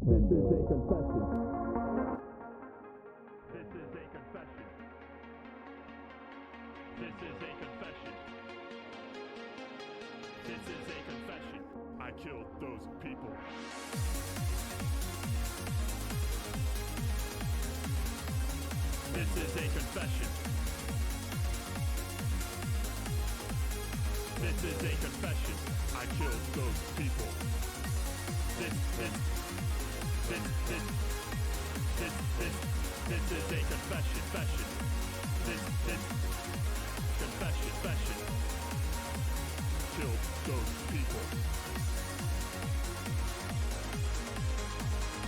This is a confession. This is a confession. This is a confession. This is a confession. I killed those people. This is a confession. This is a confession. I killed those people. This is a confession. This confession. Killed those people.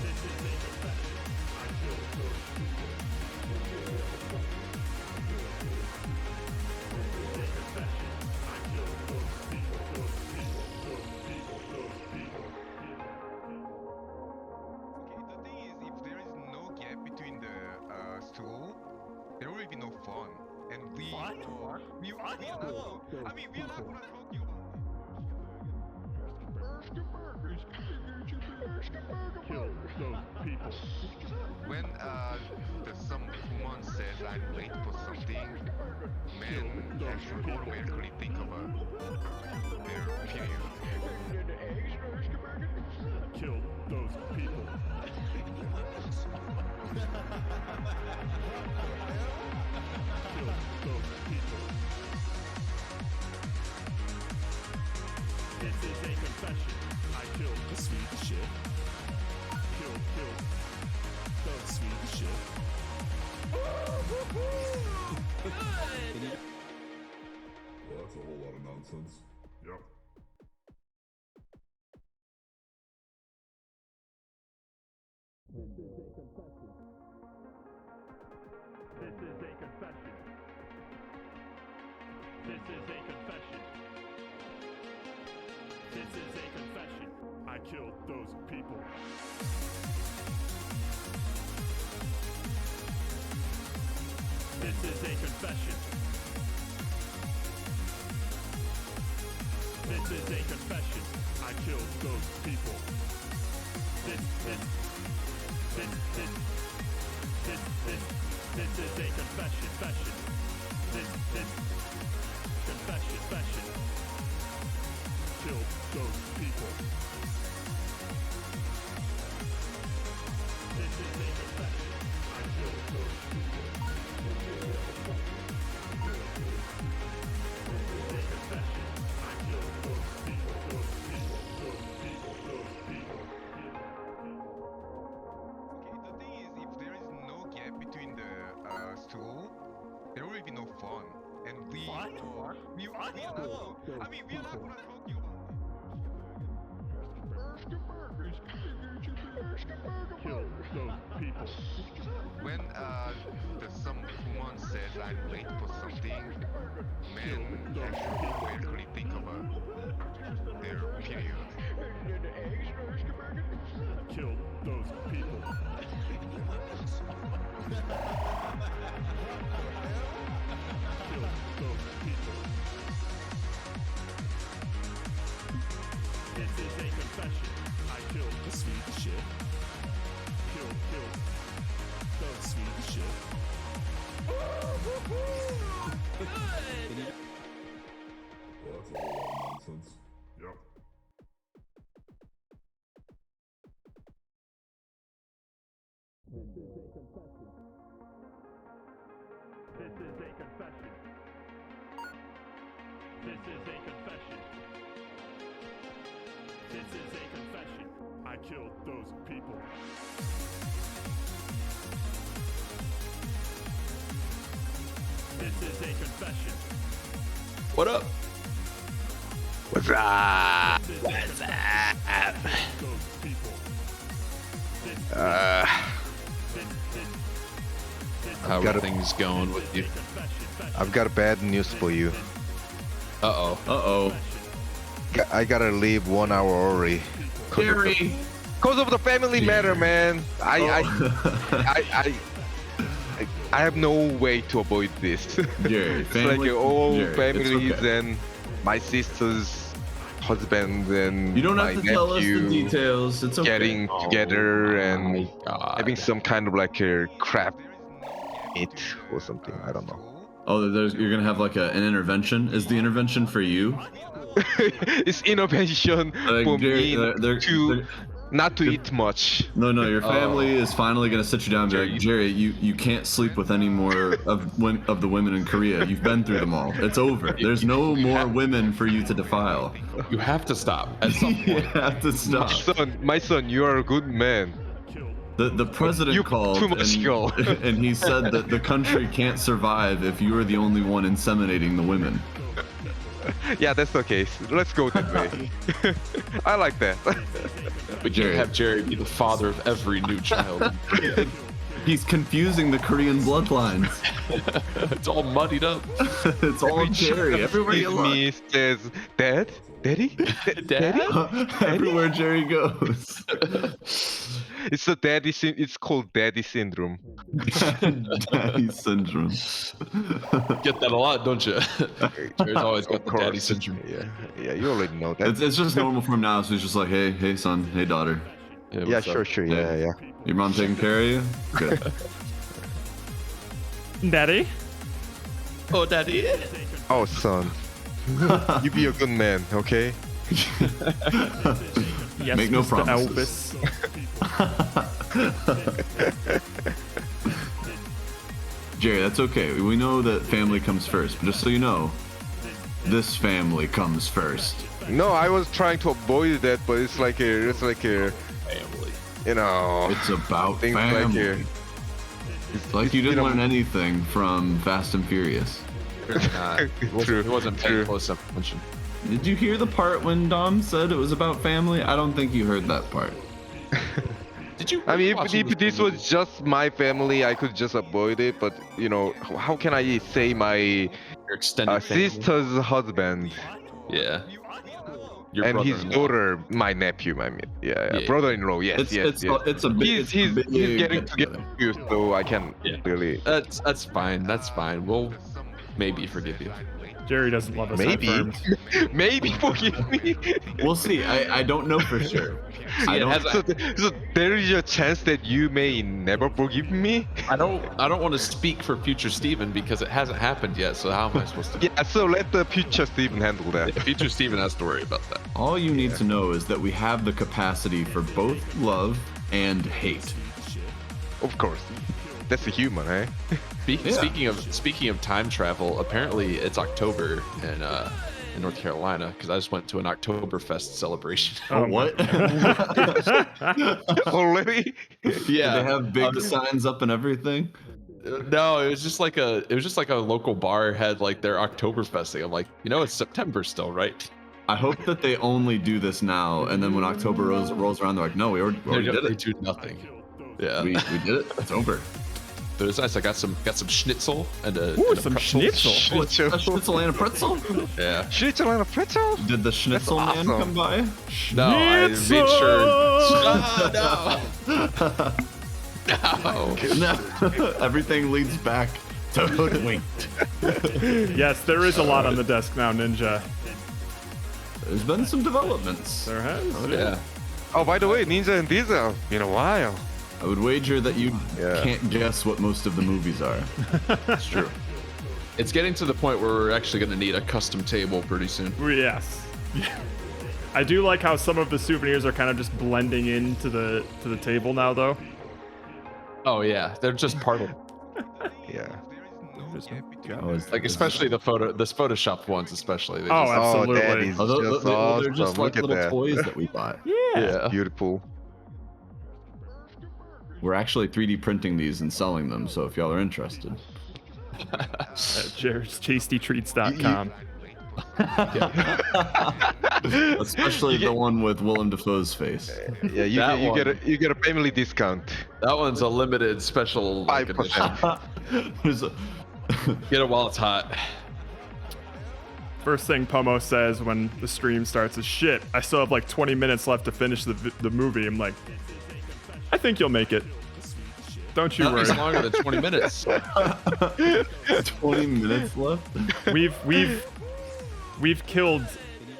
This is a confession. I killed those people. This is a confession. I killed those people. Okay, the thing is, if there is no gap between the stool, there will be no fun. And we are not. We are not. I mean, we are not gonna talk you about Killed those people. when someone says I'm late for something, men actually automatically think about their period. Killed those people. Killed those people. This is a confession. I killed the sweet shit. Killed. The sweet shit. Well, that's a whole lot of nonsense. Yep. This is a confession. This is a confession. This is a confession. This is a confession. I killed those people. This is a confession. This is a confession. I killed those people. This is a confession. This confession. Killed those people. This is a confession. I killed those people. This is a confession. I killed those people. Okay, the thing is, if there is no gap between the stool, there will be no fun. And we are not. We are not. I mean, we are not gonna talk you about Killed those people. when someone says I'm late for something, men actually automatically think about their period. Killed those people. Killed those people. This is a confession. I killed the sweet shit. Killed the sweet shit. Well, that's a whole lot of nonsense. Yep. This is a confession. This is a confession. This is a confession. This is a confession. I killed those people. This is a confession. What up? What's up? This is a confession. Those people. How are things going with you? I've got bad news for you. Uh-oh. I gotta leave 1 hour early. Gary! Cause of the family matter, man. I have no way to avoid this. Gary, It's like your old Gary, families it's okay. and my sisters husband and You don't my have to tell us the nephew details. It's okay. getting together and My God. having some kind of like a crab meat or something. I don't know. Oh, you're gonna have like an intervention. Is the intervention for you? It's innovation for Jerry, me they're- not to eat much. No, your family is finally gonna sit you down and be like, Jerry, Jerry, you can't sleep with any more of the women in Korea. You've been through them all. It's over. There's no more women for you to defile. You have to stop at some You point. have to stop. My son, you are a good man. The president You called too much skill. and he said that the country can't survive if you are the only one inseminating the women. Yeah, that's the case. Let's go that way. I like that. We can Jerry. have Jerry be the father of every new child. He's confusing the Korean bloodlines. It's all muddied up. It's all Jerry. Everywhere you look. me says, Dad? Daddy? Dad? Everywhere Jerry goes. It's a daddy it's called daddy syndrome. Daddy syndrome. Get that a lot, don't you? Jerry's always got the daddy syndrome. Yeah, you already know that. It's just normal for him now, so he's just like, hey son, hey daughter. Yeah, what's up? sure, yeah. Your mom taking care of you? Good. Daddy? Oh, daddy. Oh, son. You be a good man, okay? Yes, Make no Mr. promises. Jerry, that's okay. We know that family comes first, but just so you know, this family comes first. No, I was trying to avoid that, but it's like a, Family. you know, It's about things family. like It's like you didn't know- learn anything from Fast and Furious. He wasn't paying True. close attention. Did you hear the part when Dom said it was about family? I don't think you heard that part. Did you? I mean, watching if this movie? was just my family, I could just avoid it. But you know, how can I say my Your extended family. sister's husband Yeah. Your and his brother-in-law. daughter, my nephew? I mean, yeah. Yeah. Brother-in-law. Yes, yes. It's a big. He's it's a big getting to get get-together. confused, so I can't Yeah. really. That's fine. That's fine. We'll maybe forgive you. Jerry doesn't love us. Maybe, confirmed. maybe forgive me. We'll see. I don't know for sure. I it don't. has- So there is a chance that you may never forgive me. I don't want to speak for future Steven because it hasn't happened yet. So how am I supposed to? Yeah, so let the future Steven handle that. Future Steven has to worry about that. All you need to know is that we have the capacity for both love and hate. Of course, that's a human, eh? Yeah. Speaking of time travel, apparently it's October in North Carolina because I just went to an Oktoberfest celebration. Oh, What? Already? Yeah, They have big signs up and everything. No, it was just like a local bar had like their Oktoberfest thing. I'm like, it's September still, right? I hope that they only do this now, and then when October rolls around, they're like, no, we already did They it. do nothing. Yeah, We did it. It's over. but it was nice. I got some schnitzel and a Ooh, and a some pretzel. schnitzel. Oh, it's a schnitzel and a pretzel? Yeah. Schnitzel and a pretzel? Did the schnitzel man awesome. come by? No, I made sure. Schnitzel! Oh, no. No. Everything leads back to Hoodwinked. Yes, there is a lot on the desk now, Ninja. There's been some developments. There has. Yeah. Oh, by the way, Ninja and Diesel, been a while. I would wager that you Yeah. can't guess what most of the movies are. It's true. It's getting to the point where we're actually going to need a custom table pretty soon. Yes. I do like how some of the souvenirs are kind of just blending into the table now, though. Oh yeah, they're just part of Yeah. like especially this Photoshop ones especially. They Oh, just- absolutely. that is Oh, just they're just awesome. like Look at little that. toys that we bought. Yeah. Beautiful. We're actually 3D printing these and selling them, so if y'all are interested. At Jared'sTastyTreats.com. Especially the one with Willem Dafoe's face. Yeah, That you get a family discount. That one's a limited special like, 5%. edition. There's a- Get it while it's hot. First thing Pomo says when the stream starts is, shit, I still have like 20 minutes left to finish the movie. I'm like, I think you'll make it. Don't you That worry. takes longer than 20 minutes. 20 minutes left. We've killed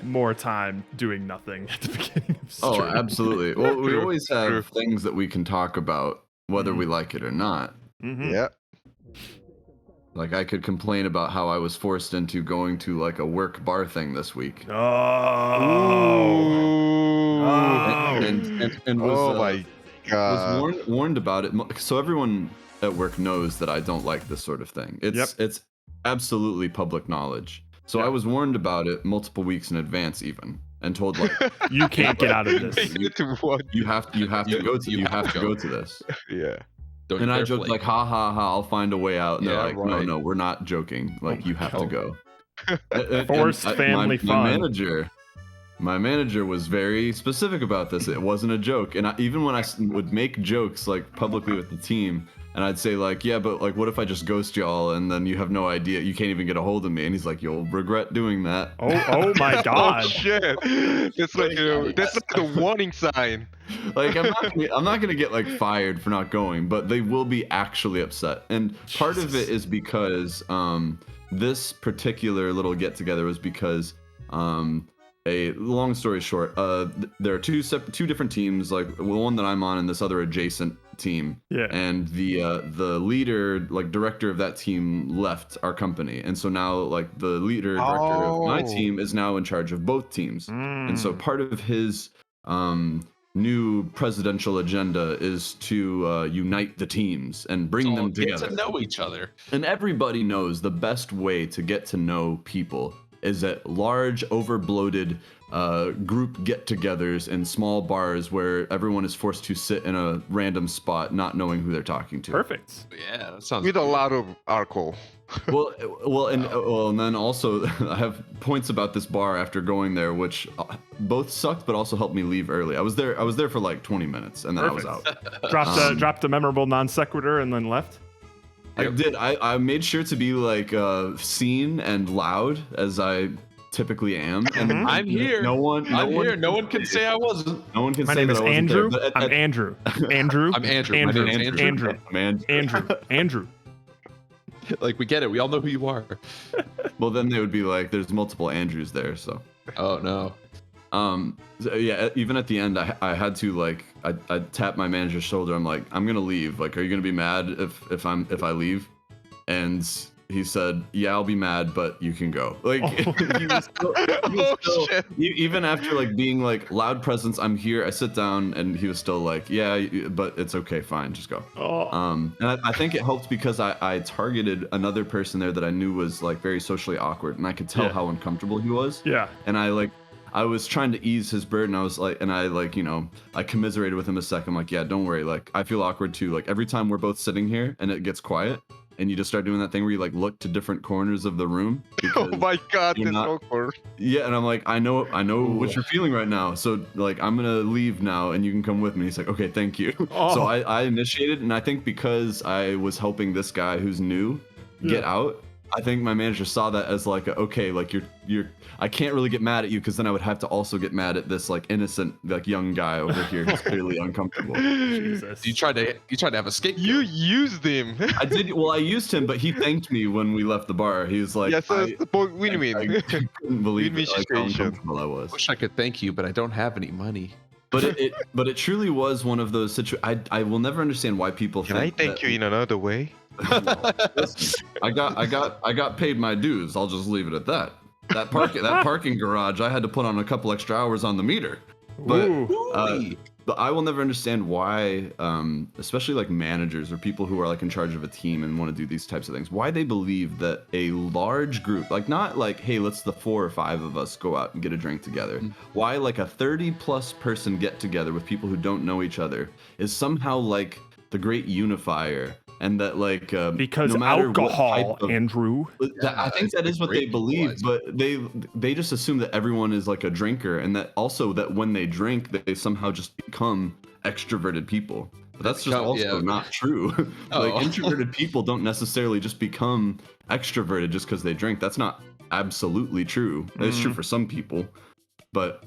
more time doing nothing at the beginning of Oh, stream. absolutely. Well, we True, always have true. things that we can talk about, whether we like it or not. Mhm. Yeah. Like I could complain about how I was forced into going to like a work bar thing this week. Oh. Ooh. And was, Oh my was god. warned about it. So everyone at work knows that I don't like this sort of thing. It's absolutely public knowledge. So I Yep. was warned about it multiple weeks in advance, even, and told like You can't get out of this. you have to go to this. Yeah. Don't And I carefully. joked like, ha ha ha, I'll find a way out. And Yeah, they're like, right. no, we're not joking. Like you have to go. Forced family fun. My manager was very specific about this. It wasn't a joke. And even when I would make jokes like publicly with the team, and I'd say like, yeah, but like, what if I just ghost y'all and then you have no idea, you can't even get a hold of me? And he's like, you'll regret doing that. Oh my god. Oh shit. That's like that's like the warning sign. Like I'm not gonna get like fired for not going, but they will be actually upset. And part of it is because this particular little get together was because a long story short, there are two different teams, like the one that I'm on and this other adjacent team. Yeah. And the leader, like director of that team, left our company, and so now like the leader director of my Oh. team is now in charge of both teams. And so Mm. part of his new presidential agenda is to unite the teams and bring All them get together. to know each other. And everybody knows the best way to get to know people is at large, overbloated group get-togethers in small bars where everyone is forced to sit in a random spot, not knowing who they're talking to. Perfect. Yeah, that sounds With a good. lot of alcohol. And then also I have points about this bar after going there, which both sucked, but also helped me leave early. I was there for like 20 minutes, and then I was out. Dropped a memorable non sequitur and then left. I did. I made sure to be like seen and loud as I typically am. And I'm here. No one can say I wasn't. No one can My say name that is I wasn't Andrew. there, but I'm Andrew. Andrew. I'm Andrew. My Andrew. name's Andrew. Man. Andrew. Like we get it. We all know who you are. Well, then they would be like, "There's multiple Andrews there." So, Oh no. so, yeah. Even at the end, I had to like, I tapped my manager's shoulder. I'm like, "I'm gonna leave. Like, are you gonna be mad if I leave?" And he said, "Yeah, I'll be mad, but you can go." Like, he was still, shit. even after like being like loud presence, I'm here. I sit down, and he was still like, "Yeah, but it's okay, fine, just go." Oh. And I think it helped because I targeted another person there that I knew was like very socially awkward, and I could tell Yeah. how uncomfortable he was. Yeah. And I was trying to ease his burden. I was like, and I like, I commiserated with him a second. I'm like, yeah, don't worry. Like, I feel awkward too. Like every time we're both sitting here and it gets quiet, and you just start doing that thing where you like look to different corners of the room. Oh because my god, you're that's not- awkward. Yeah, and I'm like, I know what you're feeling right now. So like, I'm gonna leave now, and you can come with me. He's like, okay, thank you. Oh. So I initiated, and I think because I was helping this guy who's new get out, I think my manager saw that as like, okay, like you're. I can't really get mad at you because then I would have to also get mad at this like innocent like young guy over here who's clearly uncomfortable. Jesus. You tried to have a skate. You used him. I did. Well, I used him, but he thanked me when we left the bar. He was like, Yes, I, that's the point. I Win-win. couldn't believe Win-win it, like, how situation. uncomfortable I was. Wish I could thank you, but I don't have any money. But it truly was one of those situations. I will never understand why people Can I think thank you in another way? Listen, I got paid my dues. I'll just leave it at that. That parking garage, I had to put on a couple extra hours on the meter. But Ooh. but I will never understand why, especially like managers or people who are like in charge of a team and want to do these types of things, why they believe that a large group, like not like, hey, let's the 4 or 5 of us go out and get a drink together. Why like a 30+ person get together with people who don't know each other is somehow like the great unifier. And that like Because no matter what alcohol, type of- Andrew. I think that is what they Great believe, equalizer. but they just assume that everyone is like a drinker, and that also that when they drink, they somehow just become extroverted people. But that's just become- also yeah. not true. Like Oh. introverted people don't necessarily just become extroverted just because they drink. That's not absolutely true. It's true for some people, but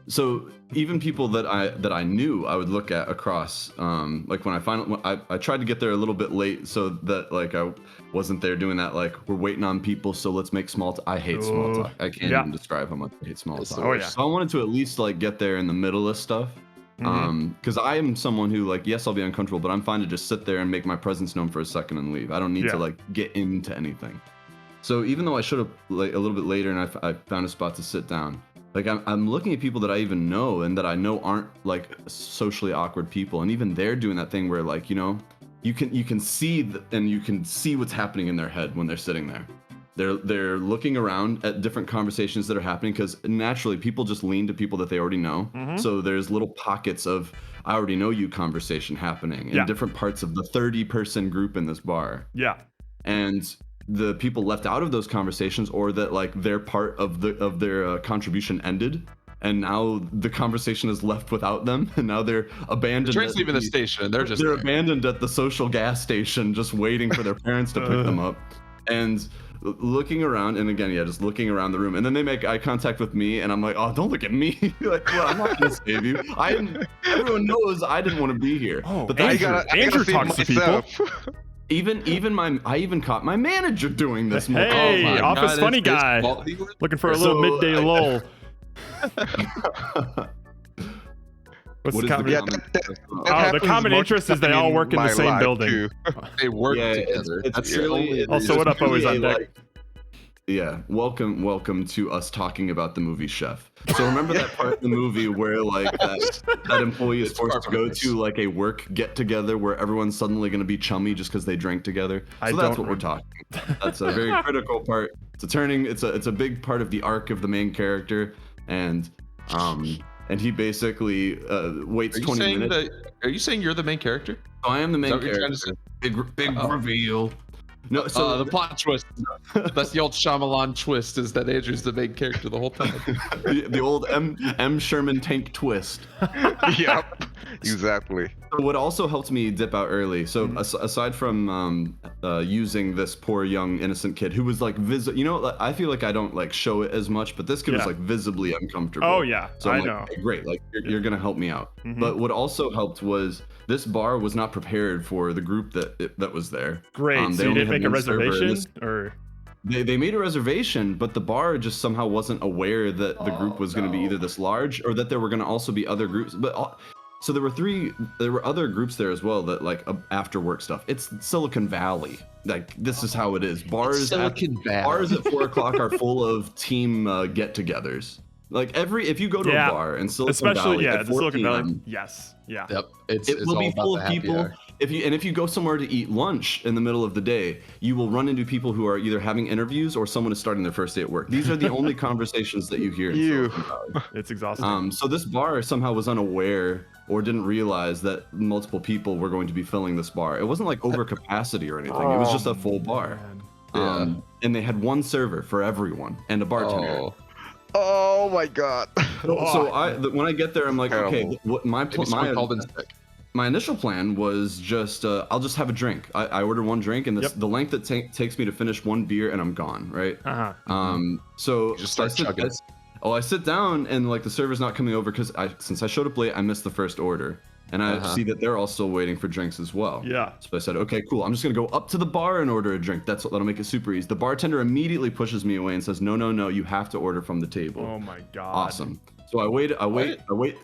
so even people that I knew, I would look at across. Like when I tried to get there a little bit late, so that like I wasn't there doing that. Like we're waiting on people, so let's make small talk. I hate small talk. I can't Yeah. even describe how much I hate small It's talk. the Oh, yeah. So I wanted to at least like get there in the middle of stuff. Because I am someone who like, yes, I'll be uncomfortable, but I'm fine to just sit there and make my presence known for a second and leave. I don't need Yeah. to like get into anything. So even though I should have like a little bit later and I found a spot to sit down, like I'm looking at people that I even know and that I know aren't like socially awkward people, and even they're doing that thing where like, you know, you can see and you can see what's happening in their head when they're sitting there. They're looking around at different conversations that are happening, because naturally people just lean to people that they already know. So there's little pockets of I already know you conversation happening in Yeah. different parts of the 30-person group in this bar. Yeah. And the people left out of those conversations, or that like their part of their contribution ended, and now the conversation is left without them, and now they're abandoned. Train's at leaving the station, and they're just they're there. abandoned at the social gas station, just waiting for their parents to pick them up, and looking around. And again, yeah, just looking around the room, and then they make eye contact with me, and I'm like, oh, don't look at me. Like, well, I'm not gonna save you. Everyone knows I didn't want to be here. Oh, but Andrew, that's Andrew save talks to people. myself. I even caught my manager doing this. Hey, my office God, funny it's his guy. fault he was- Looking for a little So, midday lull. What's What the is common? the Yeah, common- Oh, the happens common much interest is they time all work in the my same life, building. too. They work Yeah, together. it's That's the really only- Also, it's what up, always really on deck? like- yeah, welcome to us talking about the movie Chef. So remember that part of the movie where like that employee is It's forced to go harmonious. to like a work get together where everyone's suddenly going to be chummy just because they drank together. I So that's don't what we're talking. That's a very critical part. It's a big part of the arc of the main character, and he basically waits Are you 20 saying minutes. Are you saying you're the main character? So I am the Is main that what you're trying to character. say? Big Oh. reveal. No, So so the plot twist. That's the old Shyamalan twist, is that Andrew's the main character the whole time. the old M. Sherman tank twist. Yep, exactly. What also helped me dip out early, so aside from using this poor young innocent kid who was like I feel like I don't like show it as much, but this kid was Yeah. like visibly uncomfortable. Oh yeah, So I'm I like, know. "Hey, great, like you're gonna help me out." But what also helped was this bar was not prepared for the group that was there. Great. They So you only didn't had make a one server, and reservation, this- or They made a reservation, but the bar just somehow wasn't aware that the group was going to be either this large or that there were going to also be other groups. So there were other groups there as well that like after work stuff. It's Silicon Valley. Like this is how it is. Bars Silicon Valley. Bars at 4 o'clock are full of team get-togethers. Like if you go to Yeah. a bar in Silicon especially Valley, at the 4 Silicon Valley. PM, Yes. Yeah. Yep. It's it will all be about full the of happy people. hour. If you go somewhere to eat lunch in the middle of the day, you will run into people who are either having interviews or someone is starting their first day at work. These are the only conversations that you hear. In Ew. Silicon Valley. It's exhausting. So this bar somehow was unaware or didn't realize that multiple people were going to be filling this bar. It wasn't like over capacity or anything. It was just a full bar. Man. And they had one server for everyone and a bartender. Oh, Oh my god. So when I get there, I'm like, okay, Terrible. what maybe someone called in sick. my initial plan was just I'll just have a drink. I order one drink, and Yep. the length it takes me to finish one beer, and I'm gone, right? Uh-huh. So You just start chugging. I sit down, and like the server's not coming over because since I showed up late, I missed the first order, and I see that they're all still waiting for drinks as well. Yeah. So I said, okay, cool. I'm just gonna go up to the bar and order a drink. That'll make it super easy. The bartender immediately pushes me away and says, no, you have to order from the table. Oh my god. Awesome. So I wait.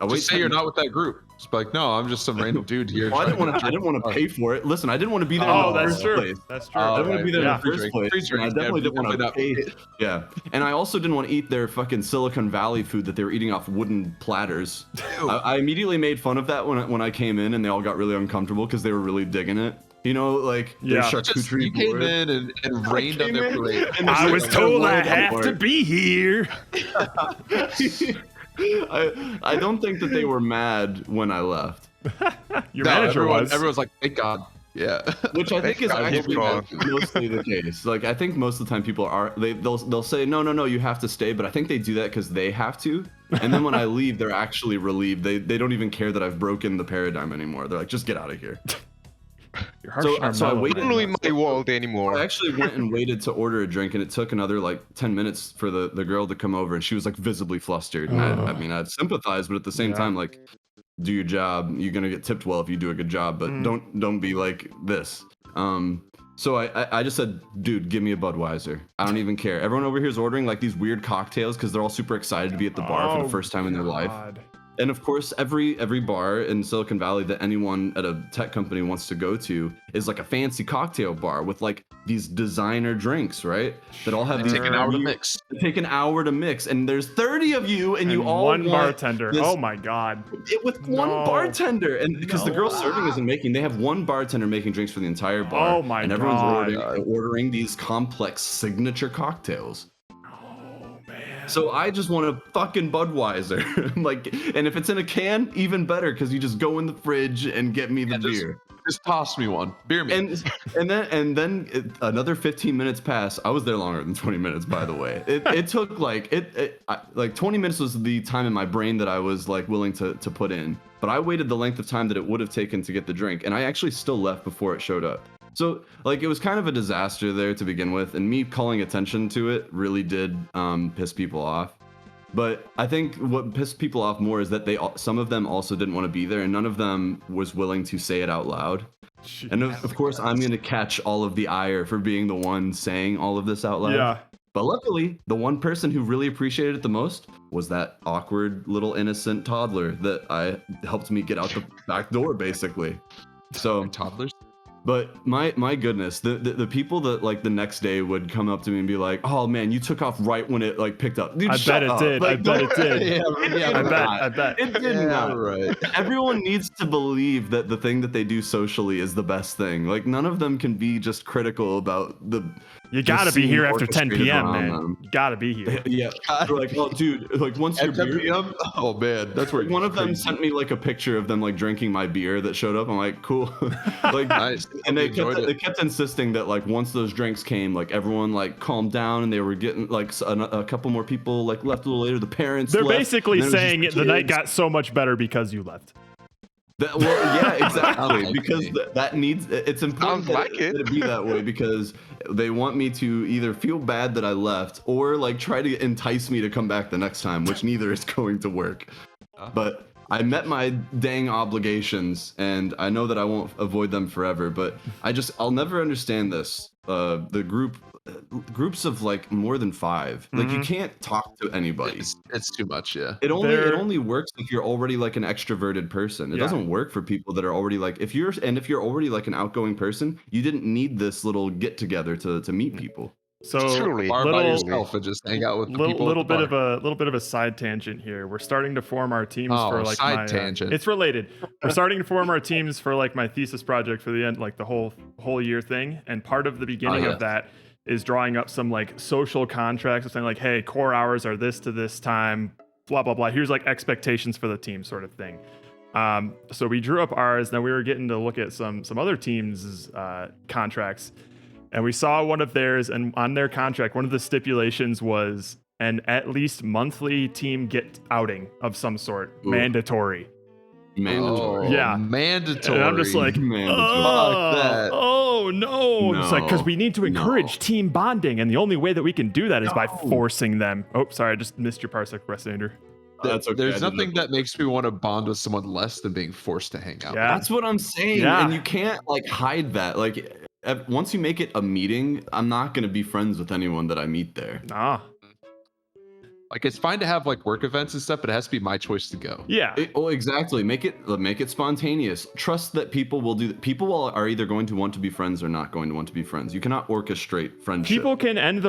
Just say you're not with that group. Just be like, no, I'm just some random dude here. Well, I didn't want to pay for it. Listen, I didn't want to be there in Oh, the that's first true. place. That's true. I didn't want to be there Yeah. in the first place. Free And I drinks, definitely yeah, didn't want to definitely pay. Yeah, and I also didn't want to eat their fucking Silicon Valley food that they were eating off wooden platters. I immediately made fun of that when I came in, and they all got really uncomfortable because they were really digging it. You know, like their Yeah. charcuterie You came board. in and rained on came their in parade. and I was there's told I like a have board. to be here. I don't think that they were mad when I left. Your No, manager was. Everyone's like, thank God. Yeah. Which I think is God, he's actually gone. mostly the case. Like I think most of the time people they'll say no you have to stay, but I think they do that because they have to. And then when I leave, they're actually relieved. They don't even care that I've broken the paradigm anymore. They're like, just get out of here. You're harsh on our so I mellow, waited- man. Only my world anymore. I actually went and waited to order a drink, and it took another like 10 minutes for the girl to come over, and she was like visibly flustered. And I mean, I'd sympathize, but at the same Yeah. time, like, do your job. You're gonna get tipped well if you do a good job, but don't be like this. So I just said, dude, give me a Budweiser. I don't even care. Everyone over here is ordering like these weird cocktails because they're all super excited to be at the bar for the first time in their life. God. And of course, every bar in Silicon Valley that anyone at a tech company wants to go to is like a fancy cocktail bar with like these designer drinks, right? That all have They these take an hour to mix. They take an hour to mix, and there's 30 of you, and you And all one want bartender. this- Oh my God. with one No. bartender, and because the girl No. serving isn't making, they have one bartender making drinks for the entire bar. Oh my and everyone's God. ordering these complex signature cocktails. Oh man. So I just want a fucking Budweiser. Like, and if it's in a can, even better, because you just go in the fridge and get me the beer. Just toss me one. Beer me. And then another 15 minutes passed. I was there longer than 20 minutes, by the way. It took like 20 minutes was the time in my brain that I was like willing to put in. But I waited the length of time that it would have taken to get the drink, and I actually still left before it showed up. So like it was kind of a disaster there to begin with, and me calling attention to it really did piss people off. But I think what pissed people off more is that some of them also didn't want to be there, and none of them was willing to say it out loud. And of course, I'm going to catch all of the ire for being the one saying all of this out loud. Yeah. But luckily, the one person who really appreciated it the most was that awkward little innocent toddler that helped me get out the back door, basically. So Toddlers. but my goodness, the people that like the next day would come up to me and be like, "Oh man, you took off right when it like picked up." Dude, I shut bet it up. did. Like, I bet it did. I bet. It did not. Right. Everyone needs to believe that the thing that they do socially is the best thing. Like none of them can be just critical about the. You gotta the be scene here after 10 orchestrated p.m., around man. them. You gotta be here. Yeah, they're like, "Oh, dude, like once your At 10 beer." p.m. Oh man, that's where One of them sent me like a picture of them like drinking my beer that showed up. I'm like, cool. Like, Nice. and they Enjoyed kept, it. they kept insisting that like once those drinks came, like everyone like calmed down and they were getting like a couple more people like left a little later. The parents. They're left, basically and then it was saying just the night kids. got so much better because you left. Well, yeah, exactly. Okay. Because that needs. It's important Sounds like it. that it be that way because they want me to either feel bad that I left or like try to entice me to come back the next time, which neither is going to work. But I met my dang obligations, and I know that I won't avoid them forever. But I'll never understand this. The groups of like more than 5, like you can't talk to anybody. It's too much, yeah. It They're- only works if you're already like an extroverted person. It Yeah. doesn't work for people that are already like if you're already like an outgoing person, you didn't need this little get together to meet people. So Truly. Bar by little, yourself and just hang out with the people. little at the bit bar. of a little bit of a side tangent here. We're starting to form our teams Oh, for like side my tangent. it's related. We're starting to form our teams for like my thesis project for the end, like the whole year thing. And part of the beginning yeah. of that is drawing up some like social contracts, saying like, hey, core hours are this to this time, blah blah blah. Here's like expectations for the team, sort of thing. So we drew up ours. Then we were getting to look at some other teams' contracts. And we saw one of theirs, and on their contract, one of the stipulations was an at least monthly team get outing of some sort, Ooh. mandatory. Mandatory. Oh, Yeah. Mandatory. And I'm just like, Mandatory. oh, that. oh no. It's like, because we need to encourage No. team bonding, and the only way that we can do that is by No. forcing them. Oh, sorry, I just missed your parsec, Restander. That's okay. I There's didn't nothing know. that makes me want to bond with someone less than being forced to hang out. Yeah. That's what I'm saying. Yeah. And you can't like hide that. Like once you make it a meeting, I'm not gonna be friends with anyone that I meet there. Nah. Like it's fine to have like work events and stuff, but it has to be my choice to go. Yeah. Exactly. Make it spontaneous. Trust that people will do. Are either going to want to be friends or not going to want to be friends. You cannot orchestrate friendship. People can end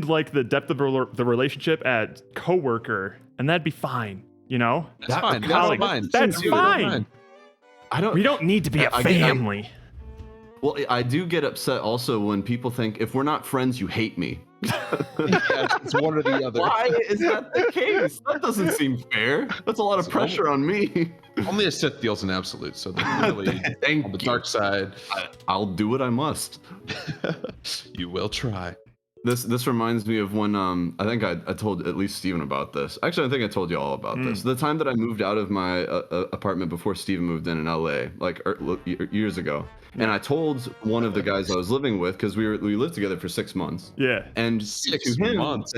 like the depth of the relationship at coworker, and that'd be fine. You know, That's That- fine. colleague, That's fine. that's Dude, fine. I don't. We don't need to be a I- family. Well, I do get upset also when people think if we're not friends, you hate me. Yeah, it's one or the other. Why is that the case? That doesn't seem fair. That's a lot of pressure on me. Only a Sith deals in absolute, so they're really Thank on the you. dark side. I'll do what I must. You will try. This reminds me of when I think I told at least Steven about this. Actually, I think I told you all about this. The time that I moved out of my apartment before Steven moved in LA, like years ago. And I told one of the guys I was living with, because we lived together for 6 months. Yeah. And 6 months.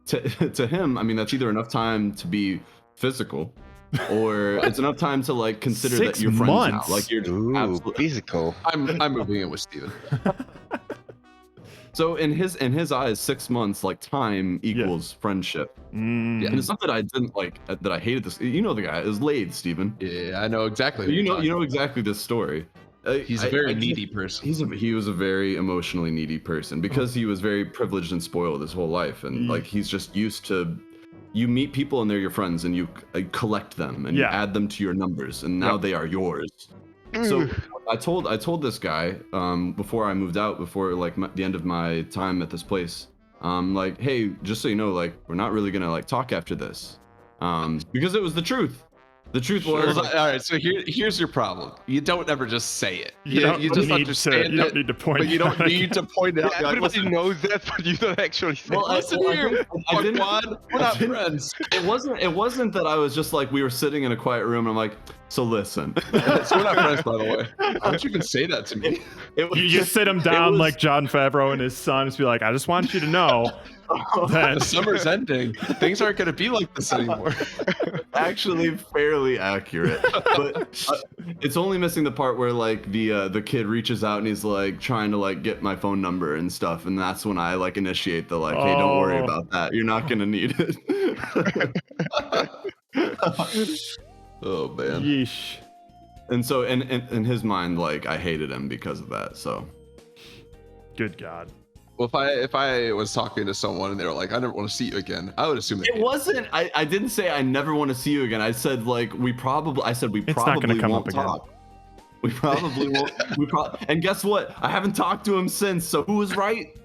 To him, I mean, that's either enough time to be physical, or it's enough time to like consider 6 that you're friends months? now. Like you're Ooh, absolutely. physical. I'm moving in with Steven. So in his eyes, 6 months like time equals friendship. Mm. And it's not that I didn't like that I hated this. You know the guy is Lade, Steven. Yeah, I know exactly. what You you're know talking exactly this story. He's a very needy person. He was a very emotionally needy person because he was very privileged and spoiled his whole life, and like he's just used to. You meet people and they're your friends, and you collect them and you add them to your numbers, and now they are yours. So I told this guy before I moved out, before like the end of my time at this place, like, hey, just so you know, like we're not really gonna like talk after this, because it was the truth. The truth was, all right. So here's your problem. You don't ever just say it. You don't just need understand you don't need to point but you it don't out. need to point it out. Yeah, You're like, everybody listen, knows that, but you don't actually say. Well, listen here, I didn't. we're not friends. It wasn't that I was just like we were sitting in a quiet room and I'm like, so listen. So we're not friends, by the way. Why don't you even say that to me? You just sit him down was- like John Favreau and his son, and be like, I just want you to know The that summer's ending. Things aren't going to be like this anymore. actually fairly accurate, but it's only missing the part where like the kid reaches out and he's like trying to like get my phone number and stuff, and that's when I like initiate the like, hey, don't worry Oh. about that, you're not gonna need it. Oh man. yeesh. And so in his mind, like I hated him because of that. So Good God. Well, if I was talking to someone and they were like, I never want to see you again, I would assume it wasn't. I didn't say I never want to see you again. I said like we It's not probably gonna come won't up again. talk. We probably won't. And guess what? I haven't talked to him since. So who was right?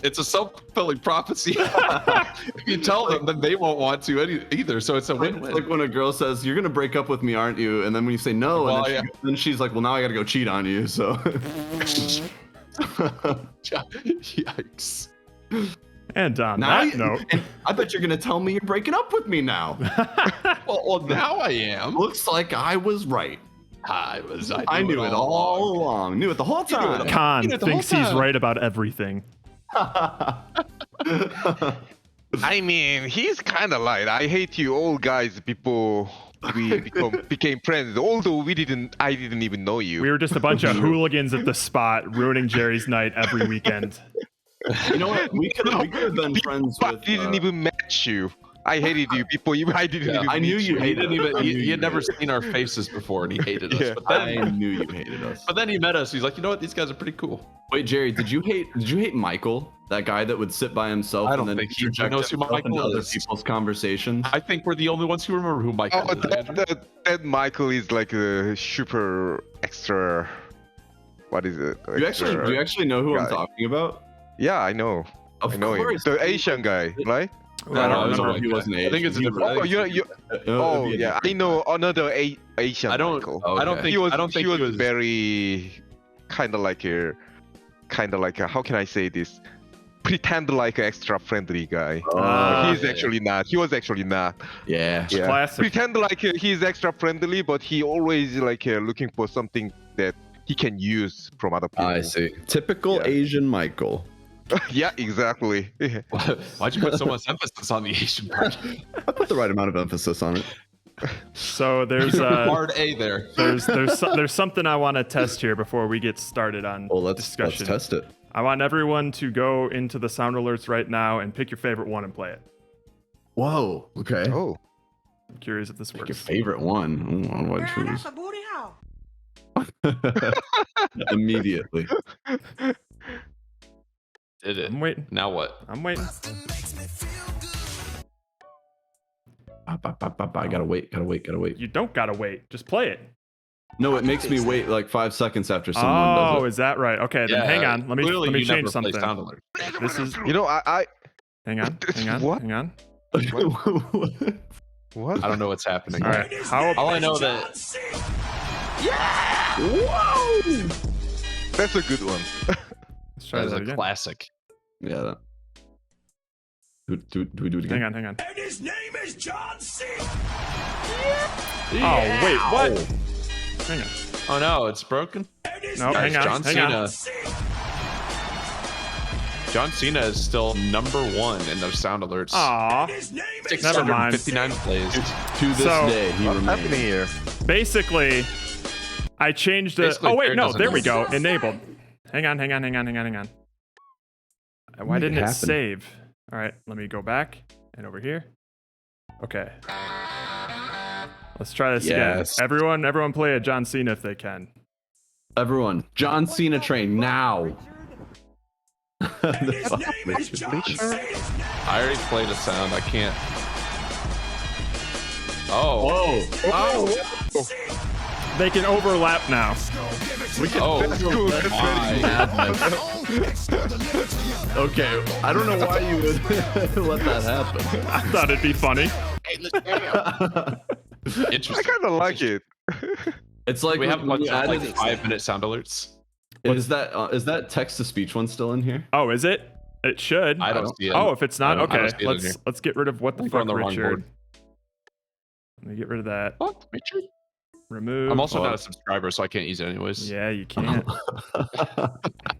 It's a self-fulfilling prophecy. If you tell them, then they won't want to either. So it's a It's win-win. like when a girl says, "You're gonna break up with me, aren't you?" And then when you say no, Well, and then she's like, "Well, now I gotta go cheat on you." So. Yikes. And on Now that note, and I bet you're gonna tell me you're breaking up with me now. Well, now I am. Looks like I was right. I I knew it all along. Knew it the whole knew it time. all. Khan You know, the whole thinks he's time. right about everything. I mean, he's kind of like, I hate you all guys before we became friends. Although I didn't even know you. We were just a bunch of hooligans at the spot, ruining Jerry's night every weekend. You know what? We could have been friends But with. didn't even match you. I hated you before you. I didn't even. I knew meet you He hated didn't even. I knew He you had never hated seen our faces before, and he hated us. Yeah. But I then, knew you hated us. but then he met us. He's like, you know what? These guys are pretty cool. Wait, Jerry, did you hate Michael? That guy that would sit by himself I don't and then think he interject knows who himself into Michael other is. people's conversations? I think we're the only ones who remember who Michael Oh, is. Andrew. that Michael is like a super extra. What is it? Do you actually know who I'm guy. talking about? Yeah, I know. Of I know him. course. The Asian guy, right? I don't it was a remember. white He guy. wasn't I think it's a Asian. different. Oh, you. Oh yeah, I know another Asian. I don't. Michael. I don't Okay. think. He was. I don't think he he was. very, kind of like a. How can I say this? Pretend like an extra friendly guy. He's yeah, actually not. He was actually not. Yeah. Yeah. Classic. Pretend like he's extra friendly, but he always like looking for something that he can use from other people. I see. Typical Yeah. Asian Michael. Yeah, exactly. Why'd you put so much emphasis on the Asian part? I put the right amount of emphasis on it. So there's Hard A there. there's something I want to test here before we get started on Well, let's discussion. test it. I want everyone to go into the sound alerts right now and pick your favorite one and play it. Whoa. Okay. Oh, I'm curious if this Pick your works. favorite one. Oh, what do I Girl, choose? that's a booty hole. Immediately. Did it. I'm waiting. Now what? I'm waiting. I gotta wait. You don't gotta wait. Just play it. No, it makes me wait like 5 seconds after someone Oh, does is that right? Okay, then hang on. Let me you change never play something. Sound Alert. This is you know, I hang on. What? Hang on. it. what? I don't know what's happening. All right. How All I know that That's a good one. let's try that is that a again. classic. Yeah. Do we do it again? Hang on. And his name is John Cena. Oh wait, what? Hang on. Oh no, it's broken. No, Guys, hang on. John Cena. John Cena is still #1 in those sound alerts. Aw. Never mind. 659 plays. To this So- day, he What's remains. happening here? Basically, I changed it. Basically, Oh wait, Jared no, doesn't there know. we go. Enabled. Hang on. Why didn't it happen. save? All right, let me go back and over here. Okay. Let's try this Yes. again. Everyone play a John Cena if they can. Everyone, John Cena train now. His name is John Cena. I already played a sound. I can't. Oh. Whoa. They can overlap now. Oh. My. Okay, I don't know why you would let that happen. I thought it'd be funny. Interesting. I kind of like it. It's like We have a when bunch you of like added- 5-minute sound alerts. Is that text to speech one still in here? Oh, is it? It should. I don't see it. Oh, if it's not, I don't okay. see it in here. Let's get rid of what the think we're fuck, on the wrong Richard. board. Let me get rid of that. What, Richard? Remove. I'm also Oh. not a subscriber, so I can't use it anyways. Yeah, you can't.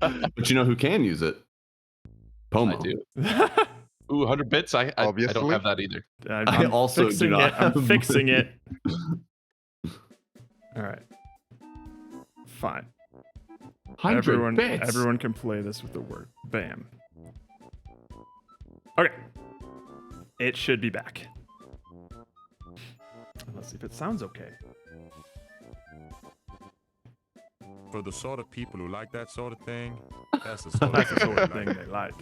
But you know who can use it? Pomo. I do. Ooh, 100 bits? I don't Obviously. have that either. I'm also do fixing not it. I'm have fixing money. it. All right. Fine. 100 bits. Everyone can play this with the word. Bam. Okay. It should be back. Let's see if it sounds okay. For the sort of people who like that sort of thing, that's the sort That's of the sort of thing they like.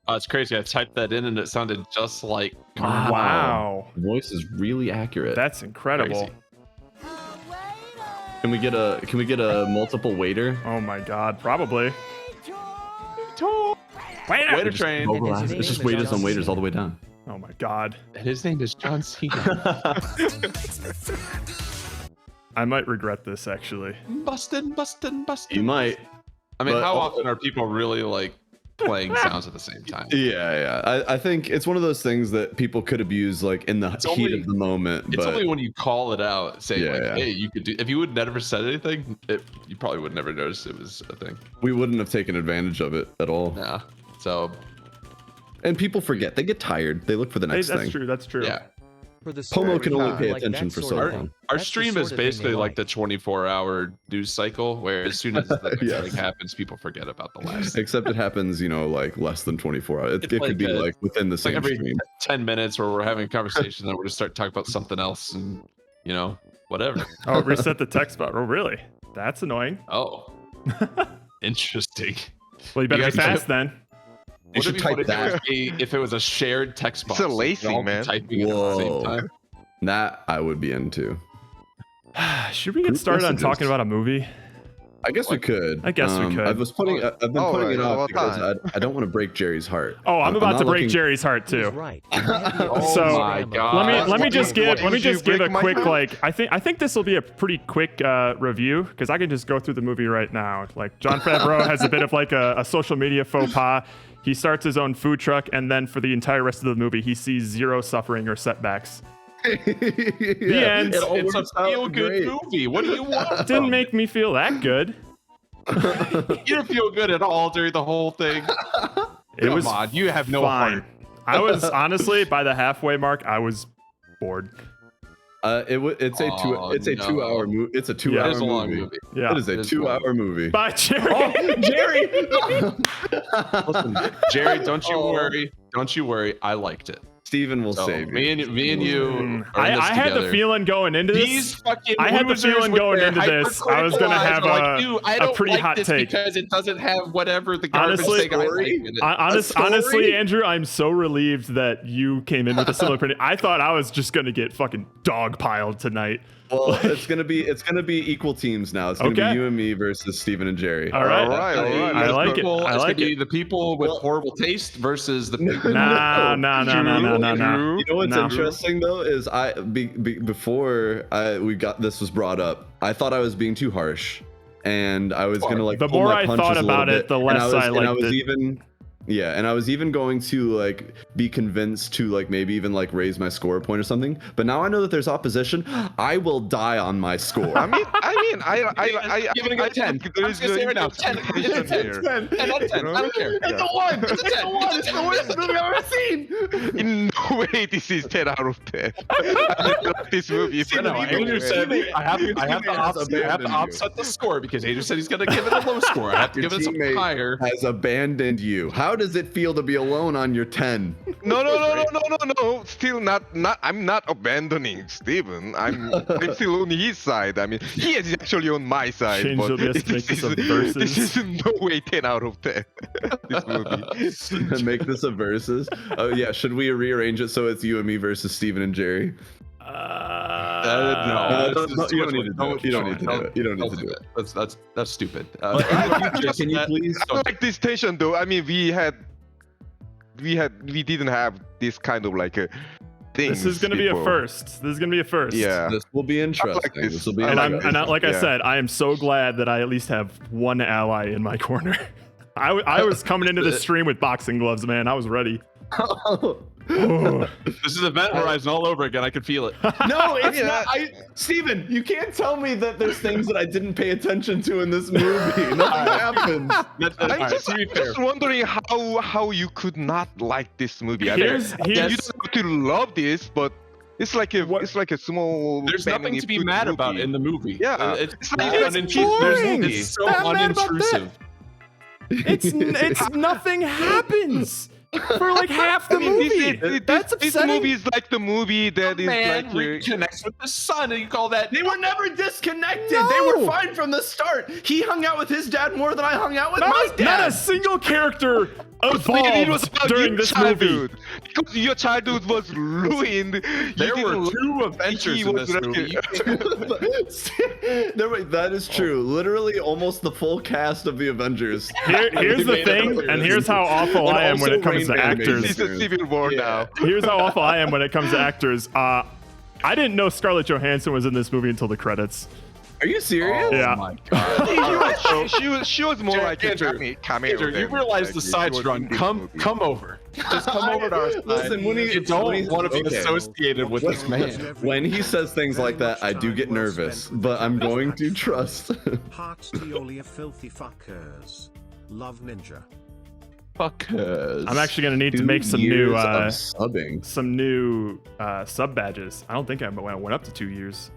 It's crazy. I typed that in and it sounded just like. Wow. Voice is really accurate. That's incredible. Crazy. Can we get a multiple waiter? Oh my god, probably. Waiter train. It's just waiters on waiters all the way down. Oh my god. And his name is John Cena. I might regret this actually. Bustin'. You might. I mean, but- how often are people really like playing sounds at the same time? Yeah. I think it's one of those things that people could abuse like in the heat only- of the moment. It's but only when you call it out, saying Yeah, like, yeah. "Hey, you could do." If you would never said anything, you probably would never notice it was a thing. we wouldn't have taken advantage of it at all. Yeah. So And people forget. They get tired. They look for the Hey, next that's thing. true. That's true. yeah, For the Pomo sort can of only people pay like attention that for sort so of long. thing. our That's the stream sort is of thing they basically like like. the 24-hour news cycle, where as soon as the next Yes. thing happens, people forget about the last. thing. Except it happens, like less than 24 hours. It It's could like be a- like within the It's like same every stream. 10 minutes where we're having a conversation, then we're just start talking about something else, and whatever. Oh, reset the text bar. Oh, really? That's annoying. Oh, interesting. Well, you better You be guys- fast then. You should type that. If it was a shared text box. It's a like, lazy, we'd all be man. Typing it at the same Whoa. time. That I would be into. Should we get Group started on messages. talking about a movie? I guess we could. I guess we could. I've been Oh, putting it right, off well, because fine. I don't want to break Jerry's heart. Oh, I'm about not to break looking- Jerry's heart He's too. right. So, my God. Let me What just do you- give what did you a break my quick heart? I think this will be a pretty quick review because I can just go through the movie right now. Like Jon Favreau has a bit of like a social media faux pas. He starts his own food truck, and then for the entire rest of the movie, he sees zero suffering or setbacks. The end. It's a feel-good movie. What do you want? Didn't make me feel that good. You didn't feel good at all during the whole thing. It was Come on, you have no fine. heart. I was honestly by the halfway mark, I was bored. It's a Oh, it's a no. 2 hour movie. It's a 2 Yeah. hour It is a long movie. movie. Yeah. It is a It is 2 long. hour movie. Bye, Jerry. Jerry. Listen, Jerry, don't you worry. Don't you worry. I liked it. Steven will So, save you. me and you are in this I had the together. feeling going into this. These fucking I had the losers feeling with going their into this, I was gonna hypercritical eyes have are like, a- "Dude, I a don't pretty like hot this take." because it doesn't have whatever the garbage Honestly- thing I like in it." Honestly, Andrew, I'm so relieved that you came in with a similar opinion. I thought I was just gonna get fucking dogpiled tonight. Well, it's gonna be equal teams now. It's gonna Okay. be you and me versus Steven and Jerry. All right. All right. I like it. People- I it's like gonna be it. the people with horrible taste versus the people. Nah. You know what's No. interesting though is before we got this was brought up, I thought I was being too harsh, and I was gonna like The pull more my I punches thought a little about it, bit, the and less I and I liked was it. even Yeah, and I was even going to like be convinced to like maybe even like raise my score a point or something. But now I know that there's opposition. I will die on my score. I Give it a 10. I'm There just is gonna say no right now, 10. It's a 10. here. 10 out of 10. I don't care. It's a 1. It's a 1. It's the worst movie I've ever seen. In no way this is 10 out of 10. I love this movie. I know. Andrew said I have to offset the score because Andrew said he's gonna give it a low score. I have to Your give it some teammate higher. has abandoned you. How does it feel to be alone on your 10? No. Still not. I'm not abandoning Steven. I'm still on his side. I mean, he is actually on my side. Change but the list, make this a versus. This is in no way 10 out of 10. This movie. Make this a versus. Oh yeah, should we rearrange it so it's you and me versus Steven and Jerry? No, You don't need to do it. You don't need to do it. You don't need to do it. That's stupid. Can you please? I like this tension though. I mean, we didn't have this kind of like a thing. This is gonna be a first. This is gonna be a first. Yeah. This will be interesting. this. This will be. And interesting. like I Yeah. said, I am so glad that I at least have one ally in my corner. I was coming into this stream with boxing gloves, man. I was ready. Oh. This is Event Horizon all over again. I can feel it. No, it's not. Steven, you can't tell me that there's things that I didn't pay attention to in this movie. Nothing happens. I'm just wondering how you could not like this movie. I mean, Here's- you don't have to love this, but it's like a small. There's nothing to be mad about in the movie. Yeah, it's like- boring. It's so Not mad about unintrusive. It's nothing happens for like half the movie. That's this upsetting. movie is like the movie that is Man like reconnects with the sun, and you call that? They were never disconnected. No. They were fine from the start. He hung out with his dad more than I hung out with my not dad. a single character it was evolved about during your this childhood. movie. Because your childhood was ruined. There were two adventures in this movie. That is true. Literally, almost the full cast of the Avengers. Here's the thing, and here's how awful I am when it comes to Rain Man actors. It's a civil war now. Here's how awful I am when it comes to actors. I didn't know Scarlett Johansson was in this movie until the credits. Are you serious? Yeah. Oh my god. She was more like a cameo. Andrew, you than, realize like, the she side was strung. in this Come movie. over. Just come over to our side. Listen, when you don't want to be associated with this man. When he says things like that, I do get nervous, but I'm going to trust. Hearts to all you filthy fuckers. Love Ninja. Fuckers. I'm actually gonna need to 2 make some years new of subbing. sub badges. I don't think I went up to 2 years.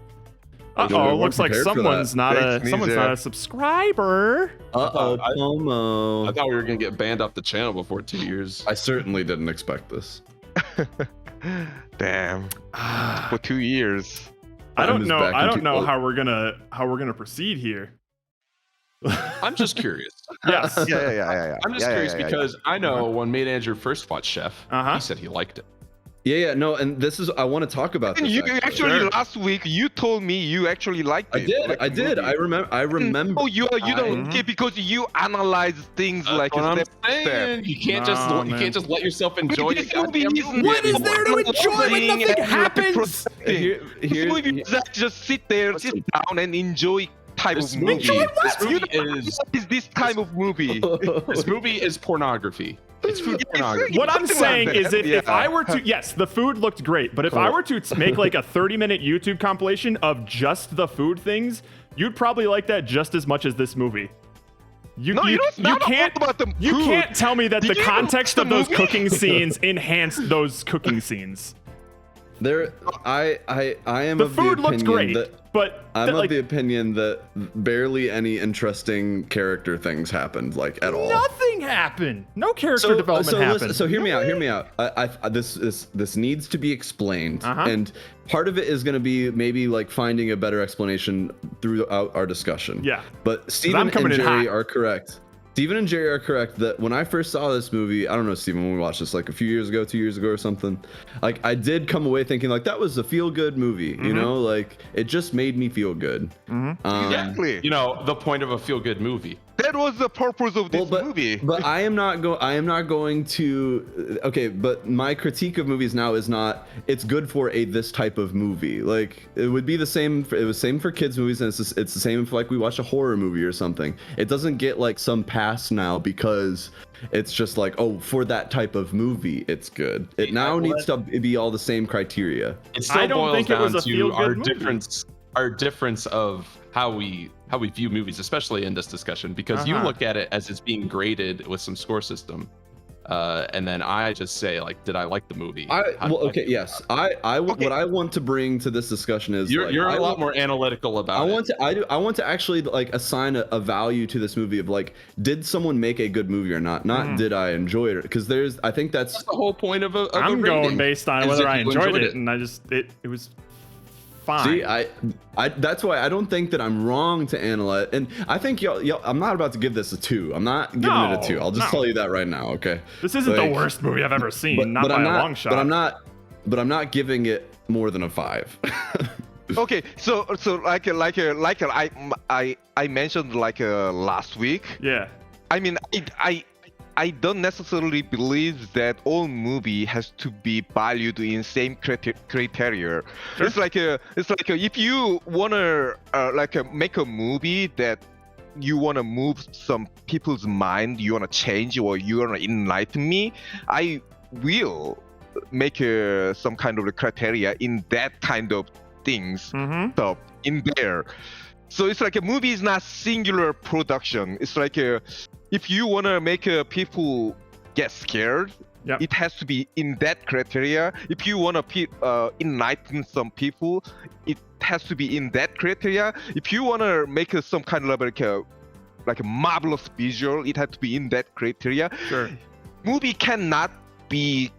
You're Uh-oh, more looks like prepared for someone's that. not Thanks, someone's Ninja. not a subscriber. Uh-oh, I Pomo. thought we were gonna get banned off the channel before 2 years. I certainly didn't expect this. Damn. For 2 years. I Time don't is know. back I don't into know close. how we're gonna proceed here. I'm just curious. Yes. Yeah. I'm just curious because I know when me and Andrew first watched Chef, Uh-huh. he said he liked it. Yeah, no, and this is I want to talk about And this. you actually Sure. last week you told me you actually liked I it. did. like I the did. movie. I remember. Oh, you don't Mhm. get because you analyze things like That's what a I'm step. saying. You can't No, you man. can't just let yourself enjoy This it. movie is What is there to enjoy when nothing happens? Here- This here- movie is that just sit there, sit Listen. down and enjoy type This of movie. movie, this You movie don't is is this kind of movie. this movie is pornography. It's food pornography. What I'm saying is if Yeah. I were to, yes, the food looked great, but if I were to make like a 30-minute YouTube compilation of just the food things, you'd probably like that just as much as this movie. You can't about the you food. can't tell me that Did the you context watch of the those movie? cooking scenes enhanced those cooking scenes. There, I am. The of food the looked opinion great, that- but I'm that, of like, the opinion that barely any interesting character things happened, like at all. nothing happened. No character development happened. Listen, so hear me out. Hear me out. This needs to be explained, Uh-huh. and part of it is going to be maybe like finding a better explanation throughout our discussion. Yeah. But Steven I'm coming and in Jerry hot. are correct. Steven and Jerry are correct that when I first saw this movie, I don't know, Steven, when we watched this like a few years ago, 2 years ago or something, like I did come away thinking like that was a feel-good movie, you know, like it just made me feel good. Mm-hmm. Exactly. You know, the point of a feel-good movie. That was the purpose of this movie. But I am not going to. Okay, but my critique of movies now is not. It's good for this type of movie. Like it would be the same. It was same for kids movies, and it's the same if like we watch a horror movie or something. It doesn't get like some pass now because it's just like, oh, for that type of movie, it's good. It now needs to be all the same criteria. It still I don't boils think it was down a to feel-good movie. our difference of how we view movies, especially in this discussion, because you look at it as it's being graded with some score system, and then I just say like, did I like the movie? What I want to bring to this discussion is you're a lot more analytical about it. I want to actually like assign a value to this movie of like, did someone make a good movie or not? Not did I enjoy it? Because I think that's the whole point of a I'm rating, going based on whether I enjoyed it, and it was fine. See, I that's why I don't think that I'm wrong to analyze. And I think y'all I'm not about to give this a 2. I'm not giving it a 2. I'll just tell you that right now, okay? This isn't the worst movie I've ever seen, not by a long shot. But I'm not giving it more than a 5. Okay, so I mentioned last week. Yeah. I mean, I don't necessarily believe that all movie has to be valued in same criteria. Sure. It's like if you wanna make a movie that you wanna move some people's mind, you wanna change or you wanna enlighten me, I will make some kind of criteria in that kind of things stuff in there. So it's like a movie is not singular production. It's like if you want to make people get scared, it has to be in that criteria. If you want to enlighten some people, it has to be in that criteria. If you want to make some kind of like a marvelous visual, it has to be in that criteria. Sure. Movie cannot be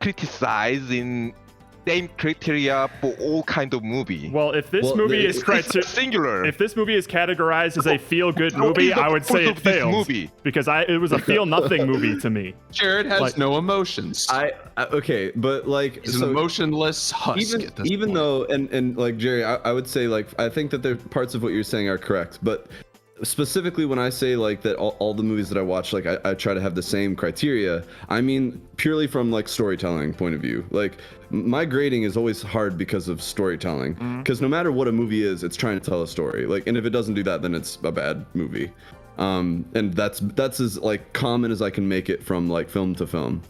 criticized in same criteria for all kind of movie. Well, if this movie is singular, if this movie is categorized as a feel-good movie, I would say it fails. Because it was a feel-nothing movie to me. Jared has no emotions. Okay, but like he's an emotionless husk. Even though, and like Jerry, I would say like I think that there parts of what you're saying are correct, but specifically when I say like that all the movies that I watch, like I try to have the same criteria, I mean purely from like storytelling point of view. Like my grading is always hard because of storytelling, because no matter what a movie is, it's trying to tell a story. Like, and if it doesn't do that, then it's a bad movie. And that's as like common as I can make it from like film to film.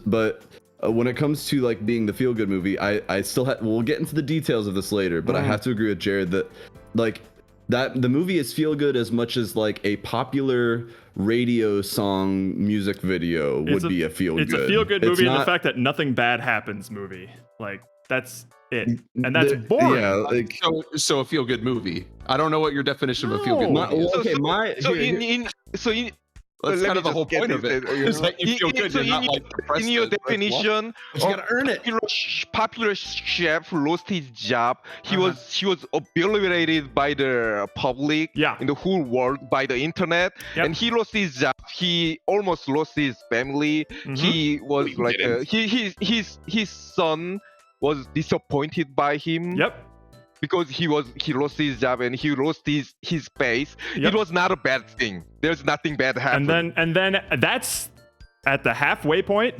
But when it comes to like being the feel-good movie, I still we'll get into the details of this later, but I have to agree with Jared that like that the movie is feel good as much as like a popular radio song music video would be a feel good. It's a feel good movie, and the fact that nothing bad happens movie. Like that's it, and that's boring. Yeah, like, so a feel good movie. I don't know what your definition of a feel good movie is. That's kind of the whole point of it. It's like you feel good, you're not like depressed. In your definition, you gotta earn it. Popular chef lost his job. He was obliterated by the public in the whole world by the internet, and he lost his job. He almost lost his family. He was like his son was disappointed by him. Because he lost his job and he lost his face. It was not a bad thing. There's nothing bad happening. And then that's at the halfway point.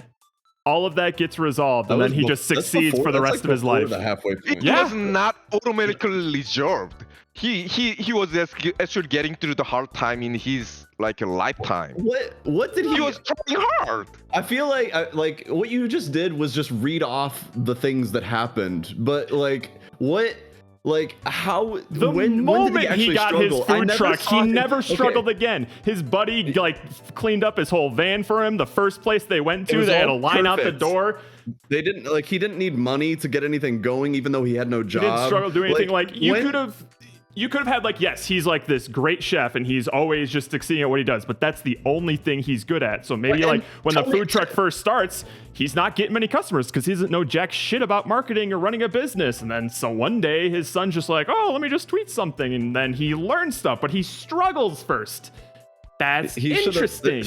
All of that gets resolved, and then he just succeeds for the rest of his life. It was not automatically resolved. He was actually getting through the hard time in his like a lifetime. What did he was trying hard. I feel like what you just did was just read off the things that happened, but like what. Like how when he got his food truck, he never struggled again. His buddy like cleaned up his whole van for him. The first place they went to, they had a line out the door. They didn't like he didn't need money to get anything going, even though he had no job. He didn't struggle doing anything. Like you could have had like, yes, he's like this great chef and he's always just succeeding at what he does, but that's the only thing he's good at. So maybe like when the food truck first starts, he's not getting many customers because he doesn't know jack shit about marketing or running a business. And then so one day his son's just like, oh, let me just tweet something. And then he learns stuff, but he struggles first. That's interesting.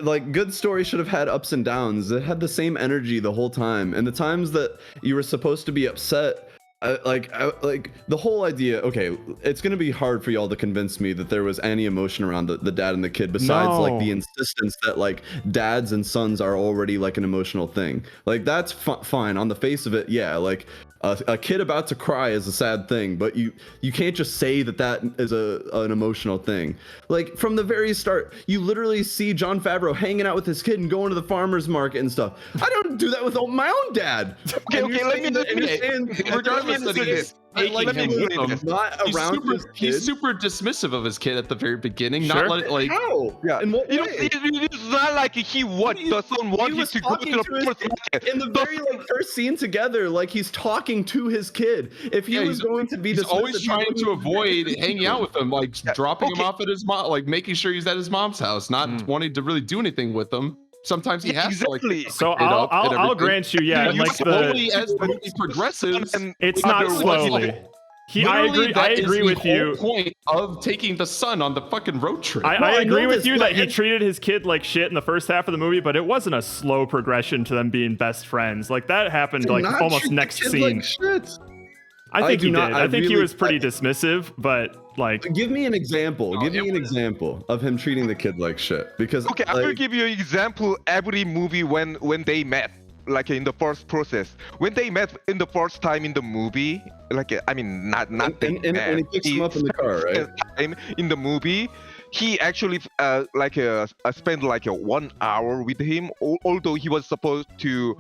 Like good stories should have had ups and downs. It had the same energy the whole time. And the times that you were supposed to be upset like the whole idea. Okay, it's gonna be hard for y'all to convince me that there was any emotion around the dad and the kid besides like the No. insistence that like dads and sons are already like an emotional thing. Like that's fine on the face of it. Yeah, like a kid about to cry is a sad thing, but you can't just say that is an emotional thing. Like from the very start, you literally see Jon Favreau hanging out with his kid and going to the farmer's market and stuff. I don't do that with my own dad. Okay, regardless that he's taking let me him with him, not around his kid. he's super dismissive of his kid at the very beginning. Sure. Not like How? Yeah. In what way? It's not like the son wanted was to go to talking the to his farmer's market. in the very like first scene together, like he's talking to his kid. If he was going to be, he's always dismissive, trying to avoid hanging out with him, like dropping him okay. off at his mom, like making sure he's at his mom's house, not wanting to really do anything with him. Sometimes he has to like Exactly. pick the So kid up and I'll everything. grant you, yeah, You like slowly, the as the movie progresses, it's not Otherwise, slowly. I literally, that is agree the with you. whole point of taking the son on the fucking road trip. I I agree know with this, you but that he treated his kid like shit in the first half of the movie, but it wasn't a slow progression to them being best friends. Like that happened Do like not almost treat the next kid scene. like shit. I I think do he not- did. I I think he really- was pretty dismissive, but like Give me an example. No, Give it me an was- example of him treating the kid like shit. Because Okay, I will like, give you an example. Every movie when they met, like in the first process, when they met in the first time in the movie, like I mean, not they and met. he picks him up in the car, right? Time in the movie, he actually spent like 1 hour with him, although he was supposed to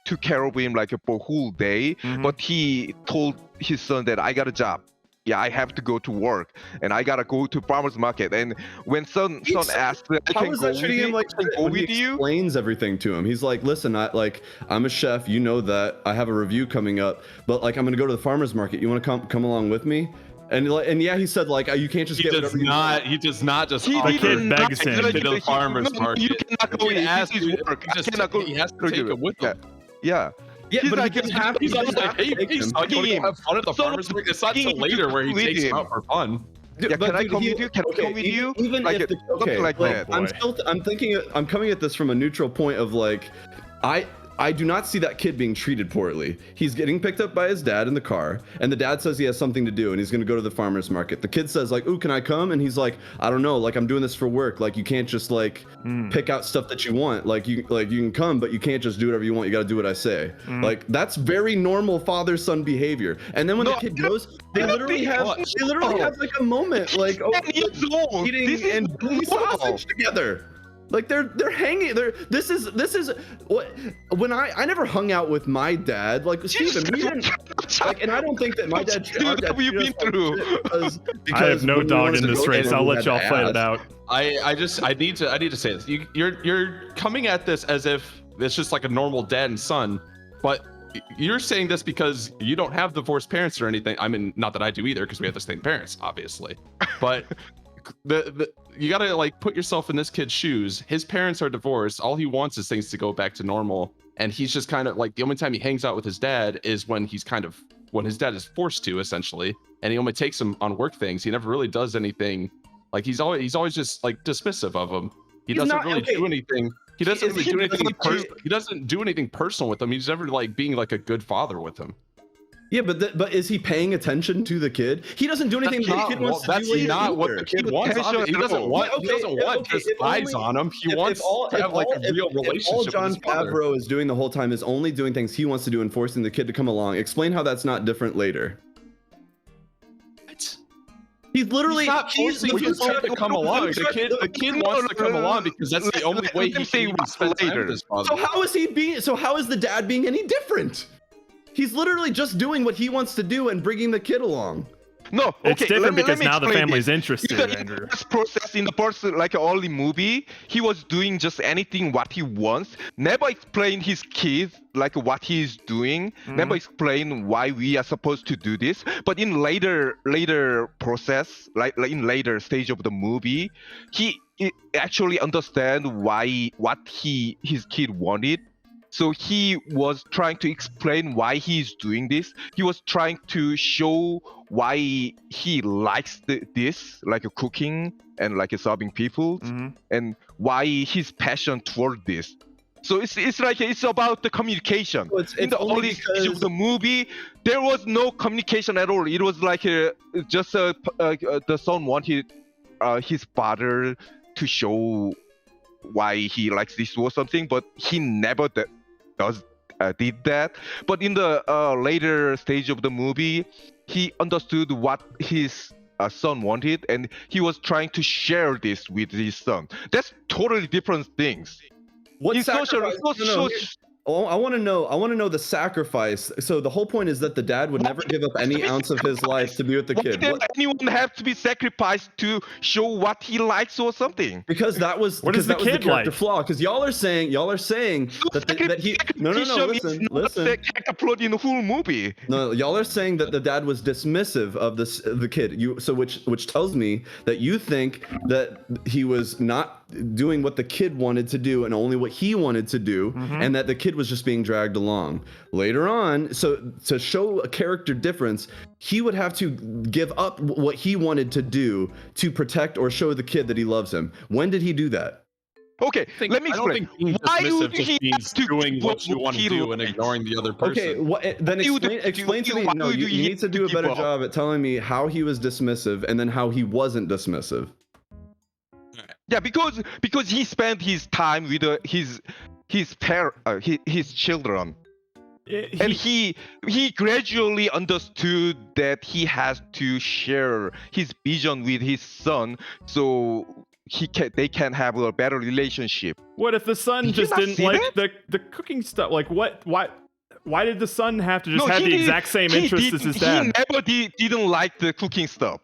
took care of him like for whole day. Mhm. But he told his son that I got a job. Yeah, I have to go to work and I gotta go to farmer's market. And when son asked, I How can is go that with treating him you? like I can shit go when he with you. explains everything to him? He's like, listen, I'm a chef, you know that. I have a review coming up, but like I'm gonna go to the farmer's market. You want to come along with me? And yeah, he said like you can't just He get does whatever you not. want. He does not just. He offer kid did begs him to the farmer's market. You cannot go He in. asked This is you- work. he I just- cannot go. he has to take him with him. Yeah. Yeah, He's but like- he doesn't have. He's he not doesn't like, have to hey, take hey, him. son, you want to go have fun at the So farmer's market? It's not till fucking later where he with takes him him. out for fun. Yeah, can I dude, come with you? Can I come with you? Even Like if it- something like that. boy. I'm coming at this from a neutral point of like, I do not see that kid being treated poorly. He's getting picked up by his dad in the car, and the dad says he has something to do, and he's gonna go to the farmer's market. The kid says like, "Ooh, can I come?" And he's like, "I don't know. Like I'm doing this for work. Like you can't just like pick out stuff that you want. Like you can come, but you can't just do whatever you want. You got to do what I say." Like that's very normal father-son behavior. And then when the kid goes, they literally have like a moment like 10 years old. eating This is and doing normal. sausage together. Like they're hanging. This is what when I never hung out with my dad. Like Steven, we didn't. Like, and I don't think that my dad. Dude, our dad what have you treated us been like through? shit because I have no when we dog wanted in to this go race. there, I'll we let had y'all to fight it ask. out. I need to say this. You're coming at this as if it's just like a normal dad and son, but you're saying this because you don't have divorced parents or anything. I mean, not that I do either, because we have the same parents, obviously. But you gotta like put yourself in this kid's shoes. His parents are divorced. All he wants is things to go back to normal, and he's just kind of like the only time he hangs out with his dad is when his dad is forced to, essentially, and he only takes him on work things. He never really does anything. Like he's always just like dismissive of him. He doesn't really do anything. He doesn't really do anything. He doesn't do anything personal with him. He's never like being like a good father with him. Yeah, but is he paying attention to the kid? He doesn't do anything that the kid wants to do. That's not what the kid wants. He doesn't want just eyes on him. He wants to have like a real relationship All Jon with his father. Favreau is doing the whole time is only doing things he wants to do and forcing the kid to come along. Explain how that's not different later. He's literally He's not forcing his kid to come along. The kid wants to come along because that's the only way he can even spend time with his father. So how is he being? So how is the dad being any different? He's literally just doing what he wants to do and bringing the kid along. No, okay. It's different because now the explain family's this. interested, Because in Andrew. the first process, in the first like early movie, he was doing just anything what he wants. Never explain his kids like what he's doing. Never explain why we are supposed to do this. But in later process, like in later stage of the movie, he actually understand what his kid wanted. So he was trying to explain why he's doing this. He was trying to show why he likes this, like cooking and like serving people, and why his passion toward this. So it's like it's about the communication. Well, it's In the only early stage of because- the movie, there was no communication at all. It was like just the son wanted his father to show why he likes this or something, but he never did that. But in the later stage of the movie, he understood what his son wanted, and he was trying to share this with his son. That's totally different things. What In social, sacrifice? No, Oh, I want to know. I want to know the sacrifice. So the whole point is that the dad would never give up any ounce of his life to be with the Why kid. did What- anyone have to be sacrificed to show what he likes or something? Because that was What because is the that was the kid character like? flaw. Because y'all are saying that he no. Listen. Plot in the whole movie. No, y'all are saying that the dad was dismissive of the kid. Which tells me that you think that he was not doing what the kid wanted to do and only what he wanted to do, and that the kid was just being dragged along. Later on, so to show a character difference, he would have to give up what he wanted to do to protect or show the kid that he loves him. When did he do that? Okay, let me I don't explain. think being Why dismissive would just he means have to doing give what up you want to he do and likes? ignoring the other person. Okay, then You do- explain to me. why No, do you you need to have do a to better give up? job at telling me how he was dismissive and then how he wasn't dismissive. Yeah, because he spent his time with his children, and he gradually understood that he has to share his vision with his son, so they can have a better relationship. What if the son Did you just not didn't see like that? the cooking stuff? Like why did the son have to just No, have he the did- exact same he interest did- as his dad? He never didn't like the cooking stuff.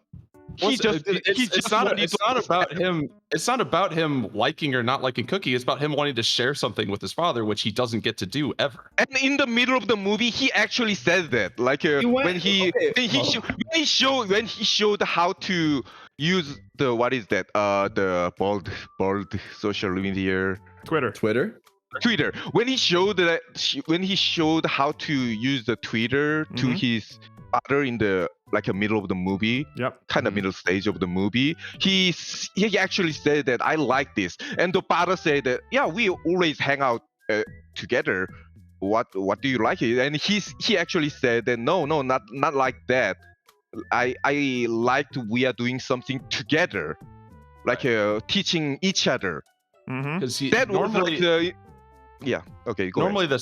It's not about him liking or not liking cooking. It's about him wanting to share something with his father, which he doesn't get to do ever. And in the middle of the movie, he actually said that, like when he showed how to use the the bold social media Twitter. Twitter. When he showed how to use the Twitter to his father in the middle of the movie, kind of middle stage of the movie, he actually said that I like this, and the father said that yeah, we always hang out together. What do you like it? And he actually said that no, not like that. I liked we are doing something together, like teaching each other. Because That was normally, yeah. Okay. Go normally the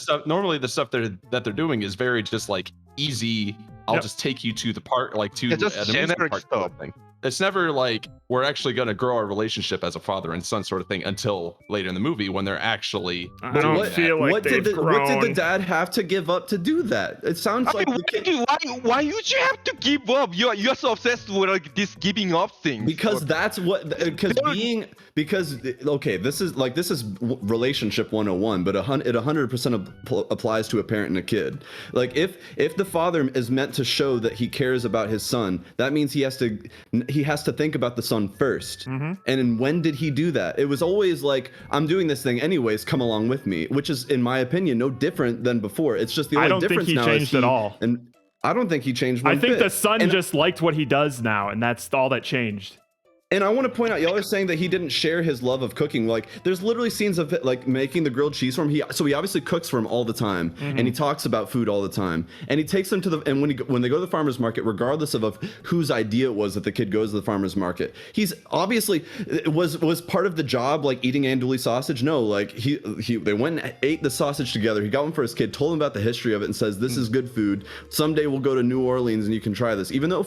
stuff that they're doing is very just like easy. I'll just take you to the park, like to just an amusement generic park stuff. sort of thing. It's never like we're actually going to grow our relationship as a father and son sort of thing until later in the movie when they're actually. I don't feel like what they've did the grown. dad have to give up to do that? It sounds like the kid, why would you have to give up? You're so obsessed with this giving up thing. because that's what because this is relationship 101, but it 100% applies to a parent and a kid. Like if the father is meant to show that he cares about his son, that means he has to think about the son first. And when did he do that? It was always like, I'm doing this thing anyways, come along with me, which is in my opinion no different than before. It's just the only I don't think difference he now changed is at all. And I don't think he changed one I think bit. the son And- just liked what he does now, and that's all that changed. And I want to point out, y'all are saying that he didn't share his love of cooking. Like, there's literally scenes of it, like making the grilled cheese for him. So he obviously cooks for him all the time, and he talks about food all the time. And he takes them to and when they go to the farmer's market, regardless of whose idea it was that the kid goes to the farmer's market, he's obviously was part of the job, like eating andouille sausage. No, like they went and ate the sausage together. He got one for his kid, told him about the history of it, and says, "This is good food. Someday we'll go to New Orleans and you can try this." Even though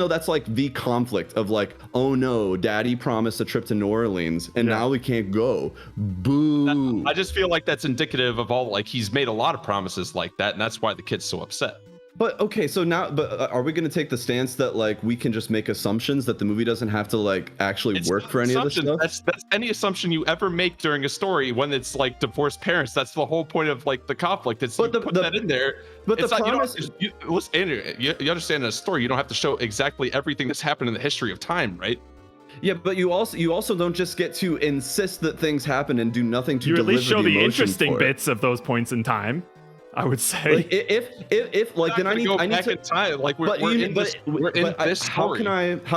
that's like the conflict of like, oh no, daddy promised a trip to New Orleans and now we can't go. Boo. I just feel like that's indicative of all, like, he's made a lot of promises like that, and that's why the kid's so upset. But okay, so now, are we going to take the stance that like we can just make assumptions that the movie doesn't have to like actually work for any of this stuff? That's any assumption you ever make during a story when it's like divorced parents. That's the whole point of like the conflict. It's put that in there. But it's the not, promise, listen, Andrew, you understand in a story, you don't have to show exactly everything that's happened in the history of time, right? yeah, but you also don't just get to insist that things happen and do nothing to You at deliver least show the emotion interesting for it. bits of those points in time. I would say. Like if like then I need go I need back to. in time. Like we're But in this how story.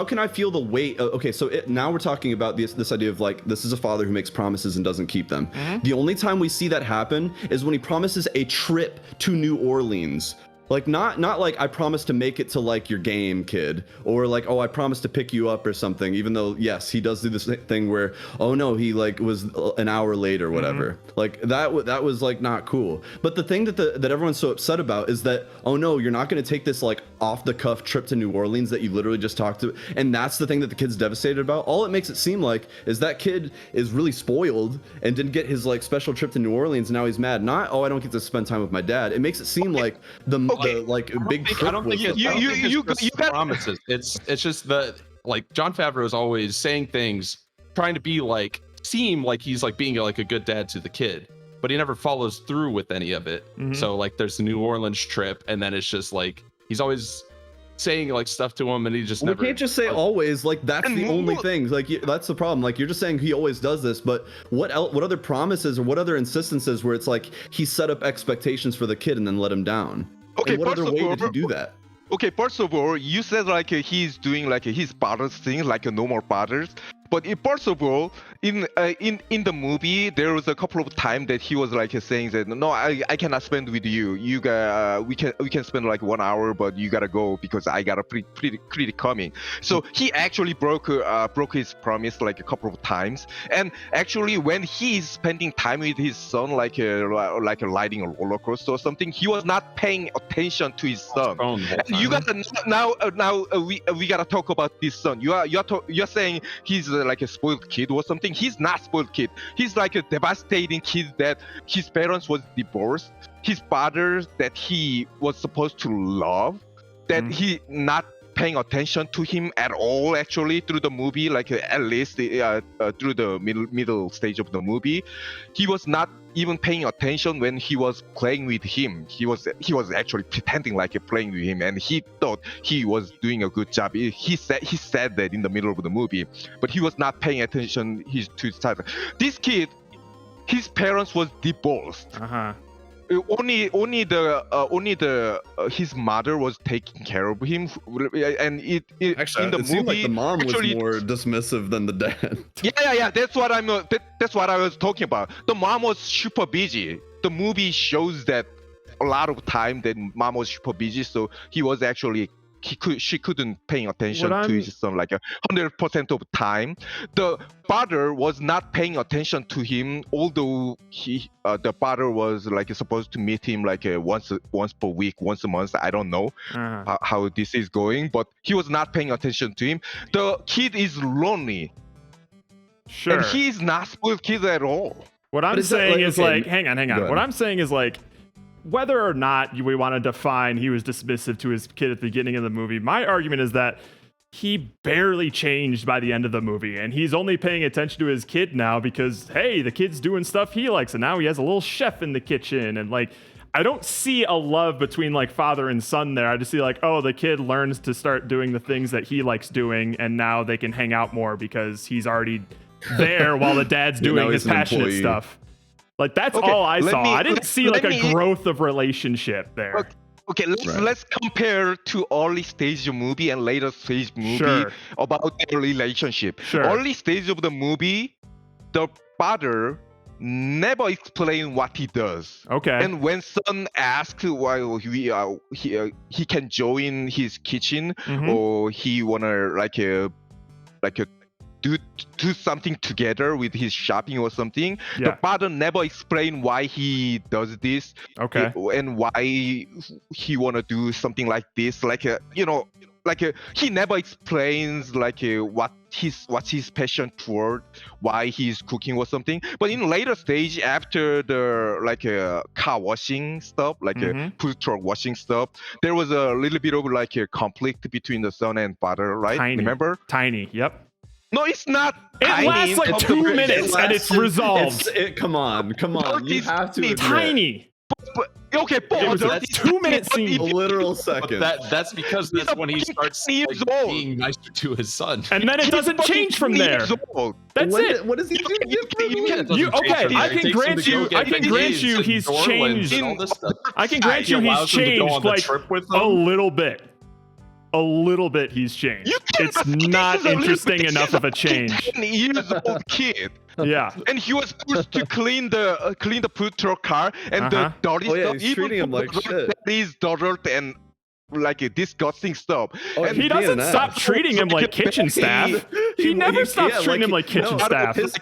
can I feel the weight? Okay, so now we're talking about this idea of like this is a father who makes promises and doesn't keep them. The only time we see that happen is when he promises a trip to New Orleans. Like not like I promise to make it to like your game, kid, or like oh I promise to pick you up or something. Even though yes he does do this thing where oh no he like was an hour late or whatever. Like that was like not cool. But the thing that that everyone's so upset about is that oh no you're not going to take this like off the cuff trip to New Orleans that you literally just talked to, and that's the thing that the kid's devastated about. All it makes it seem like is that kid is really spoiled and didn't get his like special trip to New Orleans. And now he's mad. Not oh I don't get to spend time with my dad. It makes it seem like the like big trip I don't think was it's promises. It's just the like Jon Favreau is always saying things, trying to be like seem like he's like being like a good dad to the kid, but he never follows through with any of it. So like there's the New Orleans trip, and then it's just like he's always saying like stuff to him, and he just never. We can't just say always. Like that's the only thing. Like that's the problem. Like you're just saying he always does this, but what other promises or what other insistences where it's like he set up expectations for the kid and then let him down? Okay, and what other way did he do that? Okay, first of all, you said like he's doing like his father's thing, like a normal fathers. But first of all, in the movie, there was a couple of times that he was like saying that no, I cannot spend with you. You we can spend like 1 hour, but you gotta go because I got a pretty coming. So he actually broke his promise like a couple of times. And actually, when he's spending time with his son, like riding a roller coaster or something, he was not paying attention to his son. And you gotta now we gotta talk about this son. You're saying he's like a spoiled kid or something. He's not spoiled kid. He's like a devastating kid that his parents was divorced. His father that he was supposed to love, that he not paying attention to him at all actually through the movie, like at least through the middle stage of the movie. He was not even paying attention when he was playing with him. He was actually pretending like playing with him, and he thought he was doing a good job. He said that in the middle of the movie, but he was not paying attention to his father. This kid, his parents was divorced. Only his mother was taking care of him, and Actually, in the it seemed movie, like the mom actually, was more dismissive than the dad. Yeah. That's what that's what I was talking about. The mom was super busy. The movie shows that a lot of time that mom was super busy, so he was actually she couldn't pay attention to his son like 100% of time. The father was not paying attention to him, although the father was like supposed to meet him like once per week, once a month. I don't know how this is going, but he was not paying attention to him. The kid is lonely. Sure. And he's not spoiled kid at all. What I'm saying is like, hang on. What I'm saying is like, whether or not we want to define he was dismissive to his kid at the beginning of the movie, my argument is that he barely changed by the end of the movie, and he's only paying attention to his kid now because, hey, the kid's doing stuff he likes, and now he has a little chef in the kitchen, and like, I don't see a love between like father and son there. I just see like, oh, the kid learns to start doing the things that he likes doing, and now they can hang out more because he's already there while the dad's doing his passionate stuff. Like that's all I saw. I didn't see like a growth of relationship there. Okay, let's compare to early stage of movie and later stage movie about their relationship. Early stage of the movie, the father never explain what he does. Okay. And when son asks why he can join his kitchen or he wanna like a do something together with his shopping or something. The father never explain why he does this. Okay. And why he wanna do something like this. Like he never explains like what's his passion toward, why he's cooking or something. But in later stage, after the car washing stuff, food truck washing stuff, there was a little bit of like a conflict between the son and father, right? Remember? Tiny. Yep. No, it's not. It lasts like 2 minutes and it's resolved. Come on. You have to admit. Tiny. Okay, It was a that's 2-minute scene. A literal But second. that's because He's that's a when he fucking starts 10 years like, old. being nicer to his son. And then it doesn't change from there. That's it. What does he do? You okay? I can grant you. I can grant you. He's changed. And all this stuff. I can grant you. He's allows him to go on changed the like trip with a them. little bit. A little bit. He's changed. It's not interesting enough of a change. 10 years old kid. Yeah. And he was forced to clean the food truck car and the dirty Oh, yeah, stuff. he's treating him like shit. He's dirt and like a disgusting stuff. Oh, and He doesn't stop treating him like kitchen staff. He never stops treating him like kitchen staff. His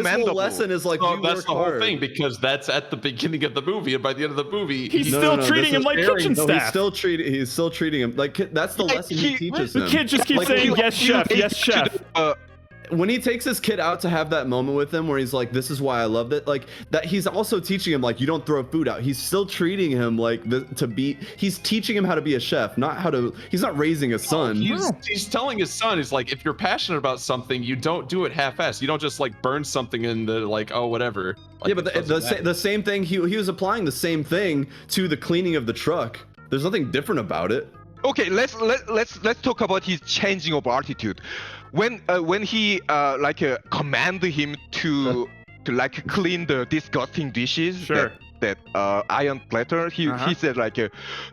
whole lesson is like, So you that's work the whole hard. thing, because that's at the beginning of the movie, and by the end of the movie, He's No, still no, treating this him is like airing. kitchen No, staff. He's still treating him like that's the Yeah, lesson he teaches The them. kid just keeps Like, saying, he- yes, chef, yes, chef. when he takes his kid out to have that moment with him where he's like, this is why I loved it, like that, he's also teaching him like, you don't throw food out. He's still treating him like he's teaching him how to be a chef, not how to, he's not raising a son. he's telling his son, he's like, if you're passionate about something, you don't do it half-assed. You don't just like burn something in the like, oh, whatever. Like, Yeah, but it doesn't matter. the same thing, he was applying the same thing to the cleaning of the truck. There's nothing different about it. Okay, let's talk about his changing of attitude. When he commanded him to like clean the disgusting dishes, Sure. that iron platter, he said like,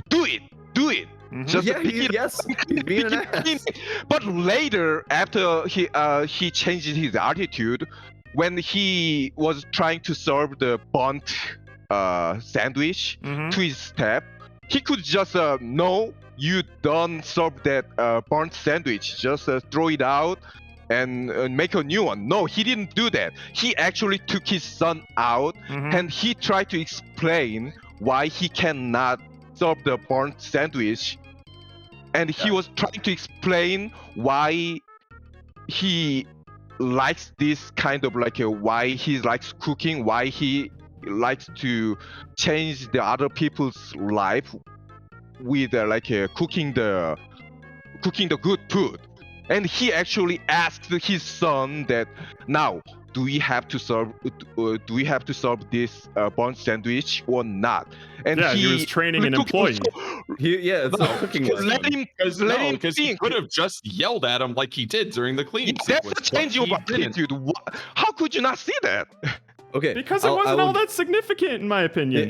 do it. Just Yeah, pick it yes, up, he's being an pick it ass. in. But later, after he changed his attitude, when he was trying to serve the burnt sandwich Mhm. to his staff, he could just no, you don't serve that burnt sandwich. Just throw it out and make a new one. No, he didn't do that. He actually took his son out Mhm. and he tried to explain why he cannot serve the burnt sandwich. And he was trying to explain why he likes this kind of like why he likes cooking, why he likes to change the other people's life with cooking the good food. And he actually asked his son that, now do we have to serve this burnt sandwich or not? And Yeah, he was training an employee. It's a cooking lesson. let him Because he think. could have just yelled at him like he did during the cleaning That's sequence. a change of but he didn't. attitude. How could you not see that? Okay, Because it I wasn't will- all that significant, in my opinion.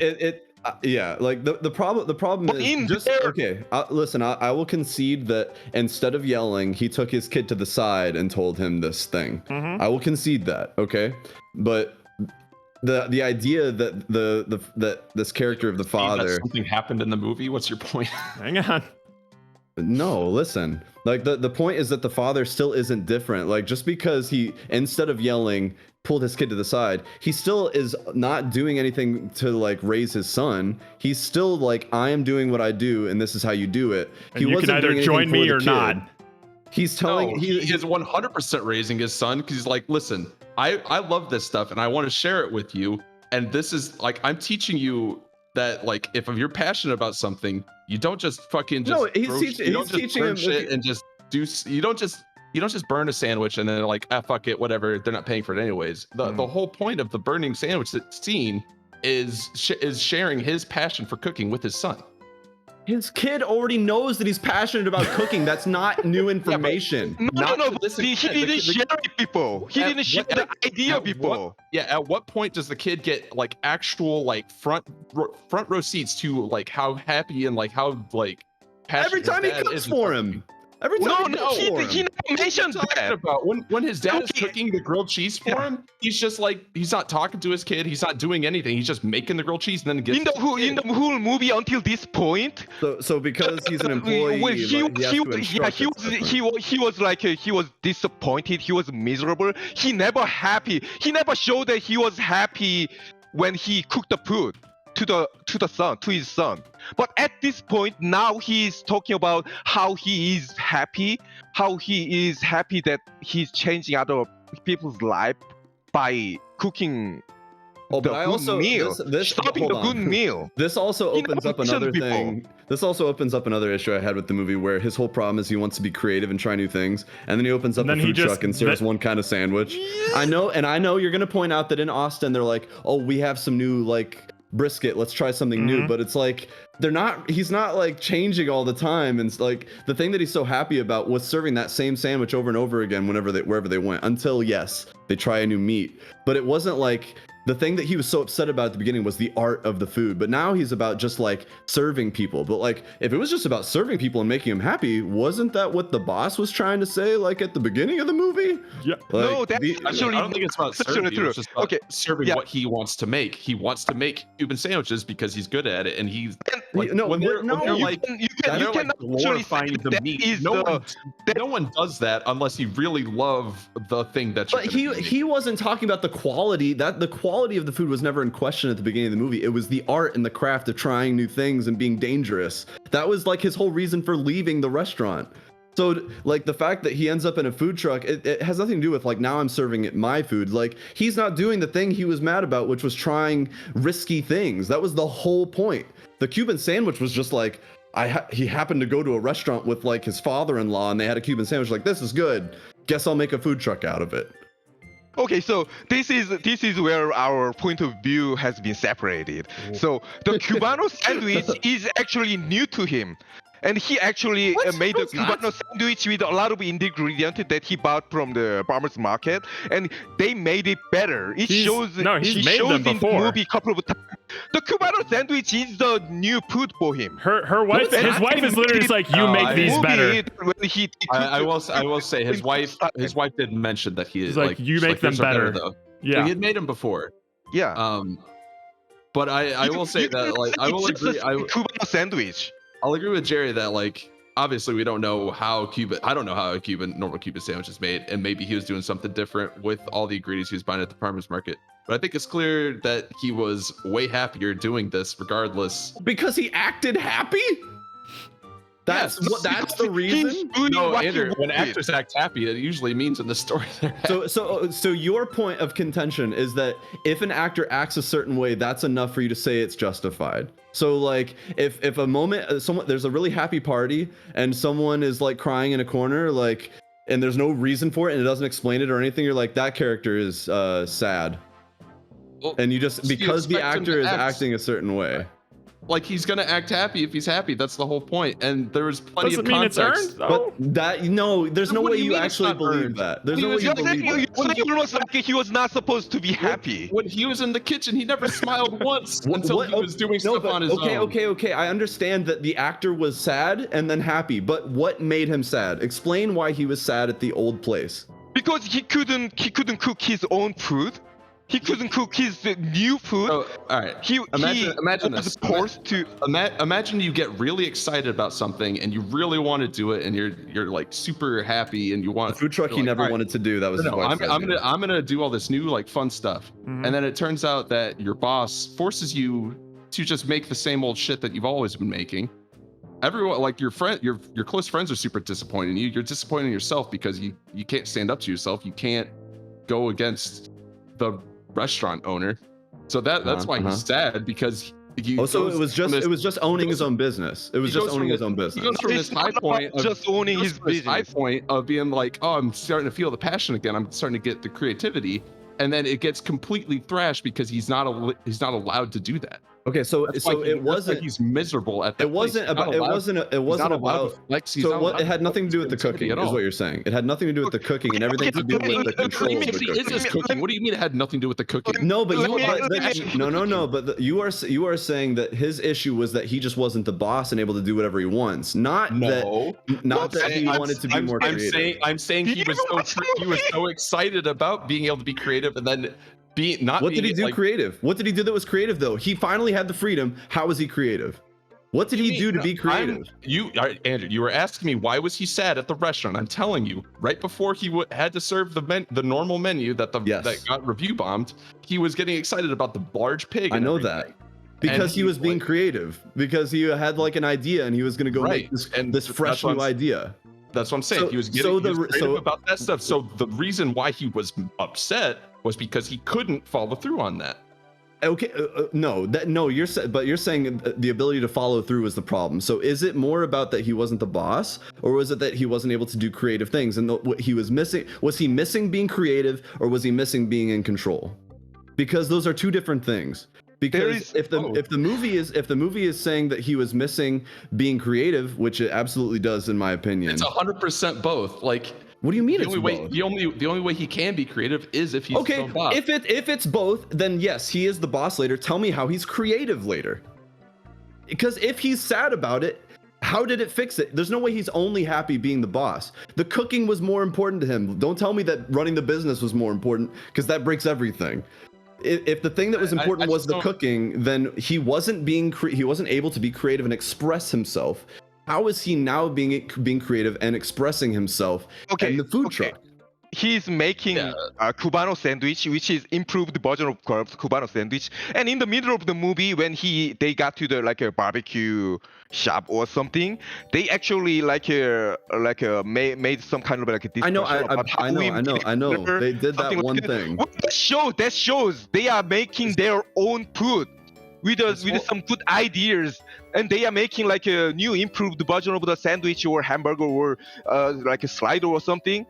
Like the problem But is in just there- okay. Listen, I will concede that instead of yelling, he took his kid to the side and told him this thing. Mhm. I will concede that, okay, but the idea that that this character of the That father. something happened in the movie. What's your point? Hang on. No, listen. Like the point is that the father still isn't different. Like just because he, instead of yelling, pulled his kid to the side, he still is not doing anything to like raise his son. He's still like, I am doing what I do, and this is how you do it. And you can either doing join anything me for or the not. kid. He's telling No, he is 100% raising his son because he's like, listen, I love this stuff and I want to share it with you. And this is like, I'm teaching you that like, if you're passionate about something, you don't just fucking just No, he's throw- teaching- you don't he's just teaching burn him- shit and just do. You don't just burn a sandwich and then like, ah, fuck it, whatever. They're not paying for it anyways. The whole point of the burning sandwich scene is sharing his passion for cooking with his son. His kid already knows that he's passionate about cooking. That's not new information. No. but listen, He the- didn't the- share it, people. He At didn't share what- the idea, at people. At what point does the kid get like actual like front row seats to like how happy and like how like passionate Every time he his dad cooks is for about him. cooking? Every time he cooks for him. He never mentioned Talking that. about when his dad is Okay. cooking the grilled cheese for him, he's just like, he's not talking to his kid, he's not doing anything, he's just making the grilled cheese and then gives In the whole movie until this point, So because he's an employee, well, he was disappointed. He was miserable. He never happy. He never showed that he was happy when he cooked the food to his son. But at this point, now he's talking about how he is happy that he's changing other people's life by cooking Oh, the but I good also meal, stopping hold the good on. meal. This also He opens never up another mentioned thing. This also opens up another issue I had with the movie where his whole problem is he wants to be creative and try new things, and then he opens up And a then he food just- truck and serves one kind of sandwich. I know you're gonna point out that in Austin they're like, oh, we have some new like brisket, let's try something new. Mhm. But it's like he's not like changing all the time. And it's like the thing that he's so happy about was serving that same sandwich over and over again wherever they went, until yes, they try a new meat. But it wasn't like the thing that he was so upset about at the beginning was the art of the food. But now he's about just like serving people. But like if it was just about serving people and making them happy, wasn't that what the boss was trying to say like at the beginning of the movie? Yeah. Like, No, that's actually I don't think it's about that's serving. actually It's true. just about Okay, serving yeah. what he wants to make. He wants to make Cuban sandwiches because he's good at it, and he's like, no, when they're, no, when they're you like you they're can like actually say glorifying the that meat. is No the one does that unless you really love the thing that you're But gonna be he wasn't talking about the quality. That the quality of the food was never in question at the beginning of the movie. It was the art and the craft of trying new things and being dangerous. That was like his whole reason for leaving the restaurant. So like the fact that he ends up in a food truck, it has nothing to do with like now I'm serving it my food. Like he's not doing the thing he was mad about, which was trying risky things. That was the whole point. The Cuban sandwich was just like he happened to go to a restaurant with like his father-in-law and they had a Cuban sandwich. Like this is good. Guess I'll make a food truck out of it. Okay, so this is where our point of view has been separated. So the Cubano sandwich is actually new to him. And he actually made a Cubano sandwich with a lot of ingredients that he bought from the farmer's market, and they made it better. It He's shows made shows them in the before. movie a couple of times. The Cubano sandwich is the new food for him. Her wife, And his wife is literally just like, you No, make I- these Movie, better. when he I will say his wife did mention that he is He's like, you she's make them "Yours are better." though. So Yeah. he had made them before. Yeah. But I will say that like I will It's agree. just a Cubano sandwich. I'll agree with Jerry that like obviously we don't know how I don't know how a normal Cuban sandwich is made, and maybe he was doing something different with all the ingredients he was buying at the farmer's market. But I think it's clear that he was way happier doing this regardless. Because he acted happy? That's Yes, what that's the He's reason? doing No, what he Andrew, when wanted. actors act happy, it usually means in the story they're happy. So your point of contention is that if an actor acts a certain way, that's enough for you to say it's justified. So like if a moment there's a really happy party and someone is like crying in a corner like and there's no reason for it and it doesn't explain it or anything, you're like that character is sad. Well, And you just so you because the expect him actor to is act- acting a certain way. Like he's gonna act happy if he's happy. That's the whole point. And there's plenty Doesn't of mean it's context. earned, though. But that no, there's no What way do you you mean it's actually not believe earned? that. There's He no way was you just believe saying- that. You're saying almost like he was not supposed to be happy. When he was in the kitchen, he never smiled once until he was doing stuff but- on his own. Okay. I understand that the actor was sad and then happy, but what made him sad? Explain why he was sad at the old place. Because he couldn't cook his own food. He couldn't cook his new food. Oh, all right. He Imagine was this. forced to. Imagine you get really excited about something and you really want to do it and you're like super happy and you want The food truck you're he like, never "All right, wanted to do. That was his no, wife's idea. I'm gonna do all this new like fun stuff, Mhm. and then it turns out that your boss forces you to just make the same old shit that you've always been making. Everyone, like your close friends are super disappointed in you. You're disappointed in yourself because you can't stand up to yourself. You can't go against the restaurant owner. So that's why he's sad because he. So it was just owning his own business. It was he just goes owning from his the- own He business. goes from this high point of just owning his high business. point of being like, oh, I'm starting to feel the passion again. I'm starting to get the creativity, and then it gets completely thrashed because he's not allowed to do that. Okay, so That's so why he- it that's why wasn't. he's miserable at that. It wasn't about. It wasn't about. So it had nothing to do with the cooking, is what you're saying. It had nothing to do with the cooking and everything to do with the control of the Is this cooking. cooking? What do you mean it had nothing to do with the cooking? No, but Let you me- but let me- no. But you are saying that his issue was that he just wasn't the boss and able to do whatever he wants, not that he wanted to be more creative. I'm saying he was so excited about being able to be creative and then What did he do like, creative? What did he do that was creative though? He finally had the freedom. How was he creative? What did he do to be creative? Andrew, you were asking me why was he sad at the restaurant. I'm telling you, right before he had to serve the normal menu that that got review bombed, he was getting excited about the large pig. I and know everything. that. Because he was being creative. Because he had like an idea and he was gonna go make this fresh new idea. That's what I'm saying. So- He was so getting the- creative so- about that stuff. So the reason why he was upset was because he couldn't follow through on that. Okay, no, you're saying the ability to follow through is the problem. So is it more about that he wasn't the boss, or was it that he wasn't able to do creative things? And what he was missing, was he missing being creative, or was he missing being in control? Because those are two different things. Because if the both. if the movie is saying that he was missing being creative, which it absolutely does in my opinion. It's 100% both. Like, What do you mean the it's only way both? the only way he can be creative is if he's his Okay, own boss. if it's both, then yes, he is the boss later. Tell me how he's creative later. Because if he's sad about it, how did it fix it? There's no way he's only happy being the boss. The cooking was more important to him. Don't tell me that running the business was more important, because that breaks everything. If the thing that was important I was just the don't- cooking, then he wasn't he wasn't able to be creative and express himself. How is he now being creative and expressing himself Okay, in the food okay. truck? He's making Yeah. a Cubano sandwich, which is improved version of Cubano sandwich. And in the middle of the movie, when they got to the like a barbecue shop or something, they actually made some kind of like a I know, discussion about how we make I know. flavor, They did that something like one that. thing. Well, that shows they are making their own food with some good ideas, and they are making like a new improved version of the sandwich or hamburger or like a slider or something.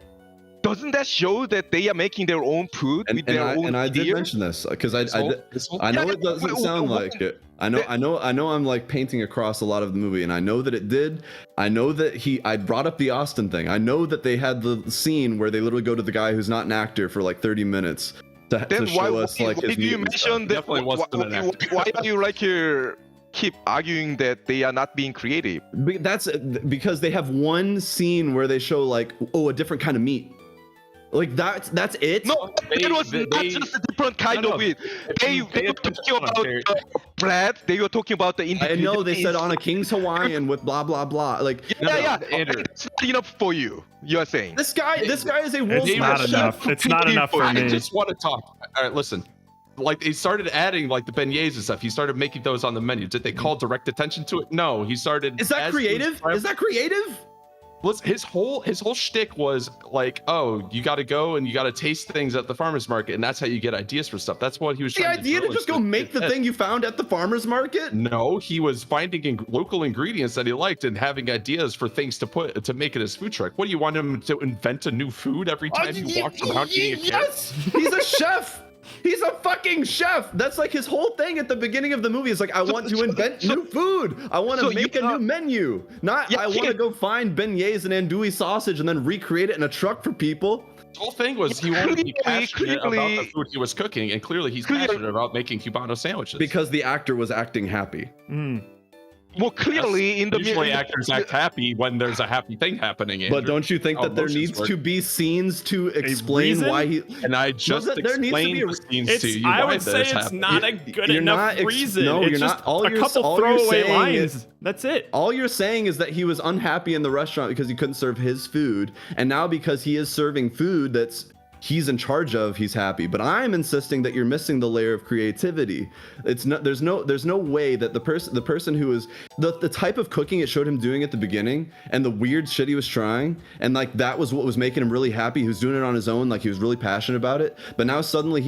Doesn't that show that they are making their own food with their own I did ideas? mention this because I know Yeah, it doesn't but- sound what- like it. I know I'm like painting across a lot of the movie, and I know that it did. I know that I brought up the Austin thing. I know that they had the scene where they literally go to the guy who's not an actor for like 30 minutes to Then show us like why his do you meat and stuff. mention that? Definitely wasn't an actor. Why are you like keep arguing that they are not being creative? That's because they have one scene where they show like, oh, a different kind of meat. Like that's it. No, it was not just a different kind of it. They were talking about bread. They were talking about the I individual. know they said on a King's Hawaiian with blah blah blah. Like Yeah. Andrew. It's not enough for you. You are saying. this guy is a world It's not enough. It's not enough for I me. just want to talk. All right, listen. Like, they started adding like the beignets and stuff. He started making those on the menu. Did they call direct attention to it? No. He started. Is that as he was creative? trying- Is that creative? Listen, his whole shtick was like, oh, you got to go and you got to taste things at the farmers market, and that's how you get ideas for stuff. That's what he was The trying idea to drill just into go make his the head. thing you found at the farmer's market? No, he was finding local ingredients that he liked and having ideas for things to make it his food truck. What do you want him to invent a new food every time he walks around eating a carrot? Yes, he's a chef. He's a fucking chef. That's like his whole thing at the beginning of the movie. Is like, I want to invent new food. I want to make a new menu. Not Yeah, I want to go find beignets and andouille sausage and then recreate it in a truck for people. The whole thing was he wanted to be passionate about the clearly- food he was cooking, and clearly he's passionate about making Cubano sandwiches. Because the actor was acting happy. Well, clearly in the usually actors act happy when there's a happy thing happening. But Andrew. don't you think How that there emotions needs work. to be scenes to explain reason? why he? And I just there needs to explained be a- the scenes It's, to you. I why would say this it's happened. not a good You're enough not reason. no, it's you're just not. All a you're couple all you're throwaway saying lines. is- That's it. All you're saying is that he was unhappy in the restaurant because he couldn't serve his food, and now because he is serving food that's he's in charge of, he's happy. But I'm insisting that you're missing the layer of creativity. It's not. There's no way that the person who is the type of cooking it showed him doing at the beginning, and the weird shit he was trying, and like that was what was making him really happy. He was doing it on his own, like he was really passionate about it. But now suddenly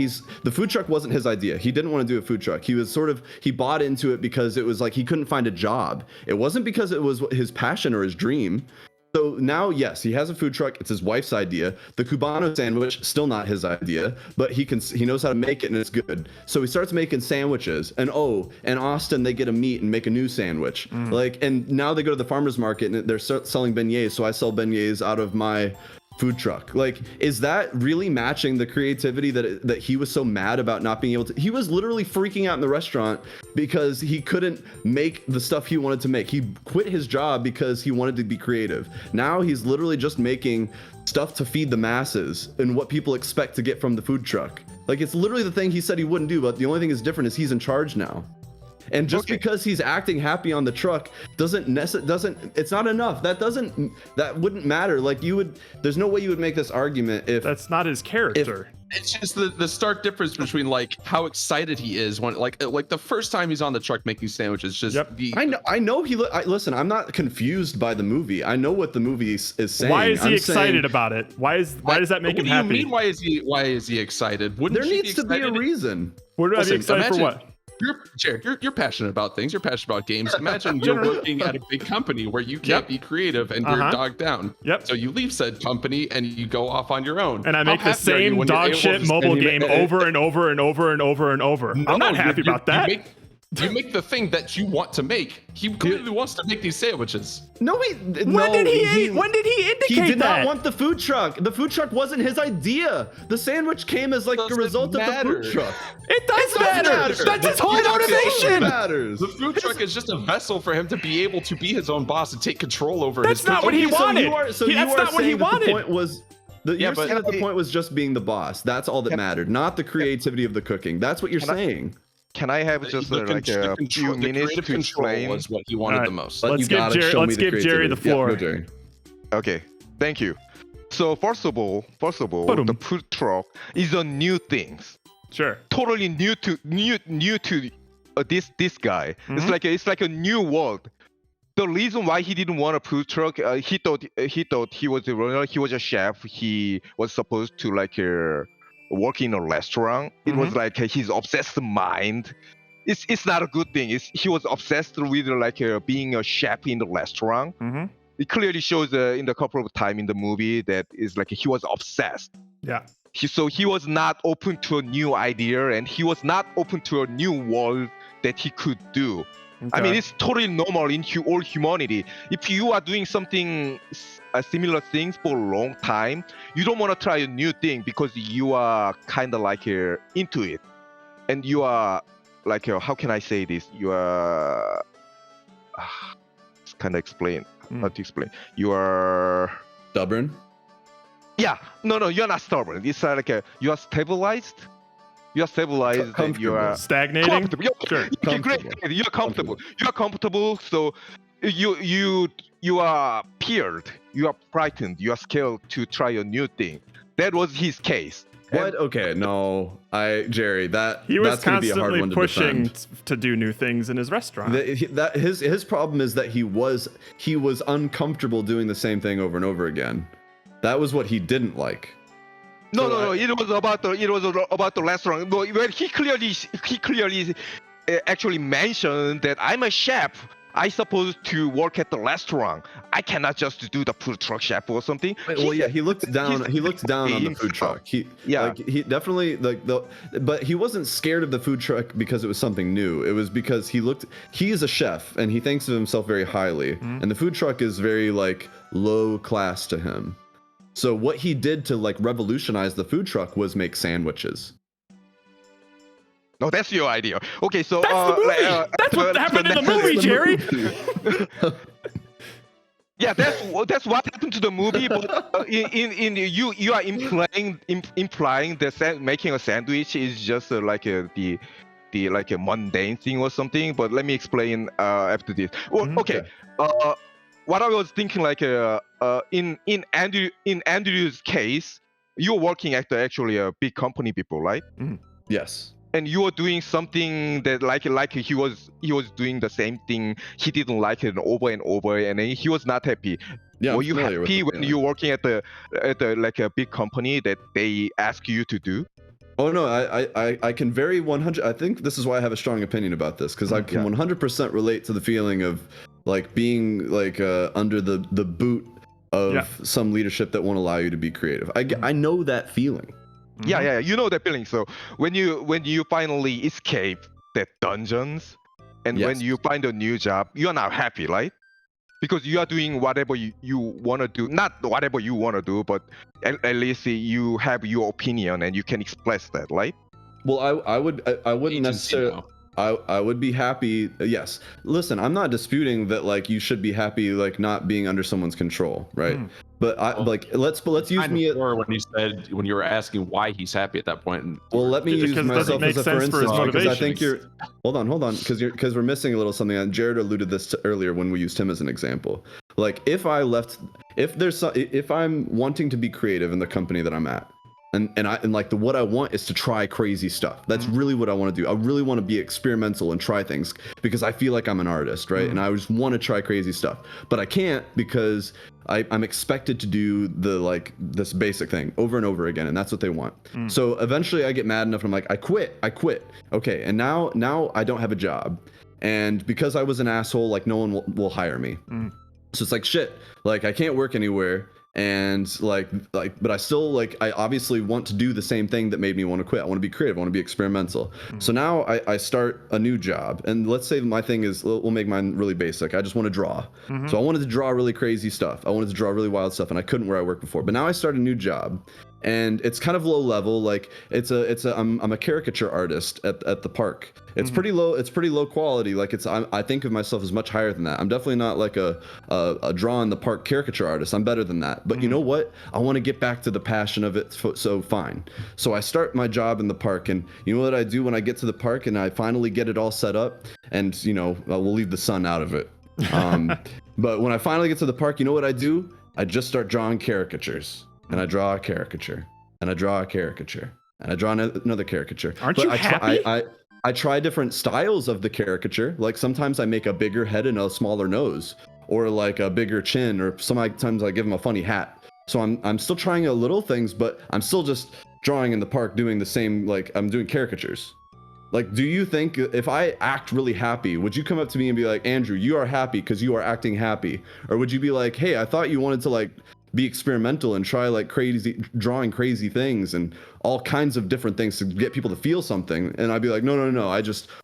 the food truck wasn't his idea. He didn't want to do a food truck. He bought into it because it was like he couldn't find a job. It wasn't because it was his passion or his dream. So now, yes, he has a food truck. It's his wife's idea. The Cubano sandwich, still not his idea, but he knows how to make it and it's good. So he starts making sandwiches, and Austin, they get a meat and make a new sandwich. And now they go to the farmer's market and they're selling beignets. So I sell beignets out of my food truck. Like, is that really matching the creativity that he was so mad about not being able to? He was literally freaking out in the restaurant because he couldn't make the stuff he wanted to make. He quit his job because he wanted to be creative. Now he's literally just making stuff to feed the masses and what people expect to get from the food truck. Like, it's literally the thing he said he wouldn't do, but the only thing is different is he's in charge now. And just because he's acting happy on the truck it's not enough. That wouldn't matter. Like, there's no way you would make this argument if That's not his character. It's just the stark difference between like how excited he is when like the first time he's on the truck making sandwiches. Just I know listen, I'm not confused by the movie. I know what the movie is saying. Why is he I'm excited saying, about it? Why does that make what him do you happy? mean? Why is he excited? Wouldn't there you needs to be a excited? reason. Would I be Listen, excited for imagine- what? Jared, you're passionate about things. You're passionate about games. Imagine you're working at a big company where you can't be creative and you're dogged down. Yep. So you leave said company and you go off on your own. And I How make the happy are you same when you're dog able shit to- mobile and you game ma- over and over and over and over and over. I'm not No, happy about that. You make the thing that you want to make. He clearly wants to make these sandwiches. No, When did he indicate He did that? not want the food truck. The food truck wasn't his idea. The sandwich came as like a Doesn't result of the matter. food truck. It does matter. That's his whole It motivation. matters. The food truck is just a vessel for him to be able to be his own boss and take control over That's his not food what he truck. wanted. That's That's not what he wanted. The point was. You're but- saying that the point was just being the boss. That's all that mattered, not the creativity of the cooking. That's what you're saying. Can I have just The like con- a the control- few the minutes creative to control explain? was what he wanted Alright. the most. But Let's you give gotta Jerry- show let's me the give Jerry the creativity. Yeah, floor. go, Jerry. Okay, thank you. So first of all, Ba-dum. the food truck is a new thing, Sure. totally new to this guy. Mhm. It's like a new world. The reason why he didn't want a food truck, he thought he was a runner, he was a chef. He was supposed to work in a restaurant. It was like his obsessed mind. It's not a good thing. He was obsessed with being a chef in the restaurant. Mm-hmm. It clearly shows in the couple of time in the movie that is like he was obsessed. Yeah. So he was not open to a new idea, and he was not open to a new world that he could do. I mean, it's totally normal in all humanity. If you are doing something similar things for a long time, you don't want to try a new thing because you are kind of into it, and you are how can I say this? You are kind of explain how to explain. You are Stubborn. yeah. No, you're not stubborn. It's you are stabilized. You are stabilized. And you are stagnating. comfortable. Sure. Okay, great. You're comfortable. You're comfortable. So you are feared. You are frightened. You are scared to try a new thing. That was his case. What? Okay, no, Jerry, He was that's gonna be a hard constantly one to pushing defend. to do new things in his restaurant. His problem is that he was uncomfortable doing the same thing over and over again. That was what he didn't like. No. It was about the restaurant. No, where he clearly actually mentioned that I'm a chef. I supposed to work at the restaurant. I cannot just do the food truck chef or something. Well, yeah, he looked down. He looked down on the food truck. He definitely but he wasn't scared of the food truck because it was something new. It was because he is a chef and he thinks of himself very highly, and the food truck is very low class to him. So what he did to revolutionize the food truck was make sandwiches. No, that's your idea. Okay, so That's the movie. That's what happened in the movie, Jerry. Yeah, that's what happened to the movie. But you are implying that making a sandwich is just the mundane thing or something. But let me explain after this. Well, okay. What I was thinking, in Andrew's case, you're working at actually a big company, people, right? Yes. And you are doing something that he was doing the same thing. He didn't like it over and over, and then he was not happy. Yeah. Were you happy when you're working at a big company that they ask you to do? Oh no, I can very 100. I think this is why I have a strong opinion about this because I can 100% relate to the feeling of being under the boot of some leadership that won't allow you to be creative. I know that feeling. Yeah, you know that feeling. So when you finally escape that dungeons, and when you find a new job, you are now happy, right? Because you are doing whatever you want to do. Not whatever you want to do, but at least you have your opinion and you can express that, right? Well, I wouldn't necessarily. I would be happy. Yes. Listen, I'm not disputing that you should be happy not being under someone's control, right? But let's use me when you were asking why he's happy at that point. Well, let me use myself as a for instance because I think motivations. hold on because we're missing a little something. And Jared alluded this to earlier when we used him as an example. If I'm wanting to be creative in the company that I'm at, And like what I want is to try crazy stuff. That's really what I want to do. I really want to be experimental and try things because I feel like I'm an artist, right? And I just want to try crazy stuff, but I can't because I'm expected to do this basic thing over and over again, and that's what they want. So eventually I get mad enough and I'm like, I quit. Okay, and now I don't have a job, and because I was an asshole, like no one will hire me. So it's like shit. Like I can't work anywhere. And but I still I obviously want to do the same thing that made me want to quit. I want to be creative. I want to be experimental. So now I start a new job, and let's say my thing is, we'll make mine really basic. I just want to draw. So I wanted to draw really crazy stuff. I wanted to draw really wild stuff, and I couldn't where I worked before. But now I start a new job, and it's kind of low level. Like I'm a caricature artist at the park. It's pretty low. It's pretty low quality. Like I think of myself as much higher than that. I'm definitely not like a draw in the park caricature artist. I'm better than that. But you know what? I want to get back to the passion of it. So fine. So I start my job in the park, and you know what I do when I get to the park and I finally get it all set up, and we'll leave the sun out of it. But when I finally get to the park, you know what I do? I just start drawing caricatures. And I draw a caricature, and I draw a caricature, and I draw another caricature. Aren't you happy? I try different styles of the caricature. Like sometimes I make a bigger head and a smaller nose, or like a bigger chin, or sometimes I give him a funny hat. So I'm still trying little things, but I'm still just drawing in the park, doing the same. Like I'm doing caricatures. Like, do you think if I act really happy, would you come up to me and be like, Andrew, you are happy because you are acting happy? Or would you be like, hey, I thought you wanted to be experimental and try drawing crazy things and all kinds of different things to get people to feel something? And I'd be like, no,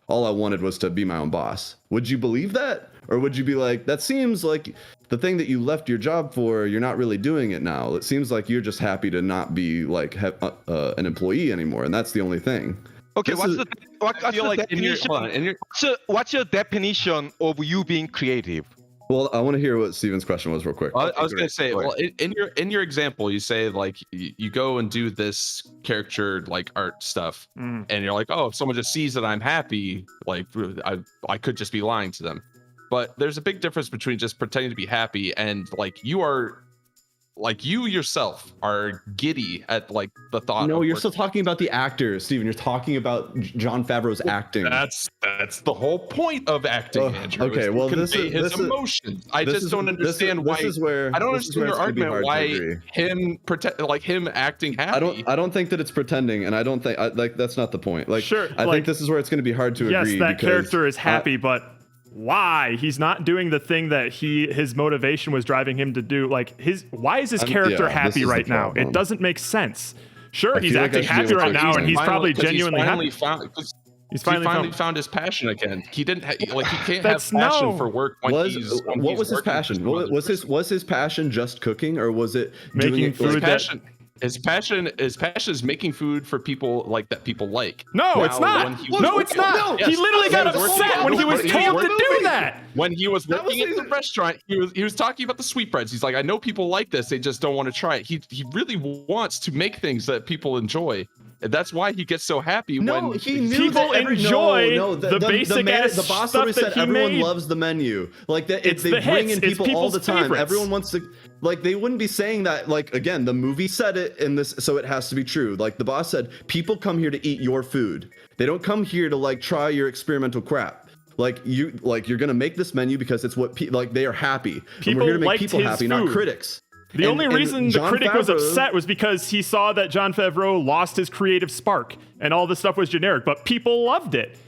all I wanted was to be my own boss. Would you believe that? Or would you be like, that seems like the thing that you left your job for, you're not really doing it now. It seems like you're just happy to not be an employee anymore, and that's the only thing. Okay, what's your definition of you being creative? Well, I want to hear what Steven's question was real quick. I was going to say, well, in your example, you say you go and do this caricature art stuff, and you're like, oh, if someone just sees that I'm happy, I could just be lying to them. But there's a big difference between just pretending to be happy and you yourself are giddy at the thought. No, you're still talking about the actor, Steven. You're talking about Jon Favreau's acting. That's the whole point of acting, Andrew. Okay, well, his emotions. I just don't understand why. I don't understand your argument why him acting happy. I don't think that it's pretending, and I don't think that's not the point. Sure, I think this is where it's going to be hard to agree. Yes, that character is happy, but why? He's not doing the thing that his motivation was driving him to do. Why is his character happy right now? It doesn't make sense. Sure, he's acting happy right now, and he's probably genuinely happy. He's finally found his passion again. He didn't he can't have passion for work when what he's was his passion? Was his passion just cooking, or was it making food? His passion is making food for people that people like. No, it's not. It's not. He literally got upset when he was told to do that. When he was working at the restaurant, he was talking about the sweetbreads. He's like, I know people like this, they just don't want to try it. He really wants to make things that people enjoy. And that's why he gets so happy when people enjoy the basic the boss stuff said that he everyone made. Loves the menu. They the bring hits. in people all the time. Favorites. Everyone wants to they wouldn't be saying that again, the movie said it in this, so it has to be true. The boss said people come here to eat your food. They don't come here to try your experimental crap. You're gonna make this menu because it's what they are happy. People and we're here to make liked people his happy, food. not critics. The only reason the critic was upset was because he saw that Jon Favreau lost his creative spark and all this stuff was generic, but people loved it.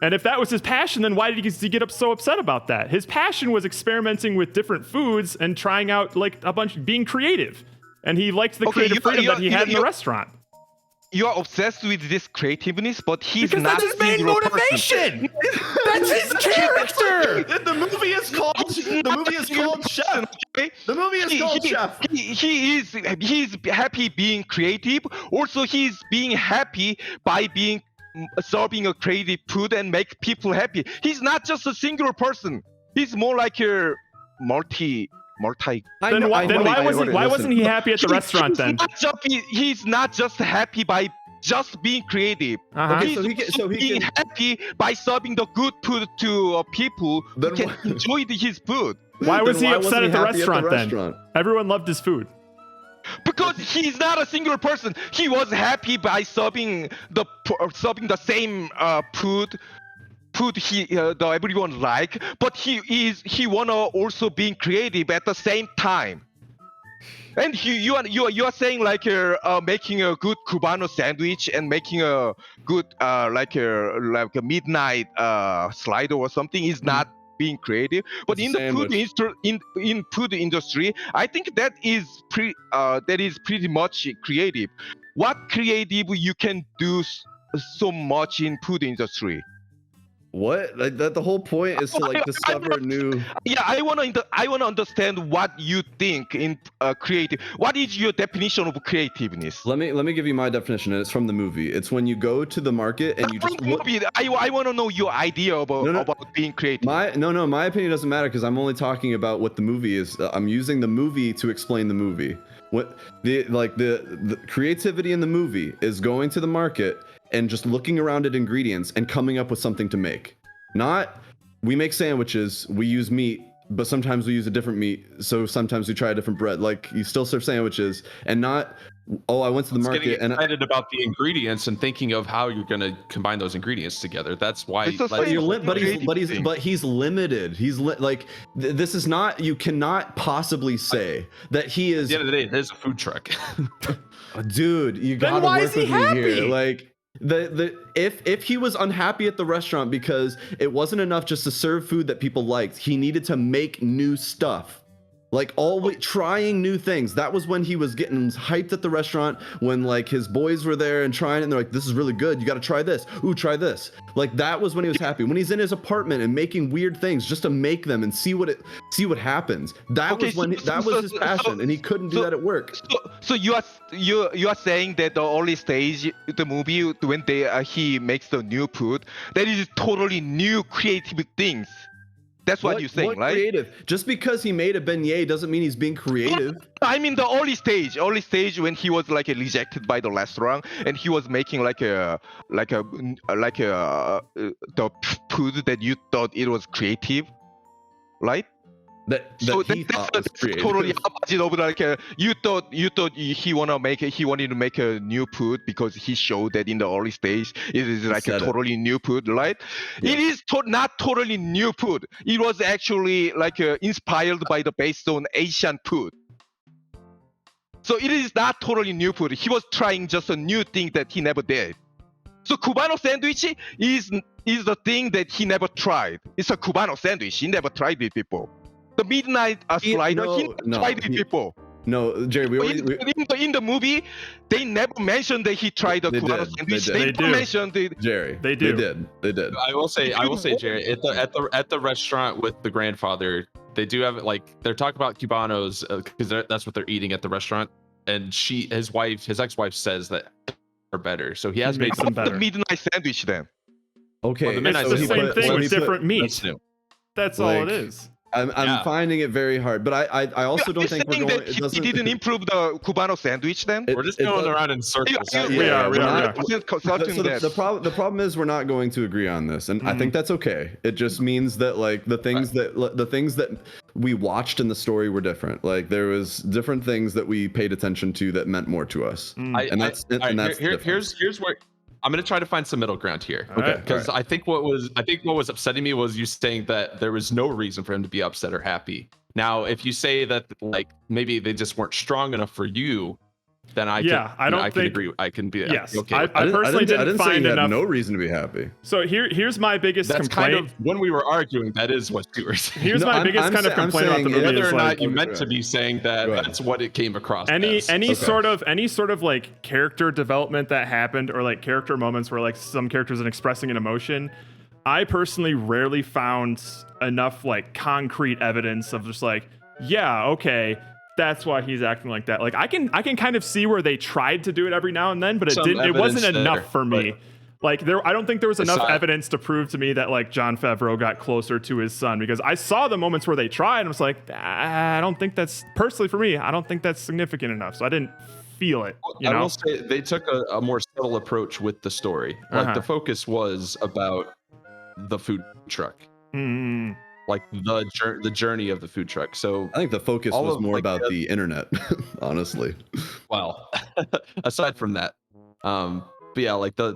And if that was his passion, then why did he get so upset about that? His passion was experimenting with different foods and trying out being creative. And he liked the creative freedom that he had in the restaurant. You are obsessed with this creativeness, but he's because not. That's his main motivation. That's his character. The movie is called Chef. The movie is called Chef. He's happy being creative. Also, he's being happy by serving a creative food and make people happy. He's not just a singular person. He's more like a multi. Then why wasn't he happy at the restaurant then? He's not just happy by just being creative. Okay, He's being happy by serving the good food to people who can enjoy his food. Why was he upset at the restaurant then? Everyone loved his food. because he's not a single person. He was happy by serving the same food he the everyone like, but he wanna also being creative at the same time. And you are saying like making a good Cubano sandwich and making a good like a midnight slider or something is not being creative. But It's in a the food sandwich. in food industry, I think that is pretty much creative. What creative you can do so much in food industry? What? Like that? The whole point is to like discover new. Yeah, I wanna understand what you think in creative. What is your definition of creativeness? Let me give you my definition, and it's from the movie. It's when you go to the market and you just. I want to know your idea about being creative. My opinion doesn't matter because I'm only talking about what the movie is. I'm using the movie to explain the movie. What the creativity in the movie is going to the market and just looking around at ingredients and coming up with something to make. Not we make sandwiches, we use meat, but sometimes we use a different meat, so sometimes we try a different bread. Like you still serve sandwiches, and not I went to the market getting and excited about the ingredients and thinking of how you're gonna combine those ingredients together. That's why. It's a But thing. he's limited. This is not. You cannot possibly say that he is. At the end of the day, it is a food truck. Dude, you Then gotta why work is he with me here. happy? Like if he was unhappy at the restaurant because it wasn't enough just to serve food that people liked, he needed to make new stuff. Like always trying new things. That was when he was getting hyped at the restaurant, when like his boys were there and trying it and they're like, this is really good. You got to try this. Ooh, try this. Like that was when he was happy. When he's in his apartment and making weird things just to make them and see what happens. That was his passion, and he couldn't do that at work. So you are saying that the early stage the movie when he makes the new food, that is totally new creative things. That's what you're saying, right? Creative. Just because he made a beignet doesn't mean he's being creative. I mean the early stage when he was like rejected by the restaurant and he was making the food that you thought it was creative, right? That he thought was creative. Totally opposite of like you thought he wanted to make a new food because he showed that in the early stage it is like a totally new food, right? Yeah. It is not totally new food. It was actually like inspired by based on Asian food. So it is not totally new food. He was trying just a new thing that he never did. So Cubano sandwich is the thing that he never tried. It's a Cubano sandwich. He never tried it before. The midnight slider, he tried it before. No, Jerry, in the movie, they never mentioned that he tried the Cubano sandwich. They do. mentioned it. Jerry, They do. They did. I will say, Jerry, at the restaurant with the grandfather, they do have like they're talking about Cubanos because that's what they're eating at the restaurant, and his ex-wife says that are better, so he has made them better. The midnight sandwich then. Okay, Well, the midnight It's the sandwich- same thing with different meat. That's new. That's all it is. I'm finding it very hard, but I also don't think we're saying going. that It he doesn't. didn't improve the Cubano sandwich then. We're just going around in circles. We are. The problem is we're not going to agree on this, and I think that's okay. It just means that like the things that we watched in the story were different. Like there was different things that we paid attention to that meant more to us, and that's here's where I'm gonna try to find some middle ground here. Okay, Because I think what was upsetting me was you saying that there was no reason for him to be upset or happy. Now, if you say that like maybe they just weren't strong enough for you, then I can agree. I can be Yes, okay. I personally didn't say find you had enough. no reason to be happy. So here's my biggest That's complaint. kind of when we were arguing. That is what you were saying. Here's my biggest kind of complaint about the movie. Whether is or like, not you meant to be saying that, that's what it came across. any as. sort of like character development that happened, or like character moments where like some characters are expressing an emotion, I personally rarely found enough like concrete evidence of just like, yeah, okay, that's why he's acting like that. Like I can kind of see where they tried to do it every now and then, but it wasn't enough for me. Like I don't think there was enough evidence to prove to me that like Jon Favreau got closer to his son, because I saw the moments where they tried and I was like, I don't think that's, personally for me, I don't think that's significant enough. So I didn't feel it. I will say they took a more subtle approach with the story. Like the focus was about the food truck. Like the journey of the food truck. So I think the focus was more about the internet, honestly. well, aside from that, but yeah, like the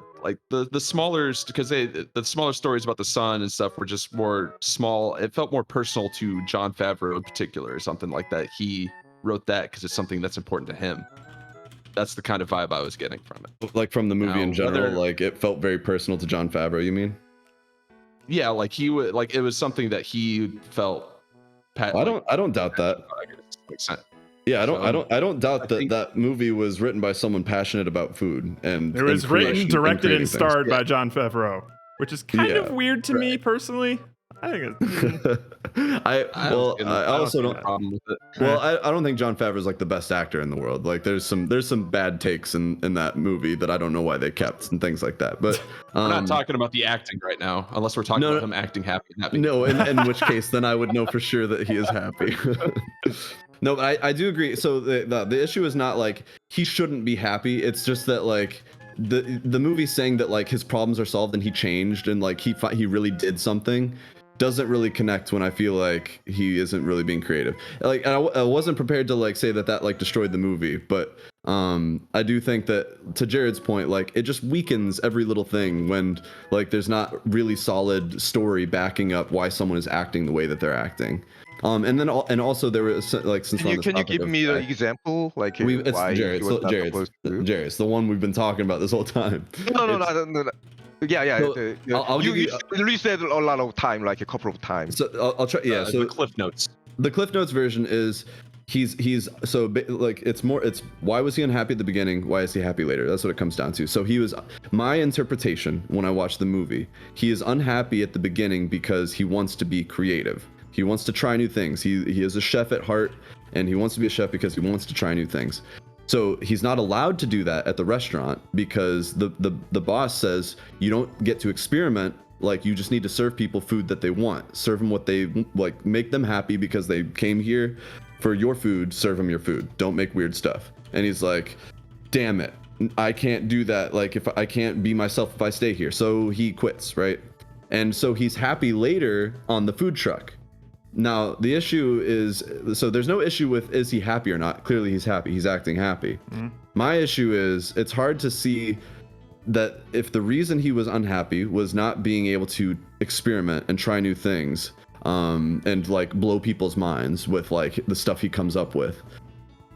smaller, because the smaller stories about the son and stuff were just more small. It felt more personal to Jon Favreau in particular, or something like that. He wrote that because it's something that's important to him. That's the kind of vibe I was getting from it. Like from the movie Now, in general, whether- like it felt very personal to Jon Favreau. You mean? Yeah, like he would, like it was something that he felt. I don't doubt that. Makes sense. Yeah, I don't doubt I that think- that movie was written by someone passionate about food and It was and written, creation directed, and creating starred by Jon Favreau, which is kind of Yeah, weird to me personally. I think it's, things. I also see a don't. problem with it. Well, I don't think Jon Favreau is like the best actor in the world. Like there's some bad takes in that movie that I don't know why they kept and things like that. But We're not talking about the acting right now, unless we're talking No, about no. him acting happy. Not being- No, in which case then I would know for sure that he is happy. No, but I do agree. So the issue is not like he shouldn't be happy. It's just that like the movie saying that like his problems are solved and he changed and like he really did something doesn't really connect when I feel like he isn't really being creative. Like I wasn't prepared to like say that like destroyed the movie, but I do think that to Jared's point, like it just weakens every little thing when like there's not really solid story backing up why someone is acting the way that they're acting. And then also there was like since we're on this Can you topic give of, me the example, like it's why Jared, he was not Jared's, supposed to? Jared's the one we've been talking about this whole time. No. Yeah. So, I'll give You you- you said a lot of time, like a couple of times. So I'll try. Yeah. So the Cliff Notes. the Cliff Notes version is he's so like it's why was he unhappy at the beginning? Why is he happy later? That's what it comes down to. So my interpretation when I watched the movie, he is unhappy at the beginning because he wants to be creative. He wants to try new things. He is a chef at heart, and he wants to be a chef because he wants to try new things. So he's not allowed to do that at the restaurant because the boss says you don't get to experiment. Like you just need to serve people food that they want. Serve them what they like. Make them happy because they came here for your food. Serve them your food. Don't make weird stuff. And he's like, damn it, I can't do that. Like if I can't be myself if I stay here. So he quits, right? And so he's happy later on the food truck. Now, the issue is, so there's no issue with is he happy or not? Clearly he's happy. He's acting happy. Mm-hmm. My issue is it's hard to see that if the reason he was unhappy was not being able to experiment and try new things and like blow people's minds with like the stuff he comes up with,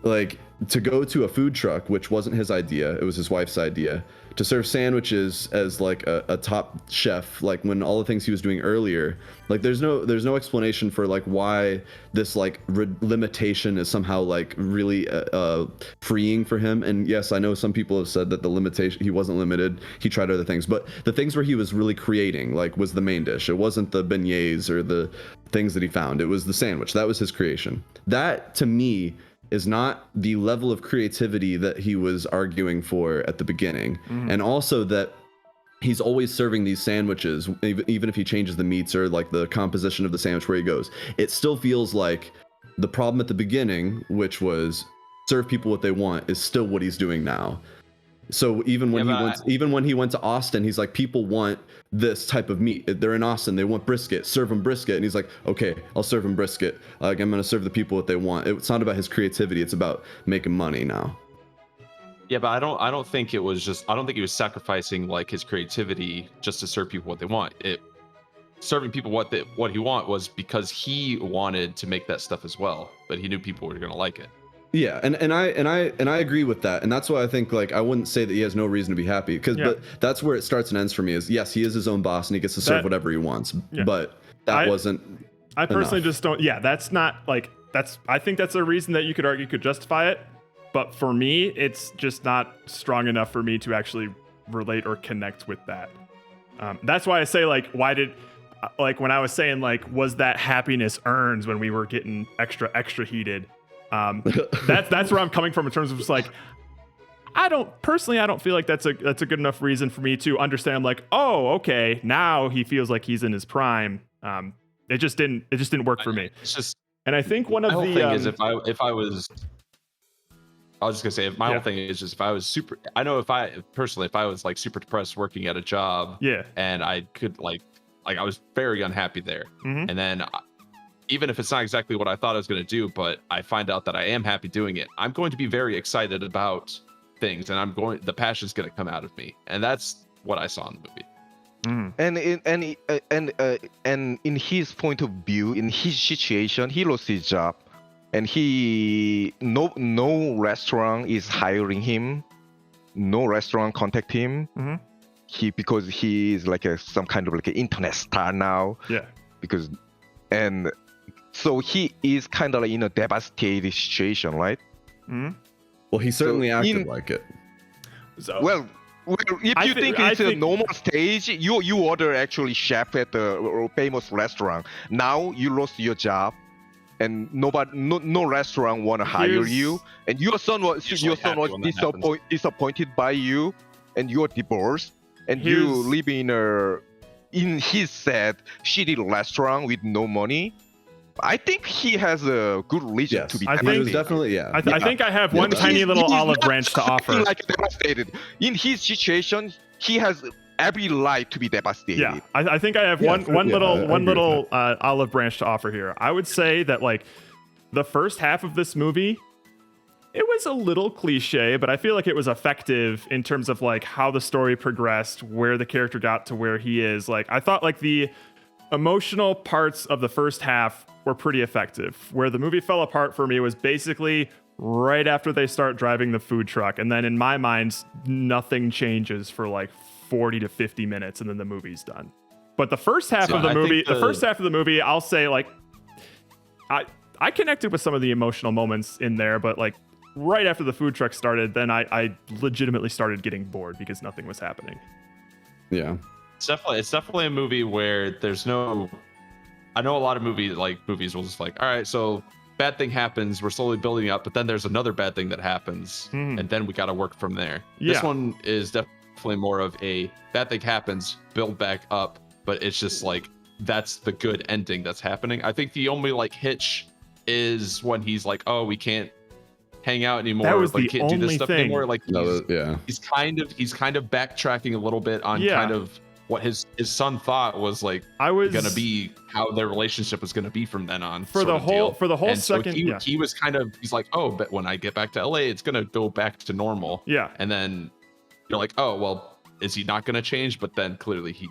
like to go to a food truck, which wasn't his idea, it was his wife's idea, to serve sandwiches as like a top chef, like when all the things he was doing earlier, like there's no explanation for like why this like limitation is somehow like really freeing for him. And yes, I know some people have said that the limitation, he wasn't limited, he tried other things, but the things where he was really creating like was the main dish. It wasn't the beignets or the things that he found, it was the sandwich. That was his creation. That to me is not the level of creativity that he was arguing for at the beginning. And also that he's always serving these sandwiches, even if he changes the meats or like the composition of the sandwich where he goes. It still feels like the problem at the beginning, which was serve people what they want, is still what he's doing now. So even when he went to Austin, he's like, people want this type of meat. They're in Austin, they want brisket. Serve them brisket, and he's like, okay, I'll serve them brisket. Like I'm gonna serve the people what they want. It's not about his creativity. It's about making money now. Yeah, but I don't think he was sacrificing like his creativity just to serve people what they want. Serving people what he want was because he wanted to make that stuff as well, but he knew people were gonna like it. Yeah, and I agree with that, and that's why I think like I wouldn't say that he has no reason to be happy but that's where it starts and ends for me. Is yes, he is his own boss and he gets to serve whatever he wants, but that wasn't. I personally enough. just don't. Yeah, that's not like that's. I think that's a reason that you could argue could justify it, but for me, it's just not strong enough for me to actually relate or connect with that. That's why I say like, why did like when I was saying like, was that happiness earned when we were getting extra heated? That's where I'm coming from in terms of just like, I don't feel like that's a good enough reason for me to understand like, oh, okay, now he feels like he's in his prime. It just didn't work for me. It's just, and I think one of my whole the thing is if I was just gonna say my whole thing is just if I was if I was like super depressed working at a job, yeah, and I could like I was very unhappy there, Mhm. and then even if it's not exactly what I thought I was going to do, but I find out that I am happy doing it, I'm going to be very excited about things, and the passion's going to come out of me, and that's what I saw in the movie. And in his point of view, in his situation, he lost his job, and no restaurant is hiring him, no restaurant contact him. Because he is like some kind of like an internet star now. Yeah. And so he is kind of like in a devastated situation, right? Well, he certainly acted like it. So, Well, if you think it's a normal stage, you order actually chef at the famous restaurant. Now you lost your job, and no restaurant want to hire you, and your son was disappointed by you, and you're divorced, and you live in his said shitty restaurant with no money. I think he has a good reason to be. I He think was definitely, yeah. I think I have one tiny little olive branch to offer. Like devastated. In his situation, he has every right to be devastated. Yeah, I think I have one little olive branch to offer here. I would say that like the first half of this movie, it was a little cliche, but I feel like it was effective in terms of like how the story progressed, where the character got to where he is. Like I thought like the emotional parts of the first half were pretty effective. Where the movie fell apart for me was basically right after they start driving the food truck, and then in my mind nothing changes for like 40 to 50 minutes, and then the movie's done. But the first half of the movie, I'll say like I connected with some of the emotional moments in there, but like right after the food truck started, then I legitimately started getting bored because nothing was happening. Yeah. It's definitely a movie where there's no. I know a lot of movies will just like, all right, so bad thing happens, we're slowly building up, but then there's another bad thing that happens, and then we got to work from there. Yeah. This one is definitely more of a bad thing happens, build back up, but it's just like that's the good ending that's happening. I think the only like hitch is when he's like, oh, we can't hang out anymore. That was like, the can't do this only stuff thing. anymore. Like he's kind of backtracking a little bit on kind of what his son thought was like gonna be how their relationship was gonna be from then on. For the whole and second, so he was he's like, oh, but when I get back to LA, it's gonna go back to normal. Yeah. And then you're like, oh well, is he not gonna change? But then clearly he.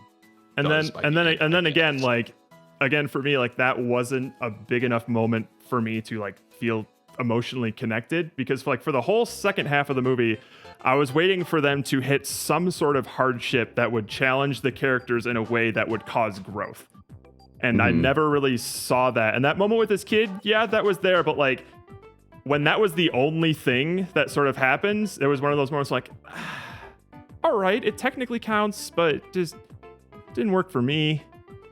And then again for me, like that wasn't a big enough moment for me to like feel emotionally connected, because like for the whole second half of the movie, I was waiting for them to hit some sort of hardship that would challenge the characters in a way that would cause growth. And I never really saw that. And that moment with this kid, yeah, that was there. But like when that was the only thing that sort of happens, it was one of those moments like, all right, it technically counts, but it just didn't work for me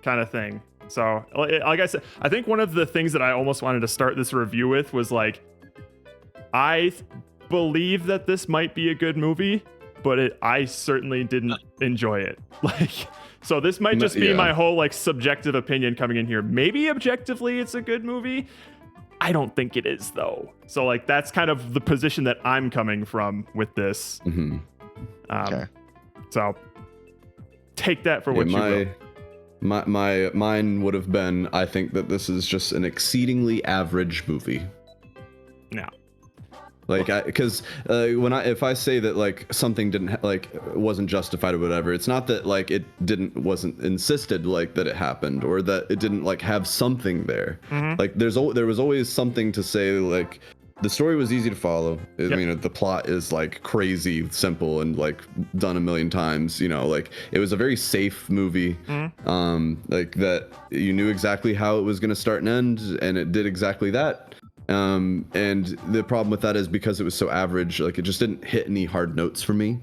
kind of thing. So like I said, I think one of the things that I almost wanted to start this review with was like, I believe that this might be a good movie, but I certainly didn't enjoy it. Like, so this might just be my whole like subjective opinion coming in here. Maybe objectively it's a good movie. I don't think it is though. So like that's kind of the position that I'm coming from with this. Okay. So take that for what you will. Mine would have been, I think that this is just an exceedingly average movie. Yeah. Like, because if I say that like something didn't wasn't justified or whatever, it's not that like it wasn't insisted like that it happened, or that it didn't like have something there. Like there was always something to say. Like the story was easy to follow. I mean, the plot is like crazy simple and like done a million times. You know, like it was a very safe movie. Like that you knew exactly how it was going to start and end, and it did exactly that. And the problem with that is because it was so average, like it just didn't hit any hard notes for me.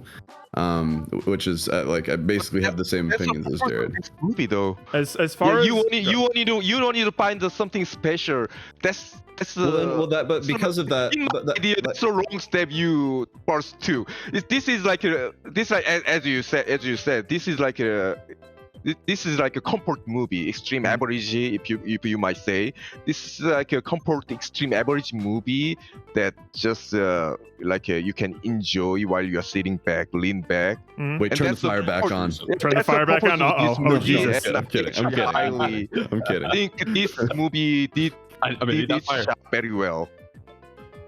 Which is like I basically have the same opinions as Jared. This movie though, as far as you don't need to find something special. That's because of that, that's the wrong step you first to. This is like as you said, this is like this is like a comfort movie, extreme Mhm. average, if you might say. This is like a comfort extreme average movie that just you can enjoy while you are sitting back, lean back. Mhm. Wait, And turn the that's the fire back on. purpose- Turn the that's fire back purpose on? of this Uh-oh. Oh, movie, Jesus. and I'm kidding. I'm I kidding. highly I'm kidding. think this movie did I mean, did not its fire. job very well.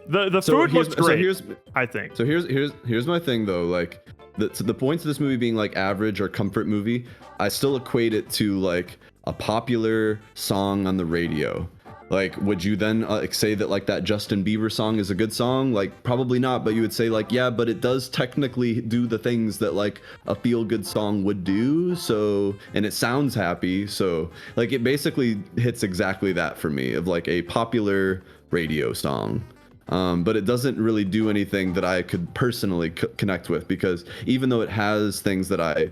The So food here's- looks great, So here's I think. So here's my thing though, like the points of this movie being like average or comfort movie, I still equate it to like a popular song on the radio. Like, would you then say that like that Justin Bieber song is a good song? Like, probably not, but you would say like, yeah, but it does technically do the things that like a feel good song would do. So, and it sounds happy. So, like, it basically hits exactly that for me of like a popular radio song. But it doesn't really do anything that I could personally connect with, because even though it has things that I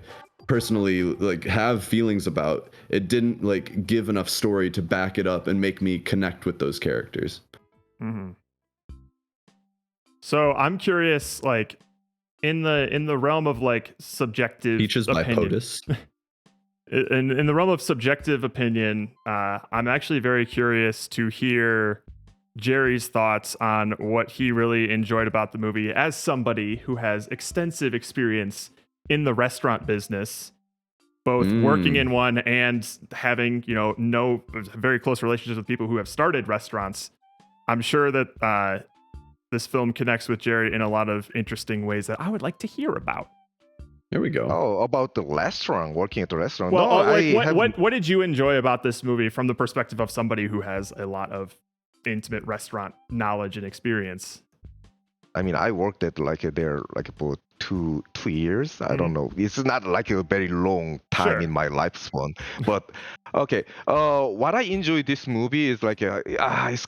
personally like have feelings about, it didn't like give enough story to back it up and make me connect with those characters. Mm-hmm. So I'm curious, like in the realm of like subjective Peaches by opinion, POTUS. in the realm of subjective opinion, I'm actually very curious to hear Jerry's thoughts on what he really enjoyed about the movie as somebody who has extensive experience in the restaurant business, both working in one and having, no very close relationships with people who have started restaurants. I'm sure that this film connects with Jerry in a lot of interesting ways that I would like to hear about. There we go. Oh, about the restaurant, working at the restaurant. Well, no, what did you enjoy about this movie from the perspective of somebody who has a lot of intimate restaurant knowledge and experience? I mean, I worked at there for two years. I don't know. It's not like a very long time Sure. in my lifespan. But okay, what I enjoy this movie is it's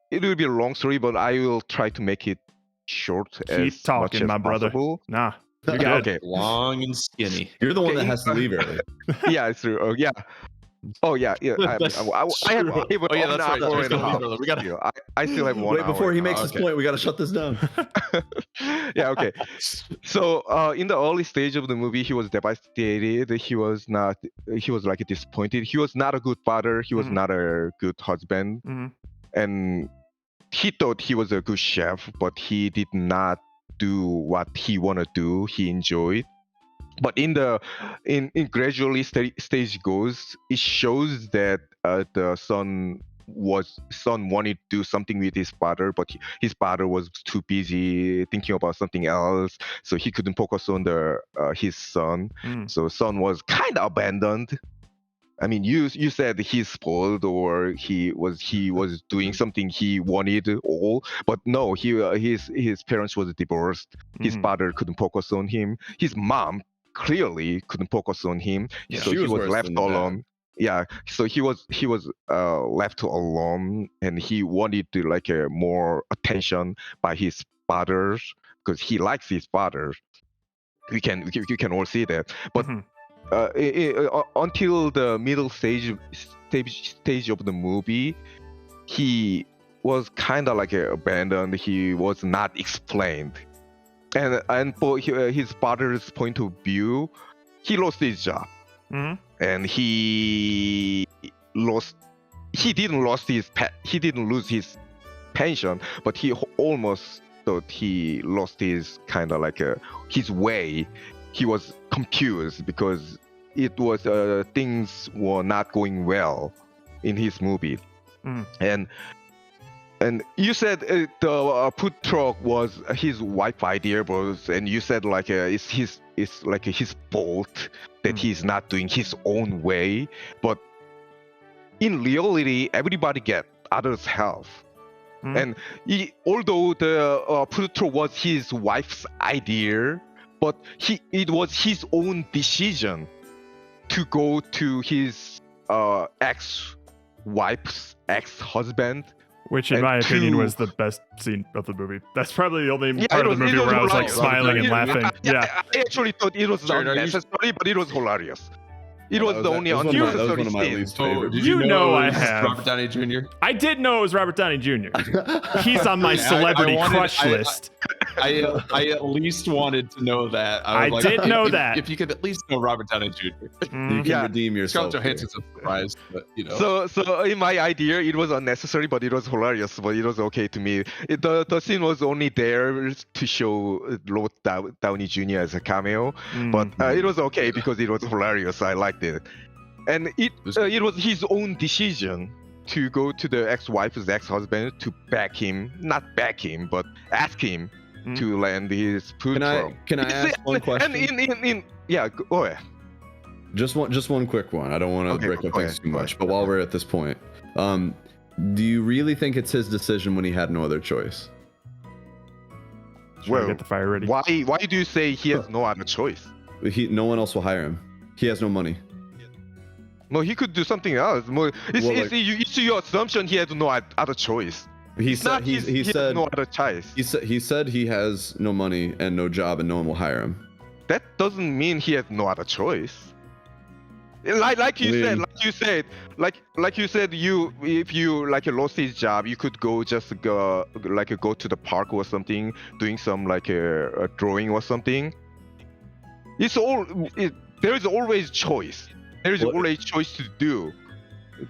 it will be a long story, but I will try to make it short. Keep as talking, much as my brother. possible. Nah, you're Yeah, good. okay. Long and skinny. You're the one Okay, that has to leave early. Yeah, it's true. Oh yeah. Oh yeah, yeah. I have That's even true. Oh, yeah, that's right. hour We're and a gonna leave half. early. We gotta- You know, I still have 1 Wait, hour. before he makes and his a half. point, we got to shut this down. Yeah, okay. So in the early stage of the movie, he was devastated. He was like disappointed. He was not a good father. He was Mhm. not a good husband. Mhm. And he thought he was a good chef, but he did not do what he wanted to do. He enjoyed. But in gradually stage goes, it shows that the son wanted to do something with his father, but his father was too busy thinking about something else, so he couldn't focus on his son. So son was kind of abandoned. I mean, you said he's spoiled or he was doing something he wanted all, but no, his parents was divorced. His Mhm. father couldn't focus on him. His mom clearly couldn't focus on him, Yeah, so she he was was worse left than that. alone. Yeah, so he was left alone, and he wanted to more attention by his father because he likes his father. You can all see that, but Mhm. until the middle stage of the movie, he was kind of abandoned. He was not explained, and for his father's point of view, he lost his job, Mhm. and he didn't lose his pension, but he almost thought he lost his kind of his way. He was confused because it was things were not going well in his movie. And you said the food truck was his wife idea, and you said it's his fault that he's not doing his own way. But in reality, everybody get others' help. And although the food truck was his wife's idea, but it was his own decision to go to his ex-wife's ex-husband. Which, in and my opinion, to- was the best scene of the movie. That's probably the only Yeah, part it of the was- movie it was where I was like hilarious. smiling and Yeah, laughing. Yeah. I actually thought it was Jared, are you- unnecessary, but it was hilarious. It was the only that was one of unnecessary my scene. least Oh, favorite. did You know it I was have. Robert Downey Jr. I did know it was Robert Downey Jr. He's on my celebrity wanted- crush I- list. I at least wanted to know that. I was did know if, that. If you could at least know Robert Downey Jr. You Mm. can redeem Scarlett yourself. here. Johansson's a surprise, but you know. So in my idea, it was unnecessary, but it was hilarious. But it was okay to me. The scene was only there to show Robert Downey Jr. as a cameo, but it was okay because it was hilarious. I liked it, and it was his own decision to go to the ex-wife's ex-husband to not back him, but ask him to lend his food truck. Can I ask one question? And go ahead. Just one quick one. I don't want to break up go things ahead, too go much, ahead. but while we're at this point, do you really think it's his decision when he had no other choice? Well, get the fire ready. Why do you say he has no other choice? No one else will hire him. He has no money. No, he could do something else. It's your assumption he has no other choice. He said he has said no other choice. he said he has no money and no job and no one will hire him. That doesn't mean he has no other choice. Like you said, if you lost his job, you could go to the park or something, doing some a drawing or something. There is always choice. There is always choice to do.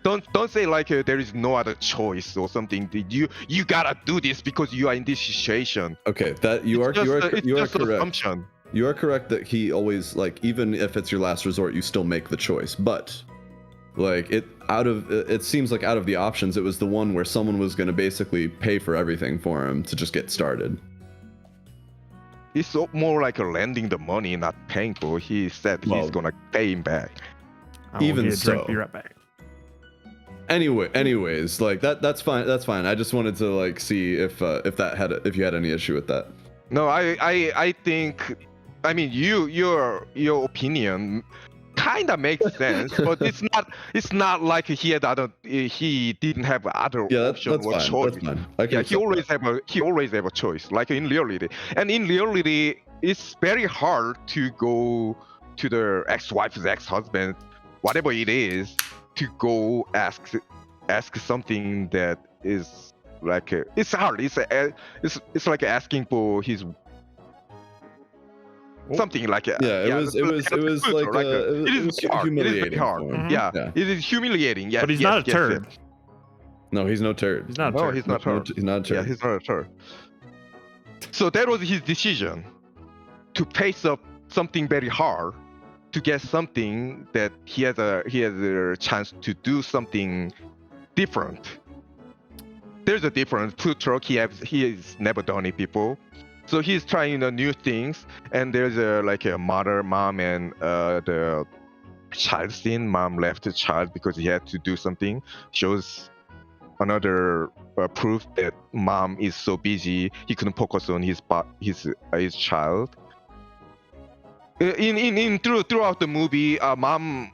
Don't say there is no other choice or something. You gotta do this because you are in this situation. Okay, that you are correct. Assumption. You are correct that he always even if it's your last resort, you still make the choice. But it seems like out of the options, it was the one where someone was going to basically pay for everything for him to just get started. It's more like lending the money, not paying for. He said he's gonna pay him back. Even so. Be right back. Anyways, that's fine. That's fine. I just wanted to see if you had any issue with that. No, I think, I mean, your opinion kind of makes sense, but it's not like he didn't have other option that's or fine. choice. That's fine. He always have a choice, like in reality. And in reality, it's very hard to go to the ex-wife's ex-husband, whatever it is, to go ask something that is it's hard. It's like asking for his something like it was humiliating. Hard. Mm-hmm. Yeah, it is humiliating. Yeah, but he's not a turd. Yes. No, he's no turd. He's not a No, turd. he's not a turd. He's not a turd. Yeah, he's not a turd. So that was his decision to pace up something very hard to get something that he has a chance to do something different. There's a difference. Food truck, he has never done it before, so he's trying new things. And there's a mom, and the child scene. Mom left the child because he had to do something. Shows another proof that mom is so busy he couldn't focus on his child. Throughout the movie, mom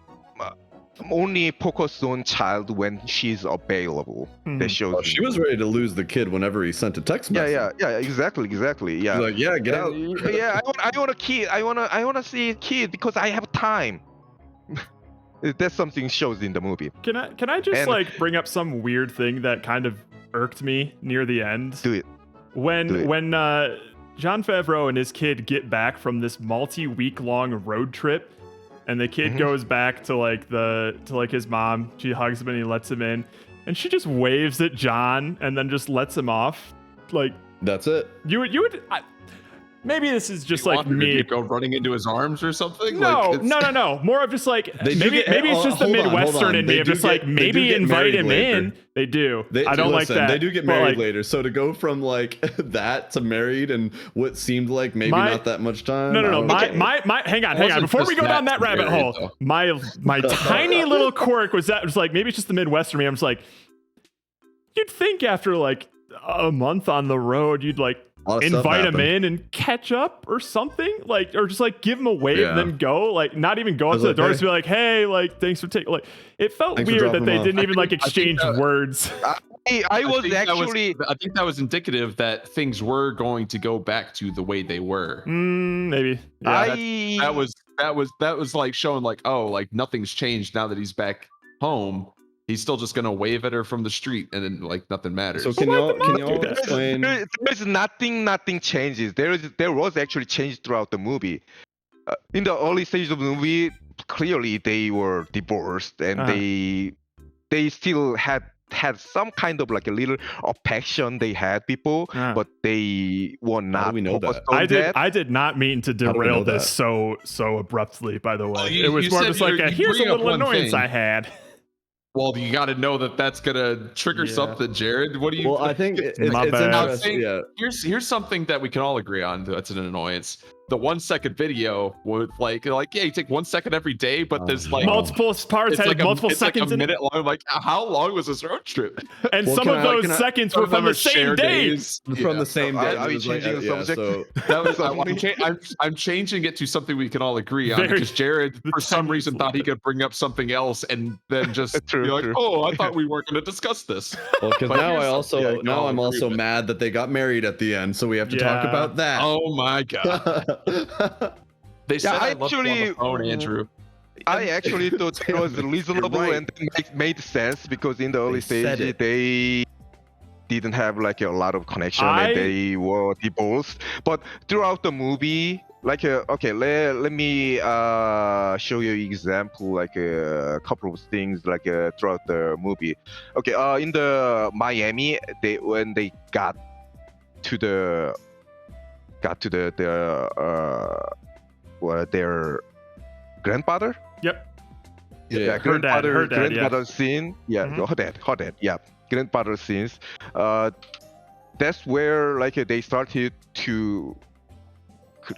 only focus on child when she's available. That shows. She was ready to lose the kid whenever he sent a text message. Yeah, exactly. Yeah. She's like, yeah, get out. Yeah, I want a kid. I want to see a kid because I have time. That's something shows in the movie. Can I just bring up some weird thing that kind of irked me near the end? Do it. When Jon Favreau and his kid get back from this multi-week long road trip, and the kid goes back to his mom. She hugs him and he lets him in, and she just waves at John and then just lets him off. That's it. You would. Maybe this is just me. Go running into his arms or something? No. More of just maybe it's just the Midwestern in me of just maybe invite him in. They do. I don't like that. They do get married later. So to go from that to married and what seemed like maybe not that much time. No. My hang on. Before we go down that rabbit hole, my tiny little quirk was maybe it's just the Midwestern me. I'm just you'd think after a month on the road, you'd invite him in and catch up or something, or just give him a wave and then go, not even go up to the door, just be hey, thanks for taking. It felt weird that they didn't even exchange words. I think that was indicative that things were going to go back to the way they were. Maybe. Yeah, that was showing nothing's changed now that he's back home. he's still just gonna wave at her from the street, and then like nothing matters. So can y'all explain? There's nothing changes. There was actually change throughout the movie. In the early stages of the movie, clearly they were divorced, and they still had some kind of like a little affection they had before, but they were not. We know that. I did not mean to derail this so abruptly. By the way, it was more just like here's a little annoyance I had. Well, you got to know that that's gonna trigger something, Jared. What do you? Well, I think it's interesting. Yeah. Here's something that we can all agree on. That's an annoyance. The 1 second video would like yeah, you take 1 second every day, but there's like multiple parts had multiple seconds. Like a minute long. Like, how long was this road trip? And some of those seconds were from the same day. From the same day. Are we changing the subject? So that was I'm changing it to something we can all agree on, because Jared for some reason thought he could bring up something else and then just be like, oh, I thought we weren't going to discuss this. Well, because now I'm also mad that they got married at the end, so we have to talk about that. Oh my god. They said I love you on the phone, Andrew. I actually thought it was reasonable and made sense, because in the early stage they didn't have like a lot of connection and they were divorced. But throughout the movie, like okay, let me show you example, like a couple of things like throughout the movie. Okay, in the Miami, when they got to their grandfather. Yep. Yeah, her grandfather scene. Yeah, her dad. Yeah, grandfather scenes. That's where like they started to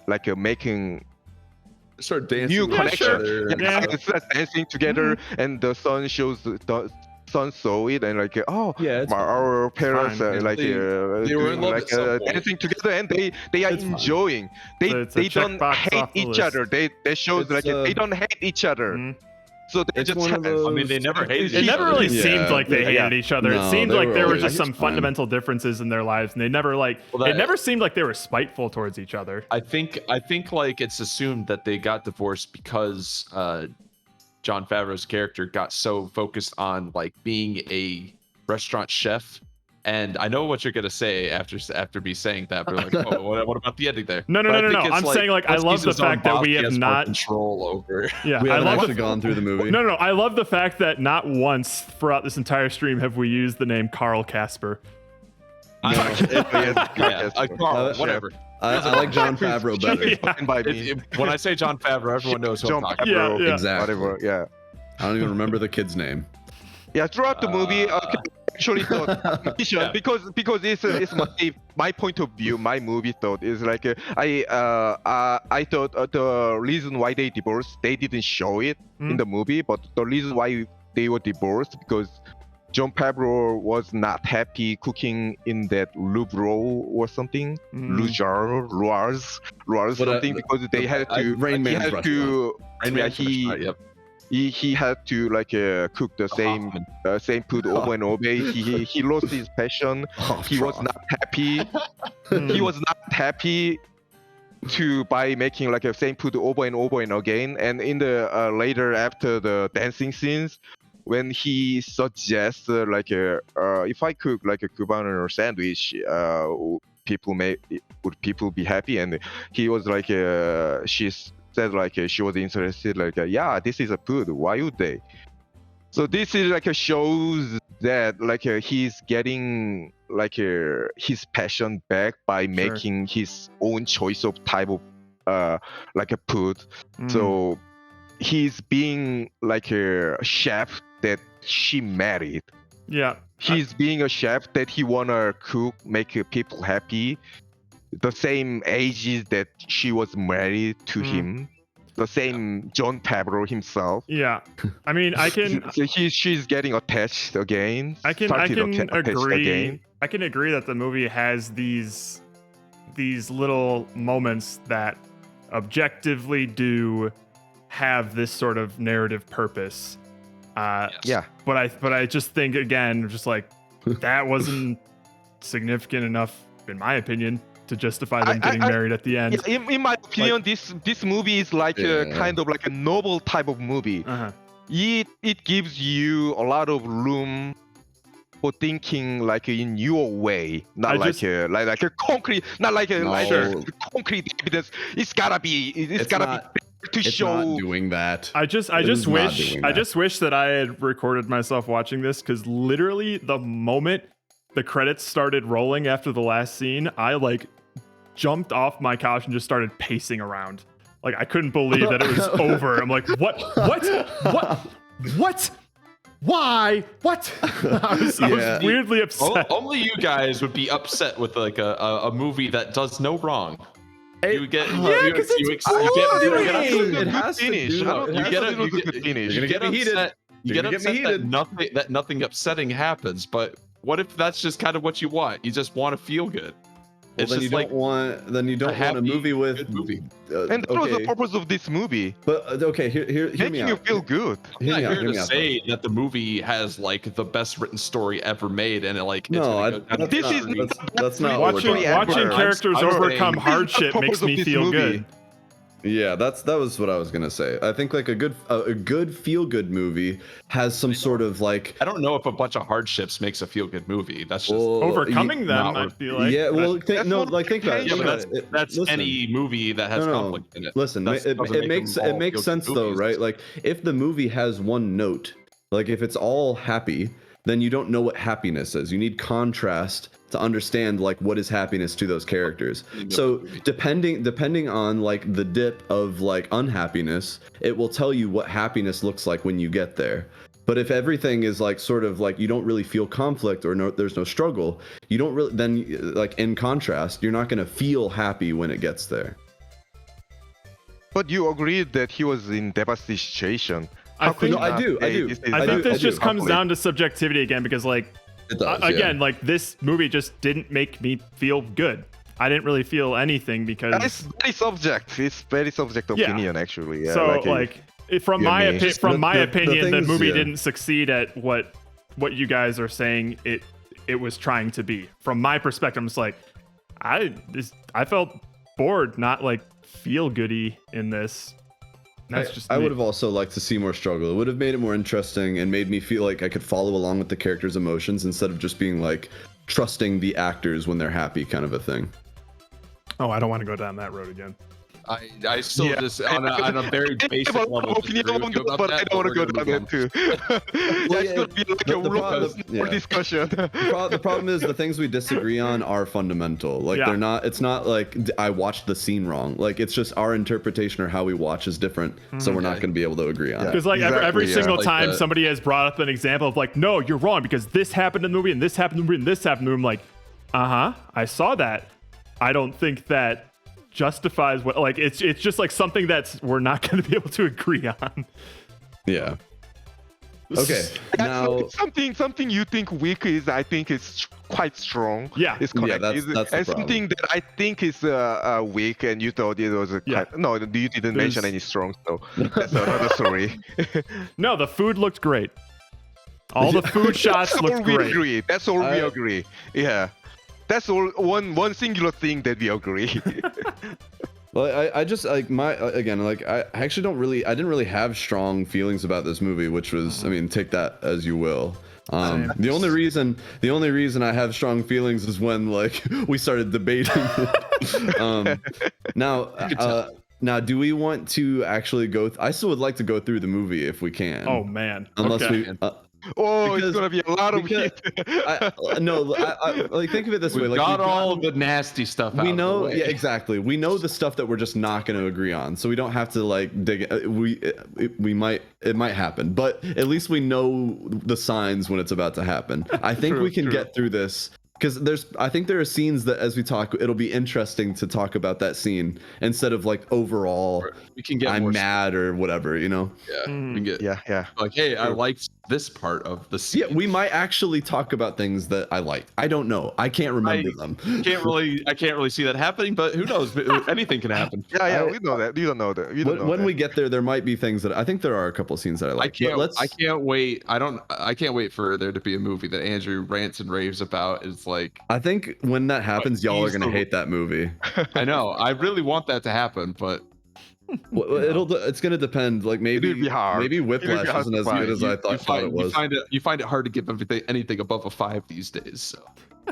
like making dancing new connection. Yeah. Start dancing together, and the son shows the son saw it and like our parents like they were in love dancing together, and they are enjoying. They don't hate each other. They shows like they don't hate each other. So they just one of those, I mean, they never hated. It never really seemed like they hated each other. No, it seemed like there were just always some fundamental differences in their lives, and they never it never seemed like they were spiteful towards each other. I think like it's assumed that they got divorced because Jon Favreau's character got so focused on like being a restaurant chef. And I know what you're gonna say after me saying that, but like, oh, what about the ending there? No. I'm saying like I love the fact that we have not control over. Yeah, we haven't actually gone through the movie. No. I love the fact that not once throughout this entire stream have we used the name Carl Casper. Carl, whatever. I like Jon Favreau better. When I say Jon Favreau, everyone knows who I'm talking about. Yeah, exactly. Whatever. Yeah. I don't even remember the kid's name. Yeah, throughout the movie, actually thought because it's my point of view. My movie thought is like I thought the reason why they divorced, they didn't show it in the movie, but the reason why they were divorced because Jon Favreau was not happy cooking in that Louvre or something, Loires something, because they had to. Rain Man's restaurant. He had to like cook the same food over and over. He lost his passion. He was not happy. He was not happy by making like a same food over and over and again. And in the later after the dancing scenes, when he suggests like if I cook like a Cubano sandwich, would people be happy? And he was like said like she was interested like yeah, this is a food, why would they? So this is like shows that like he's getting like his passion back by making his own choice of type of like a food. So he's being like a chef that she married. He's being a chef that he wanna cook, make people happy, the same ages that she was married to him, the same Jon Favreau himself. Yeah, I mean, I can. So she's getting attached again. I can agree. I can agree that the movie has these little moments that objectively do have this sort of narrative purpose. Yeah. But I just think again, just like that wasn't significant enough, in my opinion, to justify them getting married at the end. Yeah, in my opinion, this movie is like kind of like a novel type of movie. it gives you a lot of room for thinking like in your way, not I like just- like a concrete, not like a like No. concrete evidence. It's gotta be It's gotta not- be to It's show. not doing that. I just It is not wish doing I that. just wish that I had recorded myself watching this, because literally the moment the credits started rolling after the last scene, I like jumped off my couch and just started pacing around. Like I couldn't believe that it was over. I'm like, what? Why? What? I was Yeah. weirdly upset. Only you guys would be upset with like a movie that does no wrong. You get Yeah, 'cause it's It has to do- I don't it think has it to was do- a good finish. You're gonna get me heated. You You're get gonna get me upset that heated. nothing upsetting happens, but what if that's just kind of what you want? You just want to feel good. Well, It's then you just don't like want. Then you don't want a happy, movie with. good movie. And that was the Okay, purpose of this movie, but okay. Hear me making out. you feel good. I'm Hear not me out. here Hear me to out. say that the movie has like the best written story ever made, and it like it's No, gonna go down that's This not, is not that's not what we're watching talking about. watching ever. characters I'm overcome saying- hardship This is the makes purpose of me this feel movie. good. Yeah, that was what I was gonna say. I think like a good feel good movie has some sort of like. I don't know if a bunch of hardships makes a feel good movie. That's just well, Overcoming you- them, not I what- feel like. yeah, well, That's no, not like think about it. okay, yeah, think but about it. that's Listen. any movie that has No, no, conflict in it. Listen, That's- it doesn't make makes them all makes feel-good sense though, movies. right? Like if the movie has one note, like if it's all happy, then you don't know what happiness is. You need contrast to understand like what is happiness to those characters. So depending on like the dip of like unhappiness, it will tell you what happiness looks like when you get there. But if everything is like sort of like you don't really feel conflict or there's no struggle, you don't really then like in contrast, you're not going to feel happy when it gets there. But you agreed that he was in devastating situation. I How could think- you No, I not do, I say do. this is I I think do- this just comes conflict? down to subjectivity again, because like It does, again, like this movie just didn't make me feel good. I didn't really feel anything because It's very subject. It's very subject Yeah. opinion, actually. Yeah, so like, like from you my and me. from my The opinion, the things- movie yeah. didn't succeed at what you guys are saying it was trying to be. From my perspective, I'm just like I felt bored, not like feel goody in this. That's just I me. would have also liked to see more struggle. It would have made it more interesting and made me feel like I could follow along with the characters' emotions instead of just being like trusting the actors when they're happy kind of a thing. Oh, I don't want to go down that road again. I still Yeah. just on a very basic I have a level opinion disagree on with you that, about but I that, don't want to we're go gonna down move that on. too. Well, It's yeah, gonna be like the a problem- more yeah. discussion. The problem is the things we disagree on are fundamental. Like Yeah. they're not. It's not like I watched the scene wrong. Like it's just our interpretation or how we watch is different. So we're not going to be able to agree on it. Because like every Exactly, yeah. single Like time that. somebody has brought up an example of like, no, you're wrong because this happened in the movie and this happened in the movie and this happened in the movie. I'm like, I saw that. I don't think that justifies what like it's just like something that's we're not going to be able to agree on. Yeah. Okay. Now. Something you think weak is, I think is quite strong. Yeah. It's correct. that's It's- the and problem. something that I think is weak, and you thought it was Yeah. no, you didn't mention There's- any strong, so that's another story. No, the food looked great. All the food shots That's all looked we great. agree. That's all we I- agree. Yeah. That's all one singular thing that we agree. Well, I just like my again like I actually I didn't really have strong feelings about this movie, which was I mean take that as you will. The only reason I have strong feelings is when like we started debating. Now do we want to actually go? I still would like to go through the movie if we can. Oh man. unless Okay. we. Oh, Because- it's gonna be a lot of because- heat. No, like think of it this way. We've Like got we've all gotten- the nasty stuff out we of know the way. yeah exactly we know the stuff that we're just not going to agree on, so we don't have to like dig we might it might happen, but at least we know the signs when it's about to happen. I think True, we can true. get through this because I think there are scenes that as we talk it'll be interesting to talk about that scene instead of like overall We can get I'm more mad or whatever, you know. Yeah, Mm. we can get Yeah. like, hey, I True. liked this part of the scene. Yeah, we might actually talk about things that I like. I don't know, I can't remember them. I can't really see that happening, but who knows? Anything can happen. Yeah, we know that. You don't know that. You don't know When that. we get there might be things that I think there are a couple scenes that I like. But I can't wait. I can't wait for there to be a movie that Andrew rants and raves about. It's like, I think when that happens, y'all are gonna easily- hate that movie. I know, I really want that to happen, but Well, it's gonna depend. Like maybe It'll be hard. maybe Whiplash hard isn't to as good find. as I thought it was. You find it hard to give anything above a 5 these days. So.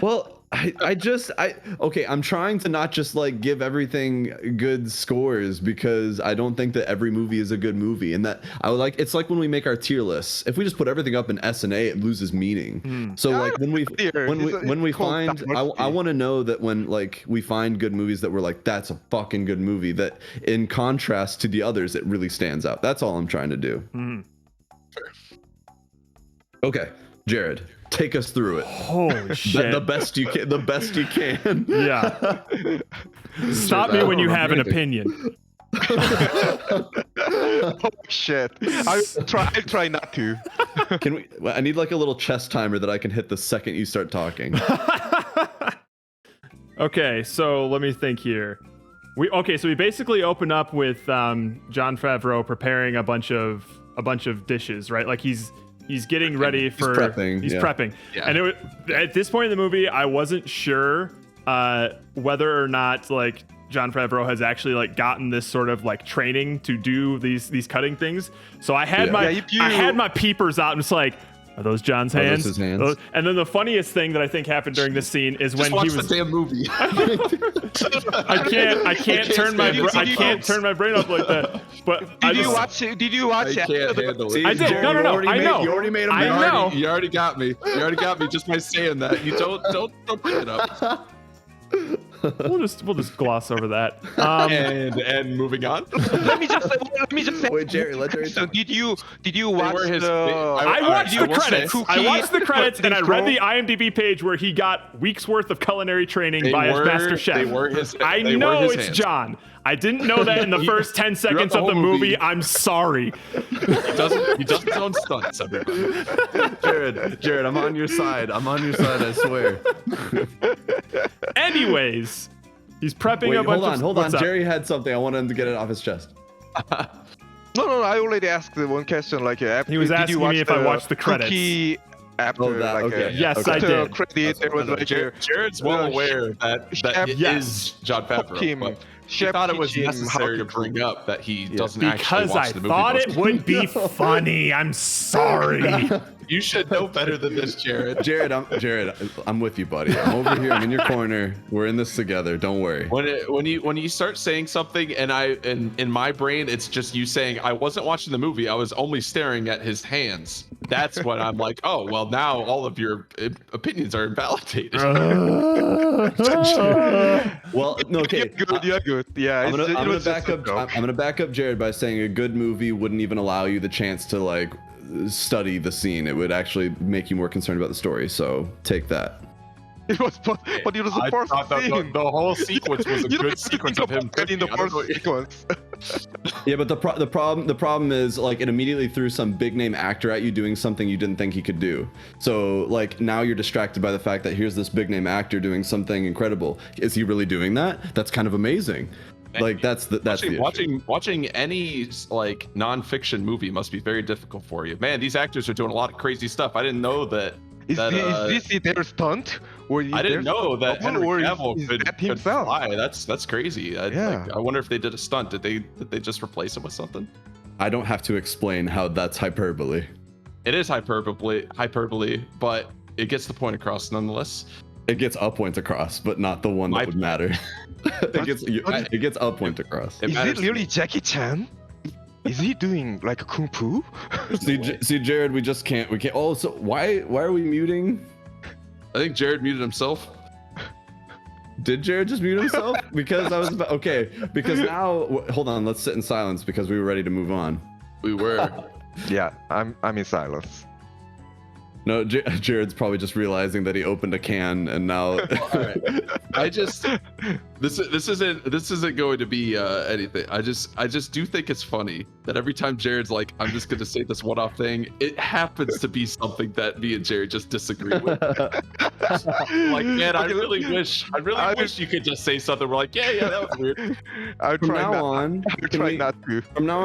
Well, okay, I'm trying to not just like give everything good scores because I don't think that every movie is a good movie, and that I would like. It's like when we make our tier lists. If we just put everything up in S and A, it loses meaning. So like when we find, I want to know that when like we find good movies that we're like, that's a fucking good movie. That in contrast to the others, it really stands out. That's all I'm trying to do. Okay, Jared. Take us through it. Holy shit. The best you can. The best you can. Yeah. Stop me when you have an opinion. Oh shit! I'll try not to. Can we? I need like a little chess timer that I can hit the second you start talking. Okay, so let me think here. So we basically open up with Jon Favreau preparing a bunch of dishes, right? Like he's getting ready for he's prepping. Yeah. And at this point in the movie, I wasn't sure whether or not like Jon Favreau has actually like gotten this sort of like training to do these cutting things. So I had I had my peepers out and it's like, are those John's hands? Those his hands? And then the funniest thing that I think happened during this scene is when Just he was watch the damn movie. I can't turn my brain up like that. But Did you watch? Did you watch? I can't handle it. I did. No. I know. You already made him. I know. You already got me. You already got me just by saying that. You don't bring it up. We'll just gloss over that. And moving on. Let me just say. Wait, Jerry, let Jerry So talk. did you watch I watched the credits. I watched the credits and I read the IMDb page where he got weeks worth of culinary training by his master chef. I know it's John. I didn't know that in the first 10 seconds of the movie. I'm sorry. He does his own stunts, everybody. Jared, I'm on your side. I swear. Anyways, he's prepping a bunch of... Hold on. Jerry had something. I want him to get it off his chest. No. I already asked the one question. Like, he was asking me if I watched the credits. Cookie after, Yes, I did. Credit, there was like Jared's well aware that he is John Favreau. She thought it was necessary to bring up that he doesn't actually watch the movie. Because I thought it would be funny. I'm sorry. You should know better than this, Jared. Jared, I'm with you, buddy. I'm over here. I'm in your corner. We're in this together. Don't worry. When you start saying something, and in my brain, it's just you saying, I wasn't watching the movie. I was only staring at his hands. That's when I'm like, oh, well, now all of your opinions are invalidated. Well, no, okay. You're good. Yeah. I'm gonna back up Jared by saying a good movie wouldn't even allow you the chance to like study the scene. It would actually make you more concerned about the story. So take that. It was, but it was the first scene. The whole sequence was a good sequence of him in the first sequence. Yeah, but the problem is like it immediately threw some big name actor at you doing something you didn't think he could do. So like now you're distracted by the fact that here's this big name actor doing something incredible. Is he really doing that? That's kind of amazing. Like that's watching any like nonfiction movie must be very difficult for you. Man, these actors are doing a lot of crazy stuff. I didn't know that. Is this their stunt? I didn't know that Henry Cavill could fly. That's crazy. I wonder if they did a stunt. Did they just replace him with something? I don't have to explain how that's hyperbole. It is hyperbole, but it gets the point across nonetheless. It gets a point across, but not the one that would matter. It gets a point across. Is it really Jackie Chan? Is he doing like a kung fu? See, Jared, we can't. Oh, so why are we muting? I think Jared muted himself. Did Jared just mute himself? Because I was okay. Because now, hold on. Let's sit in silence because we were ready to move on. We were. Yeah, I'm in silence. No, Jared's probably just realizing that he opened a can and now. All right. This isn't going to be anything. I just do think it's funny that every time Jared's like, I'm just gonna say this one-off thing, it happens to be something that me and Jared just disagree with. Like, man, I really wish you could just say something. We're like, yeah, that was weird. From now on,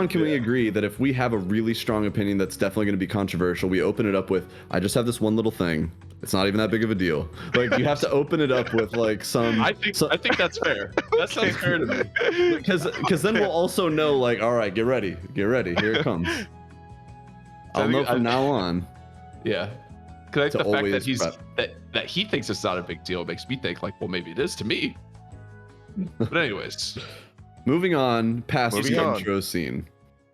can we agree that if we have a really strong opinion that's definitely going to be controversial, we open it up with, I just just have this one little thing. It's not even that big of a deal. Like you have to open it up with like some. I think that's fair. That sounds fair to me. Because then we'll also know like, all right, get ready, here it comes. I'll know from now on. Yeah. Because To the fact that always he's prep. that he thinks it's not a big deal makes me think like, well, maybe it is to me. But anyways, Moving on past Moving the on. intro scene.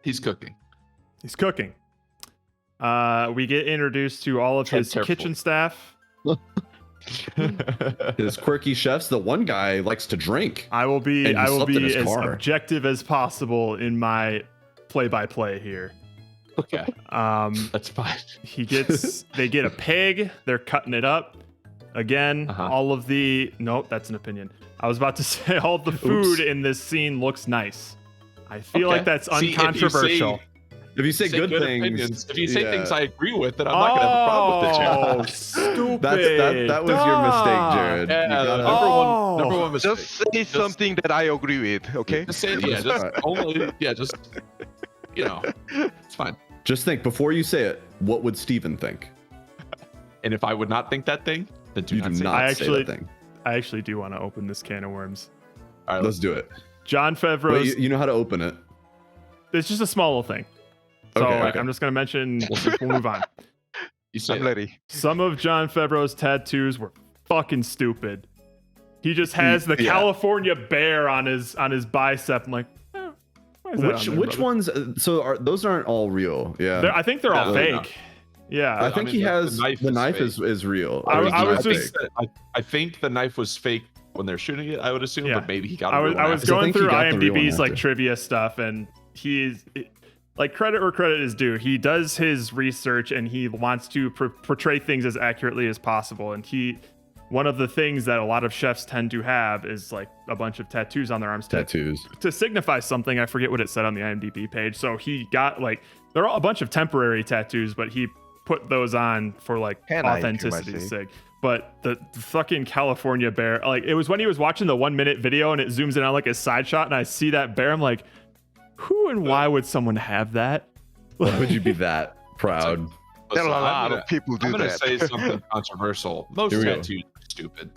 he's cooking. He's cooking. We get introduced to all of Tread his careful. kitchen staff. His quirky chefs. The one guy likes to drink. I will be And he slept in his as car. objective as possible in my play-by-play here. Okay, that's fine. They get a pig, they're cutting it up. Again, Uh-huh. all of the nope, that's an opinion. I was about to say all the food in this scene looks nice. I feel like Okay. that's See, if you say- uncontroversial. If you say good things, opinions, if you say yeah. things I agree with, then I'm not gonna have a problem with it, Oh, Jared. stupid. that was your mistake, Dog. Jared. You Yeah, gotta- number one mistake. Just say something that I agree with, okay? Just say, yeah, just only, yeah, just, you know, it's fine. Just think before you say it. What would Steven think? And if I would not think that thing, then do You not do say not I say actually- that thing. I actually do want to open this can of worms. it. All right, Let's do it. John Favreau's. Wait, you know how to open it. It's just a small little thing. So Okay, like, okay. I'm just gonna mention. We'll move on. you say I'm it. ready. Some of John Favreau's tattoos were fucking stupid. He just has the Yeah. California bear on his bicep. I'm like, why is that Which on there, brother? ones? So those aren't all real. Yeah. I think they're all No, they're not. fake. Yeah. I think mean, he the has knife the is knife fake. is real. I Or was is the just- knife just- fake? I think the knife was fake when they're shooting it. I would assume, Yeah. but maybe he got it. I was I going think he through got the real one IMDb's like after. trivia stuff, and he's like, credit where credit is due. He does his research and he wants to portray things as accurately as possible. And one of the things that a lot of chefs tend to have is like a bunch of tattoos on their arms Tattoos. to signify something. I forget what it said on the IMDb page. So he got like, they're all a bunch of temporary tattoos, but he put those on for like Can I, you might authenticity's say. sake. But the fucking California bear, like it was when he was watching the 1 minute video and it zooms in on like a side shot and I see that bear, I'm like, who and why would someone have that? Why would you be that proud? There are a Listen, lot of people do I'm gonna that. say something controversial. Most Here we go. tattoos are stupid.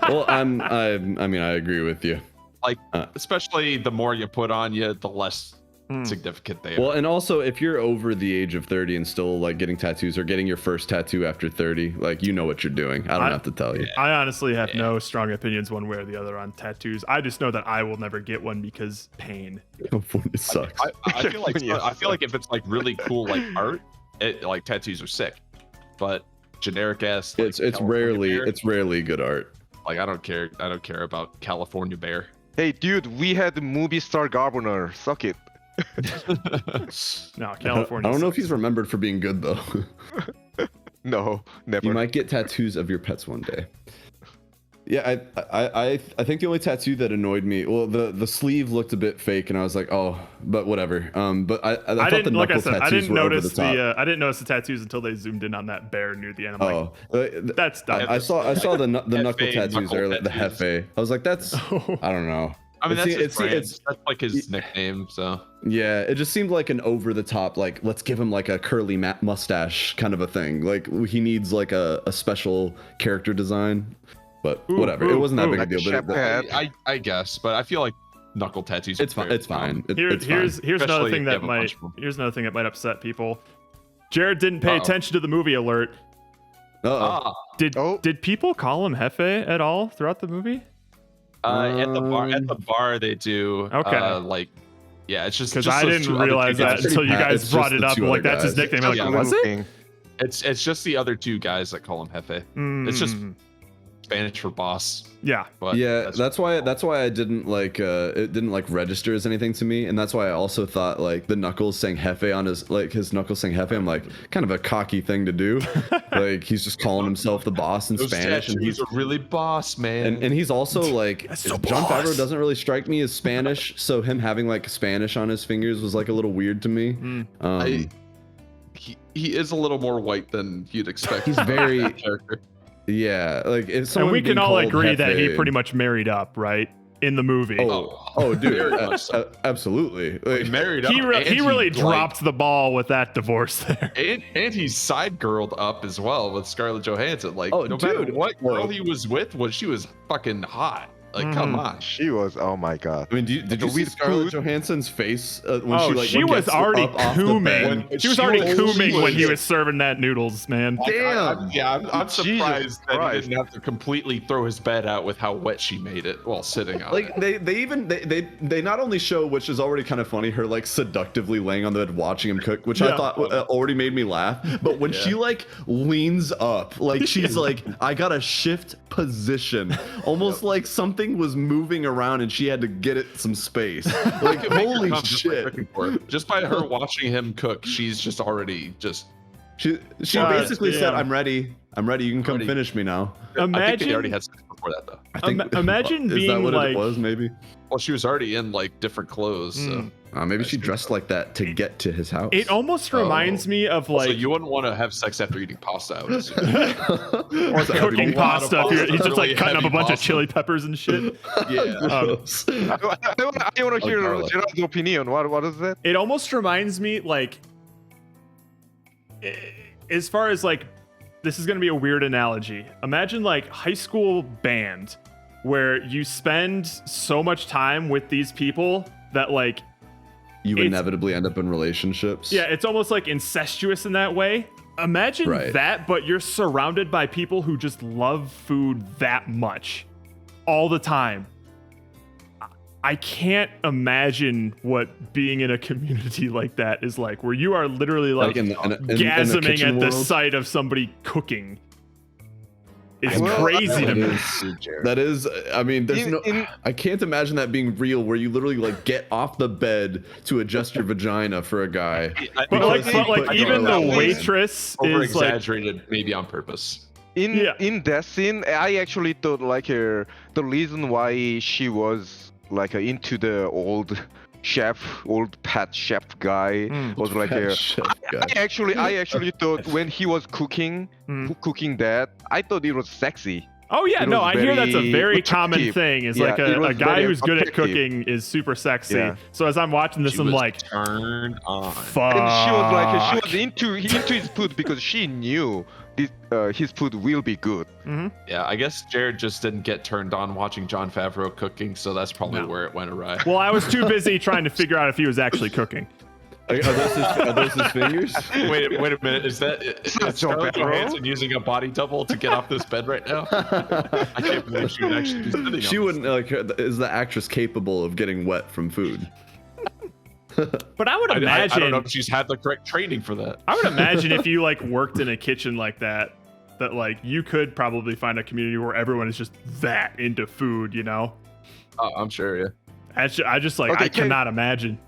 Well, I mean, I agree with you. Especially the more you put on you, the less Hmm. significant they are. Well, and also if you're over the age of 30 and still like getting tattoos or getting your first tattoo after 30, like you know what you're doing. I don't have to tell you. I honestly have no strong opinions one way or the other on tattoos. I just know that I will never get one because pain. California sucks. I feel like Yes. I feel like if it's like really cool like art, like tattoos are sick. But generic ass, like, It's California bear, rarely good art. like I don't care about California bear. Hey, dude, we had the movie star Governor. Suck it. No, I California. don't know if sucks. he's remembered for being good though. No, never. You might get tattoos of your pets one day. Yeah, I think the only tattoo that annoyed me, well, the sleeve looked a bit fake, and I was like, oh, but whatever. But I thought the didn't, like I knuckle said, I tattoos didn't were over notice the top. I didn't notice the tattoos until they zoomed in on that bear near the end. I'm like, Oh, that's dumb. I saw the knuckle Hefe, tattoos knuckle earlier, the tattoos. Hefe. I was like, that's I don't know. I mean, It's- that's his it's- brand. it's- That's like his nickname. So Yeah, it just seemed like an over the top, like let's give him like a curly mustache kind of a thing. Like he needs like a special character design. But whatever, it wasn't that big a Like deal. Chef But Hat. I guess, but I feel like knuckle tattoos. are it's fine. very It's fine. common. It's fine. Here's another Especially thing if you that have a bunch might of 'em. here's another thing that might upset people. Jared didn't pay Uh-oh. attention to the movie alert. Uh-oh. Ah, Did people call him Hefe at all throughout the movie? at the bar they do. Okay. Like, yeah, it's just Because just I those didn't two other realize two that guys. until you It's guys just brought the it up. two I'm like, other that's his guys. nickname. I'm Yeah, like, was little it? thing. It's just the other two guys that call him Hefe. It's just Mm, Spanish for boss. yeah. But Yeah, that's why I didn't like it didn't like register as anything to me, and that's why I also thought like the knuckles saying Hefe on his knuckles saying Hefe. I'm like kind of a cocky thing to do. Like he's just calling himself the boss in those Spanish, and tattoos he's are really boss, man. and he's also like That's so John boss. Favreau doesn't really strike me as Spanish, so him having like Spanish on his fingers was like a little weird to me. Mm. He is a little more white than you'd expect. He's very character. yeah, like if someone And we being can all called agree that he Hefe- pretty much married up, right? in the movie. Oh, dude, Very much so. absolutely. He married up. he really and dropped the ball with that divorce there. And he's side girled up as well with Scarlett Johansson. Like, Oh, no matter dude. what girl Well- he was with, she was fucking hot. Like, come on. She was. Oh my god. I mean, did you see with Scarlett food? Johansson's face when Oh, she like she when was gets already up off the cooming. bed? She was She already was- cooming when he was- was serving that noodles, man. Damn. I'm Jesus surprised that he Christ. didn't have to completely throw his bed out with how wet she made it while sitting on Like it. they not only show, which is already kind of funny, her like seductively laying on the bed watching him cook, which Yeah. I thought already made me laugh. But when she like leans up, like she's like, I gotta shift position, almost like something was moving around and she had to get it some space. Like holy Just by shit. cooking for her. Just by her watching him cook, she's just already just. She God basically said, damn. I'm ready. You can come Ready. finish me now. I think Imagine- they already had sex before that though. I think Imagine is that being what like- it was? Maybe. Well, she was already in like different clothes. So. Maybe she dressed like that to get to his house. It almost reminds me of Also, like you wouldn't want to have sex after eating pasta. I would assume. or So cooking a lot of pasta. pasta, He's just like really cutting up a heavy bunch of pasta. chili peppers and shit. Yeah. gross. I want to hear garlic. Gerard's opinion. What is that? It almost reminds me like as far as like this is going to be a weird analogy. Imagine like high school band where you spend so much time with these people that like You It's- inevitably end up in relationships. yeah, it's almost like incestuous in that way. Imagine Right. that, but you're surrounded by people who just love food that much all the time. I can't imagine what being in a community like that is like, where you are literally like, in the gasming kitchen at the world? sight of somebody cooking. It's Well, crazy to That me. that is, I mean, there's In- no, in- I can't imagine that being real where you literally like get off the bed to adjust your vagina for a guy. But like, Because he put even the garlic in. waitress Over is like, exaggerated, maybe on purpose. Yeah. In that scene, I actually thought like the reason why she was like into the old pet chef guy was like Pet chef guy. I actually thought when he was cooking that, I thought it was sexy. oh yeah, It no, was I hear that's a very very common attractive. thing. Is Yeah, like it a was guy very who's good at attractive. cooking is super sexy. Yeah. So as I'm watching this, She I'm was like, turned on. fuck. And she was like she was into his food because she knew this, his food will be good. Yeah, I guess Jared just didn't get turned on watching Jon Favreau cooking, so that's probably No. where it went awry. Well, I was too busy trying to figure out if he was actually cooking. Are those his fingers? wait a minute. Is not Jon Scarlett Favreau. Johansson using a body double to get off this bed right now? I can't believe she would actually be sitting She on wouldn't like. Is the actress capable of getting wet from food? But I would this. I imagine, don't know if she's had the correct training for that. I would imagine if you like worked in a kitchen like that, that like you could probably find a community where everyone is just that into food. You know, Oh, I'm sure, yeah. I just like Okay, I cannot imagine.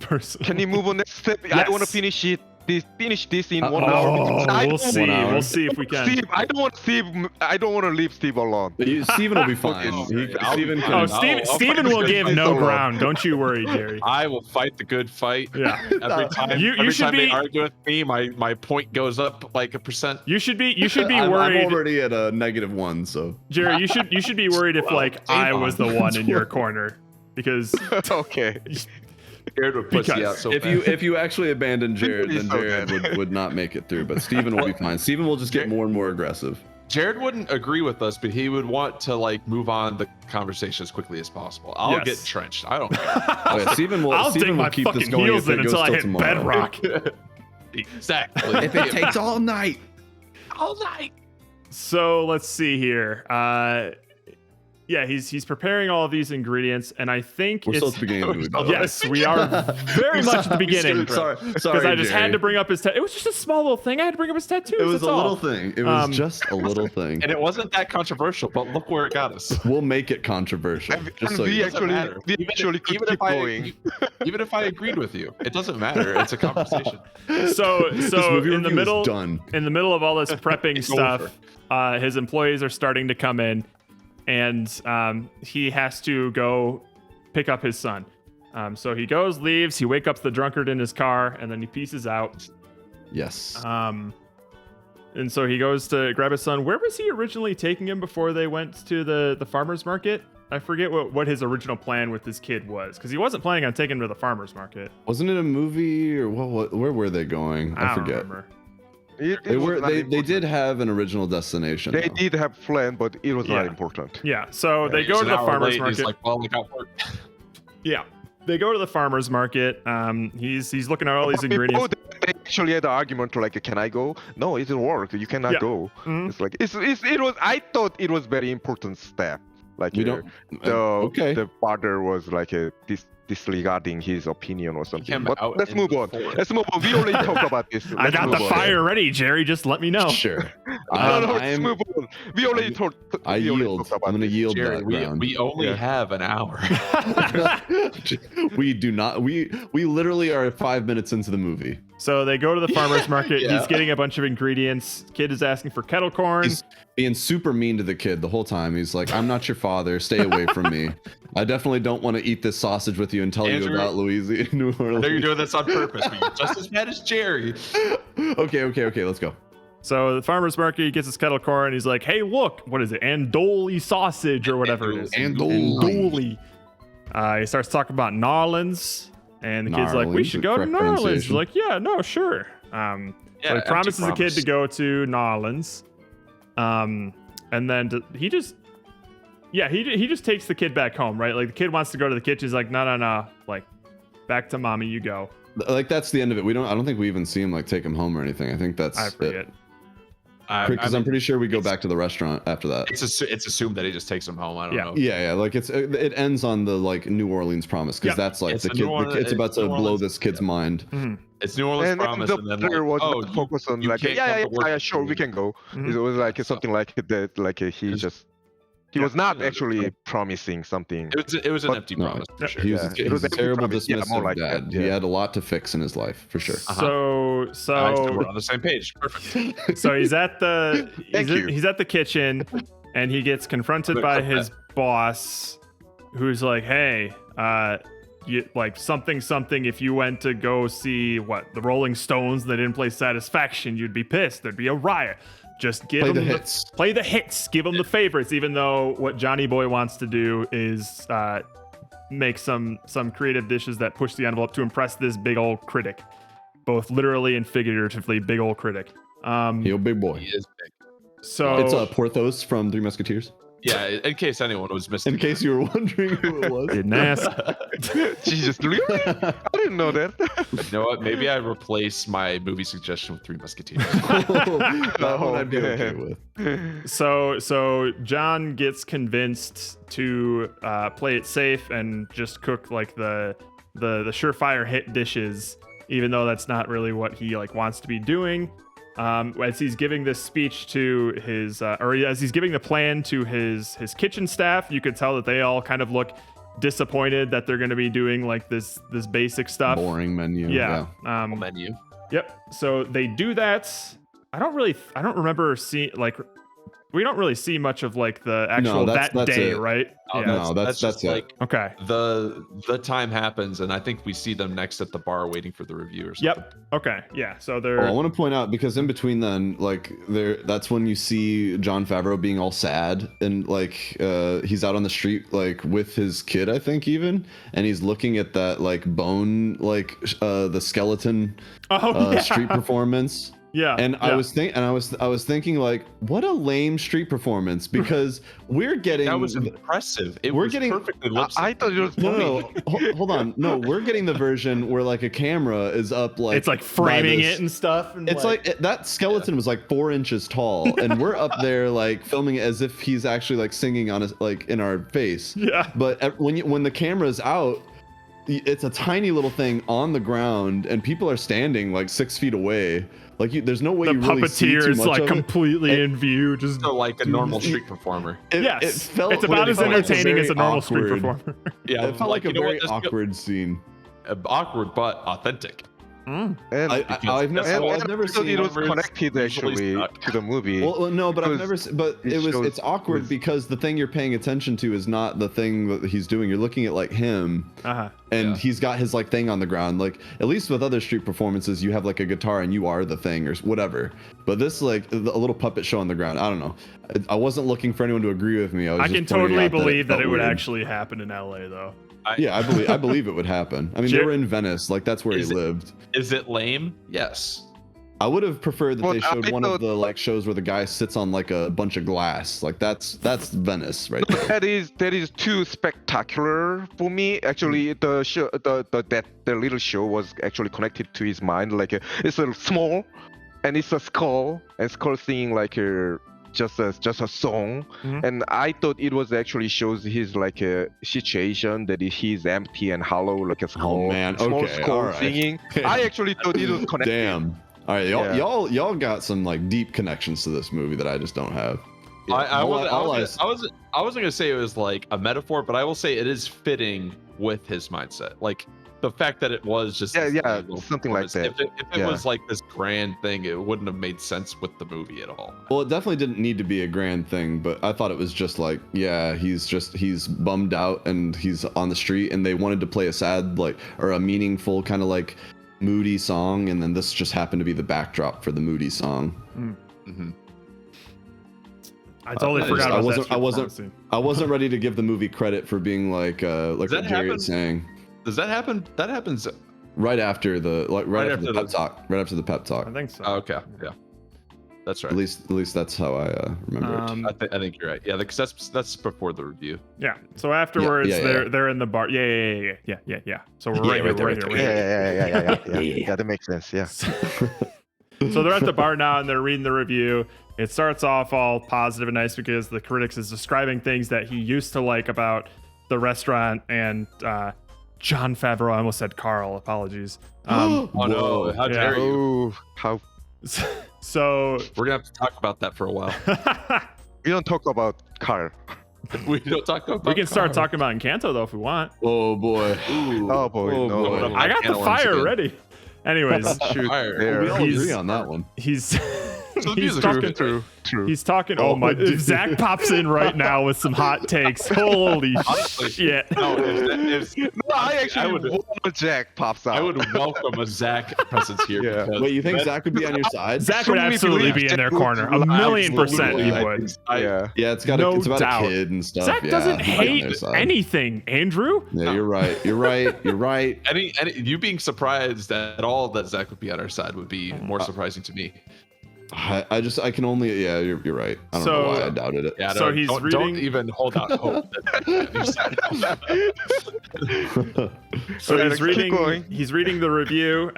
Personally. Can you move on next step? I Yes. want to finish this in 1 hour. Oh, because I we'll don't- see. 1 hour. We'll see if we can. Steve, I don't want to leave Steve alone. Steven will be fine. Okay, I'll be Steven fine. Oh, can. Steven I'll Steven fight will the give good no fight. ground. Don't you worry, Jerry. I will fight the good fight. Yeah. Every time, You every should time they be- argue with me, my point goes up like 1%. You should be I'm worried, already at a -1, so. Jerry. You should be worried if like I was the one in your corner, because Okay. Jared would pussy Because out so If you actually abandon Jared, then He's so Jared good. would not make it through. But Steven will be fine. Steven will just get more and more aggressive. Jared wouldn't agree with us, but he would want to like move on the conversation as quickly as possible. I'll Yes. get trenched. I don't care. Okay, Steven will. I'll Steven dig will my keep this fucking going heels if in it goes until I till hit tomorrow. bedrock. Exactly. If it takes all night. all night. So let's see here. Yeah, he's preparing all of these ingredients, and I think We're it's still at the beginning of the movie. by the way. yes, we are very much at the beginning. Sorry, Because I just had to bring up his tattoo. It was just a small little thing. I had to bring up his tattoos. It was that's a all. little thing. It was Um, just a little thing. And it wasn't that controversial, but look where it got us. We'll make it controversial. Just so we you know. Doesn't matter. we actually could even keep if I going. even if I agreed with you, it doesn't matter. It's a conversation. So This movie in the review is middle done. in the middle of all this prepping It's stuff, his employees are starting to come in, and he has to go pick up his son. So he goes, leaves, he wakes up the drunkard in his car, and then he pieces out. Yes. And so he goes to grab his son. Where was he originally taking him before they went to the farmer's market? forget what his original plan with this kid was, because he wasn't planning on taking him to the farmer's market. Wasn't it a movie or where were they going? I don't forget. remember. They did have an original destination. They though. did have plan, but it was Yeah. not important. Yeah, so they He's go to an the hour farmer's late, market. He's like, well, I got work. Yeah, they go to the farmer's market. He's looking at all these But ingredients. before they actually had the argument like, can I go? No, it didn't work. You cannot Yeah. go. Mhm. It's like it was. I thought it was very important step. Like We don't. the okay. the father was like disregarding his opinion or something. came But out let's in move the on. forest. Let's move on. We already talked about this. I Let's got move the on. fire ready, Jerry. Just let me know. Sure. No, let's I'm- move on. We already talked. I we already yield. talked about I'm going to this. yield Jerry, that we, ground. we only Yeah. have an hour. We do not. We literally are 5 minutes into the movie. So they go to the farmer's market. Yeah. He's getting a bunch of ingredients. Kid is asking for kettle corn. He's being super mean to the kid the whole time. He's like, "I'm not your father. Stay away from me. I definitely don't want to eat this sausage with you and tell you Andrew, about Louisiana, New I know you're Orleans." doing this on purpose, but you're just as bad as Jerry. Okay. Let's go. So the farmer's market, he gets his kettle corn. He's like, "Hey, look, what is it? Andoli sausage or whatever it is." Andoli. He starts talking about Narlands, and the kid's like, "We Narlands, should the go to correct Narlands." He's pronunciation. like, "Yeah, no, sure." So he empty promises the kid promise. to go to Narlands, and then he just takes the kid back home, right? Like the kid wants to go to the kitchen. He's like, "No, like back to mommy, you go." Like that's the end of it. I don't think we even see him like take him home or anything. I think that's I forget. Because I'm pretty sure we go back to the restaurant after that. It's assumed that he just takes him home. I don't Yeah. know. Yeah, like it ends on the like New Orleans promise because Yeah. that's like It's the a kid. New Orleans- It's about it's to New blow Orleans, this kid's mind. Mhm. It's New Orleans And promise, the and then father like, was oh, not focused on you like, can't come to work yeah, with sure, me. we can go. Mhm. It was like something like that, like he just. He Yeah. was not Yeah, actually that's promising something. it was an But- empty No, promise for Yeah. sure. He was, Yeah. he It was was a every terrible, promise. Yeah, dismissive more like dad. that, He yeah. had a lot to fix in his life, for sure. So I still we're so on the same page. Perfect. so he's at the Thank you. he's at the kitchen, and he gets confronted by his boss, who's like, "Hey, you like something. If you went to go see the Rolling Stones, and they didn't play Satisfaction, you'd be pissed. There'd be a riot. Just give Play them the hits. Play the hits. Give them the favorites. Even though what Johnny Boy wants to do is make some creative dishes that push the envelope to impress this big old critic, both literally and figuratively, big old critic. Yo, big boy. He is big. So It's Porthos from Three Musketeers. Yeah, in case anyone was missing. In case you were wondering who it was. didn't ask. Jesus, really? I didn't know that. You know what? Maybe I replace my movie suggestion with Three Musketeers. That one I'd be okay with. So John gets convinced to play it safe and just cook like the surefire hit dishes, even though that's not really what he like wants to be doing. As he's giving this speech to his, as he's giving the plan to his kitchen staff, you could tell that they all kind of look disappointed that they're going to be doing like this basic stuff. Boring menu. Yeah. Menu. Yep. So they do that. I don't remember seeing like we don't really see much of like the actual that's day, it. right? Oh, Yeah. No, that's just it. like Okay. the time happens, and I think we see them next at the bar waiting for the review or something. Yep. Okay. Yeah. So they're Oh, I want to point out because in between then, like that's when you see Jon Favreau being all sad and like he's out on the street like with his kid, I think even, and he's looking at that like bone like the skeleton street performance. Yeah. And I was thinking like, what a lame street performance because we're getting That was impressive. we're getting- perfectly lip I thought it was no, hold on. No, we're getting the version where like a camera is up like it's like by framing this- it and stuff. And It's like that skeleton was like 4 inches tall, and we're up there like filming it as if he's actually like singing on us like in our face. yeah. But when the camera's out, it's a tiny little thing on the ground, and people are standing like 6 feet away. Like there's no way The you really see puppeteer too is much like of it. completely in view. Just so like a normal street performer. yes. It felt it's about it as felt like a entertaining as a very normal street awkward- performer. Yeah, It felt like a you know what, very this feel- awkward scene. awkward but authentic. Mm. And I've never I thought seen it was numbers connected usually actually suck. to the movie. Well, no, but I've Because never. But it it was. shows- It's awkward was- because the thing you're paying attention to is not the thing that he's doing. You're looking at like him, Uh-huh. and Yeah. he's got his like thing on the ground. Like at least with other street performances, you have like a guitar and you are the thing or whatever. But this like a little puppet show on the ground. I don't know. I wasn't looking for anyone to agree with me. I was I just can pointing totally out believe that felt it would weird. actually happen in LA though. Yeah, I believe it would happen. I mean, they Jer- were in Venice. Like that's where he Is it- lived. Is it lame? Yes. I would have preferred that Well, they showed I one of thought- the like shows where the guy sits on like a bunch of glass. Like that's Venice right there. that is too spectacular for me. Actually, the show, the little show was actually connected to his mind. Like it's a small, and it's a skull, and skull singing like just a song. Mhm. And I thought it was actually shows his like a situation that he's empty and hollow, like a skull. man, small okay, skull alright. singing. I actually thought it was connected. Damn. All right, Yeah. y'all got some like deep connections to this movie that I just don't have. I All wasn't gonna say it was like a metaphor, but I will say it is fitting with his mindset. Like the fact that it was just Yeah, this yeah, little something like performance. that. If it Yeah. was like this grand thing, it wouldn't have made sense with the movie at all. Well, it definitely didn't need to be a grand thing, but I thought it was just like, yeah, he's bummed out and he's on the street, and they wanted to play a sad like or a meaningful kind of like moody song, and then this just happened to be the backdrop for the moody song. Mm-hmm. I totally I forgot just- about I that wasn't- street I wasn't- performance scene. I wasn't ready to give the movie credit for being like Does what that Jerry happen? is saying. Does that happen? That happens. Right after the Right after the after pep the- talk. Right after the pep talk. I think so. Oh, okay. Yeah. That's right. At least that's how I remember it. I think you're right. Yeah, because that's before the review. Yeah. So afterwards, yeah. they're in the bar. Yeah. So we're Yeah, right here. right there, We're right right there. here. Yeah, that makes sense. Yeah. So they're at the bar now and they're reading the review. It starts off all positive and nice because the critics is describing things that he used to like about the restaurant and John Favreau. I almost said Carl. Apologies. Oh no! Whoa. How Yeah. dare you? Oh, how So We're gonna have to talk about that for a while. we don't talk about Carl. We don't talk about. we can start Carl. talking about Encanto though if we want. Oh boy. Oh boy, Oh, no. boy. I got the Can of worms fire again. ready. Anyways, Shoot, Fire. there. We all He's- agree on that one. he's So the he's music's talking good. True. He's talking. Oh my! If Zach pops in right now with some hot takes, holy Honestly, shit! No, if, No, I actually would- want a Jack pops out. I would welcome a Zach presence here. Yeah. because Wait, you think that- Zach would be on your side? Zach would Truly absolutely believe be in their Zach corner. would- 1,000,000% he Absolutely. would. Yeah. Yeah, it's got No it's about doubt. a kid and stuff. Zach yeah, doesn't he'd be on their hate side. anything, Andrew. Yeah, you're right. You're right. You're right. Any you being surprised at all that Zach would be on our side would be more surprising to me. I can only. Yeah, you're right. I don't know why I doubted it. Yeah, So don't, he's don't reading- even hold out hope. So Alright, he's keep reading. going. He's reading the review.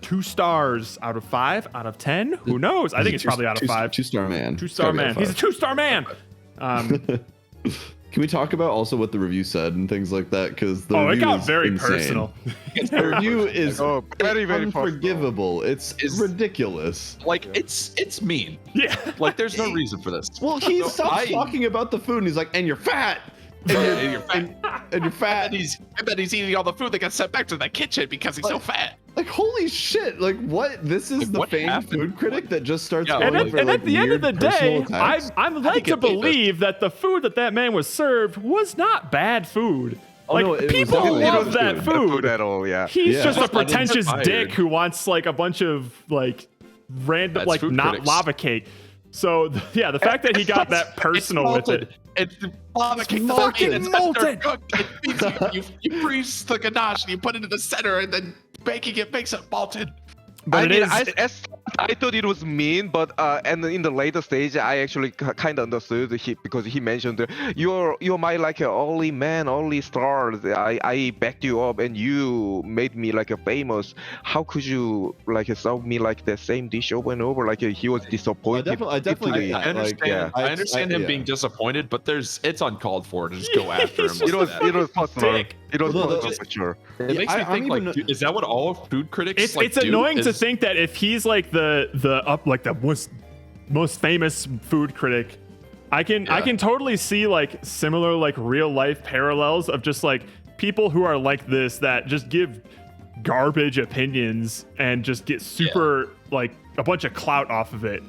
2 stars out of 5 out of 10. Who knows? I think it's probably out of 5. 2-star man. 2-star man. He's a 2-star man. Can we talk about also what the review said and things like that? Because the Oh, it review got is very insane. personal. The review is Oh, very, very unforgivable. It's ridiculous. Like it's mean. Yeah. Like there's no reason for this. Well, he No, stops talking about the food and he's like, "And you're fat." And you're fat. And you're fat. I bet he's eating all the food that got sent back to the kitchen because he's so fat. Like, holy shit! Like, what? This is Like, the what famed happened? food critic that just starts Yeah, going And, for, at, and like, at the end of weird the day, personal attacks. I'm led to get paid this. believe that the food that man was served was not bad food. Oh, Like, no, it was people definitely love good. that The food. food at all, yeah. He's Yeah. just a Just let him pretentious get fired. dick who wants like a bunch of like random, That's like food not critics. lava cake. So yeah, the fact that he got that personal with it. It's lava cake. It's doesn't mean fucking it's after molten. cooked. It means you freeze the ganache and you put it in the center and then baking it makes it molten. But I it mean, is. I thought it was mean, but and in the later stage, I actually kind of understood because he mentioned you're my like a only man, only star. I backed you up, and you made me like a famous. How could you like serve me like the same dish over and over? Like he was disappointed. I definitely I get that. understand. Like, yeah. I understand him yeah. being disappointed, but it's uncalled for to just go after him. He's like It was that. it was personal. dick. It was Well, no, personal for sure. It makes me I think don't like, even dude, is that what all food critics? It's like, it's do? annoying to Is- think that if he's like the most famous food critic, I can totally see like similar like real life parallels of just like people who are like this that just give garbage opinions and just get super like a bunch of clout off of it,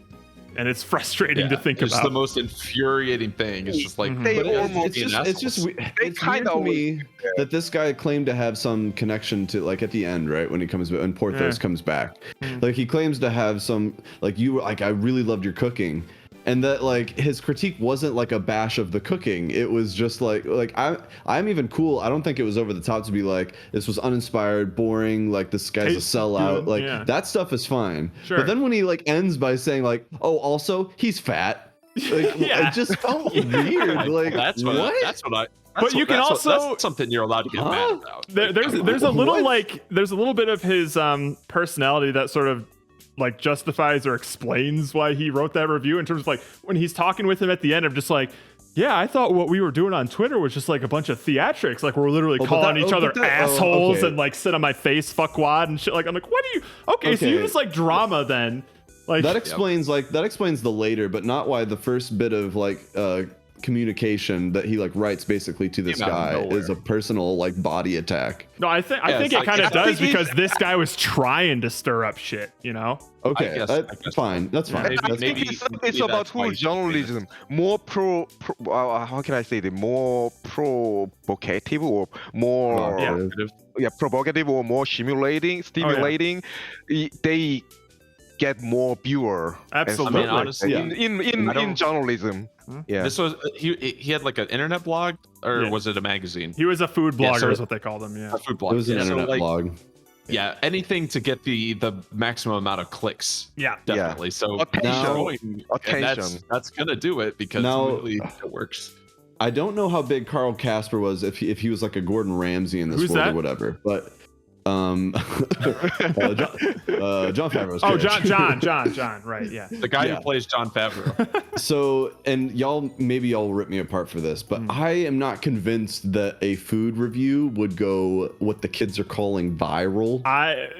and it's frustrating to think it's about. the most infuriating thing. It's just like They But almost it's just They it's weird kinda to me always- that this guy claimed to have some connection to, like, at the end, right, when he comes when Porthos comes back, like he claims to have some, like, you were like, I really loved your cooking, and that, like, his critique wasn't like a bash of the cooking. It was just like I'm even cool. I don't think it was over the top to be like, this was uninspired, boring, like this guy's a Tastes sellout. good, Like yeah. that stuff is fine. Sure. But then when he like ends by saying like, oh, also he's fat. Like, Yeah. it just felt weird. Like that's what? what that's what I. But you can also- that's something you're allowed to get mad about. There's a little What? there's a little bit of his personality that sort of like justifies or explains why he wrote that review, in terms of like when he's talking with him at the end of just like, yeah, I thought what we were doing on Twitter was just like a bunch of theatrics, like we're literally but calling that- each oh, other but that- oh, assholes okay. and like sit on my face fuckwad and shit. Like I'm like, what do you? Okay, so you Okay. just like drama then. Like That explains the later, but not why the first bit of like communication that he like writes basically to this Came out of guy nowhere. is a personal like body attack. no, I think Yeah, it it's like- kind of I does, think he- because this guy was trying to stir up shit, you know? Okay, guess- that's I guess- fine. That's fine. Maybe- I That's think maybe- it's maybe about that's why who he's journalism more how can I say it, more provocative or more provocative or more stimulating they get more viewer and Absolutely. stuff like honestly, that. in I don't- journalism. Yeah. This was he had like an internet blog, or Yeah. was it a magazine? He was a food Yeah, blogger, so- is what they called him. Yeah. A food blog. It was an Yeah, so, internet like, blog. Yeah, anything to get the maximum amount of clicks. Yeah. Definitely. So Attention. keep going, and that's gonna do it, because Now- really it works. I don't know how big Carl Casper was, if he was like a Gordon Ramsay in this Who's world that? or whatever, but John Favreau's Oh, character. John, right? Yeah. The guy Yeah. who plays John Favreau. So, and maybe y'all rip me apart for this, but I am not convinced that a food review would go what the kids are calling viral.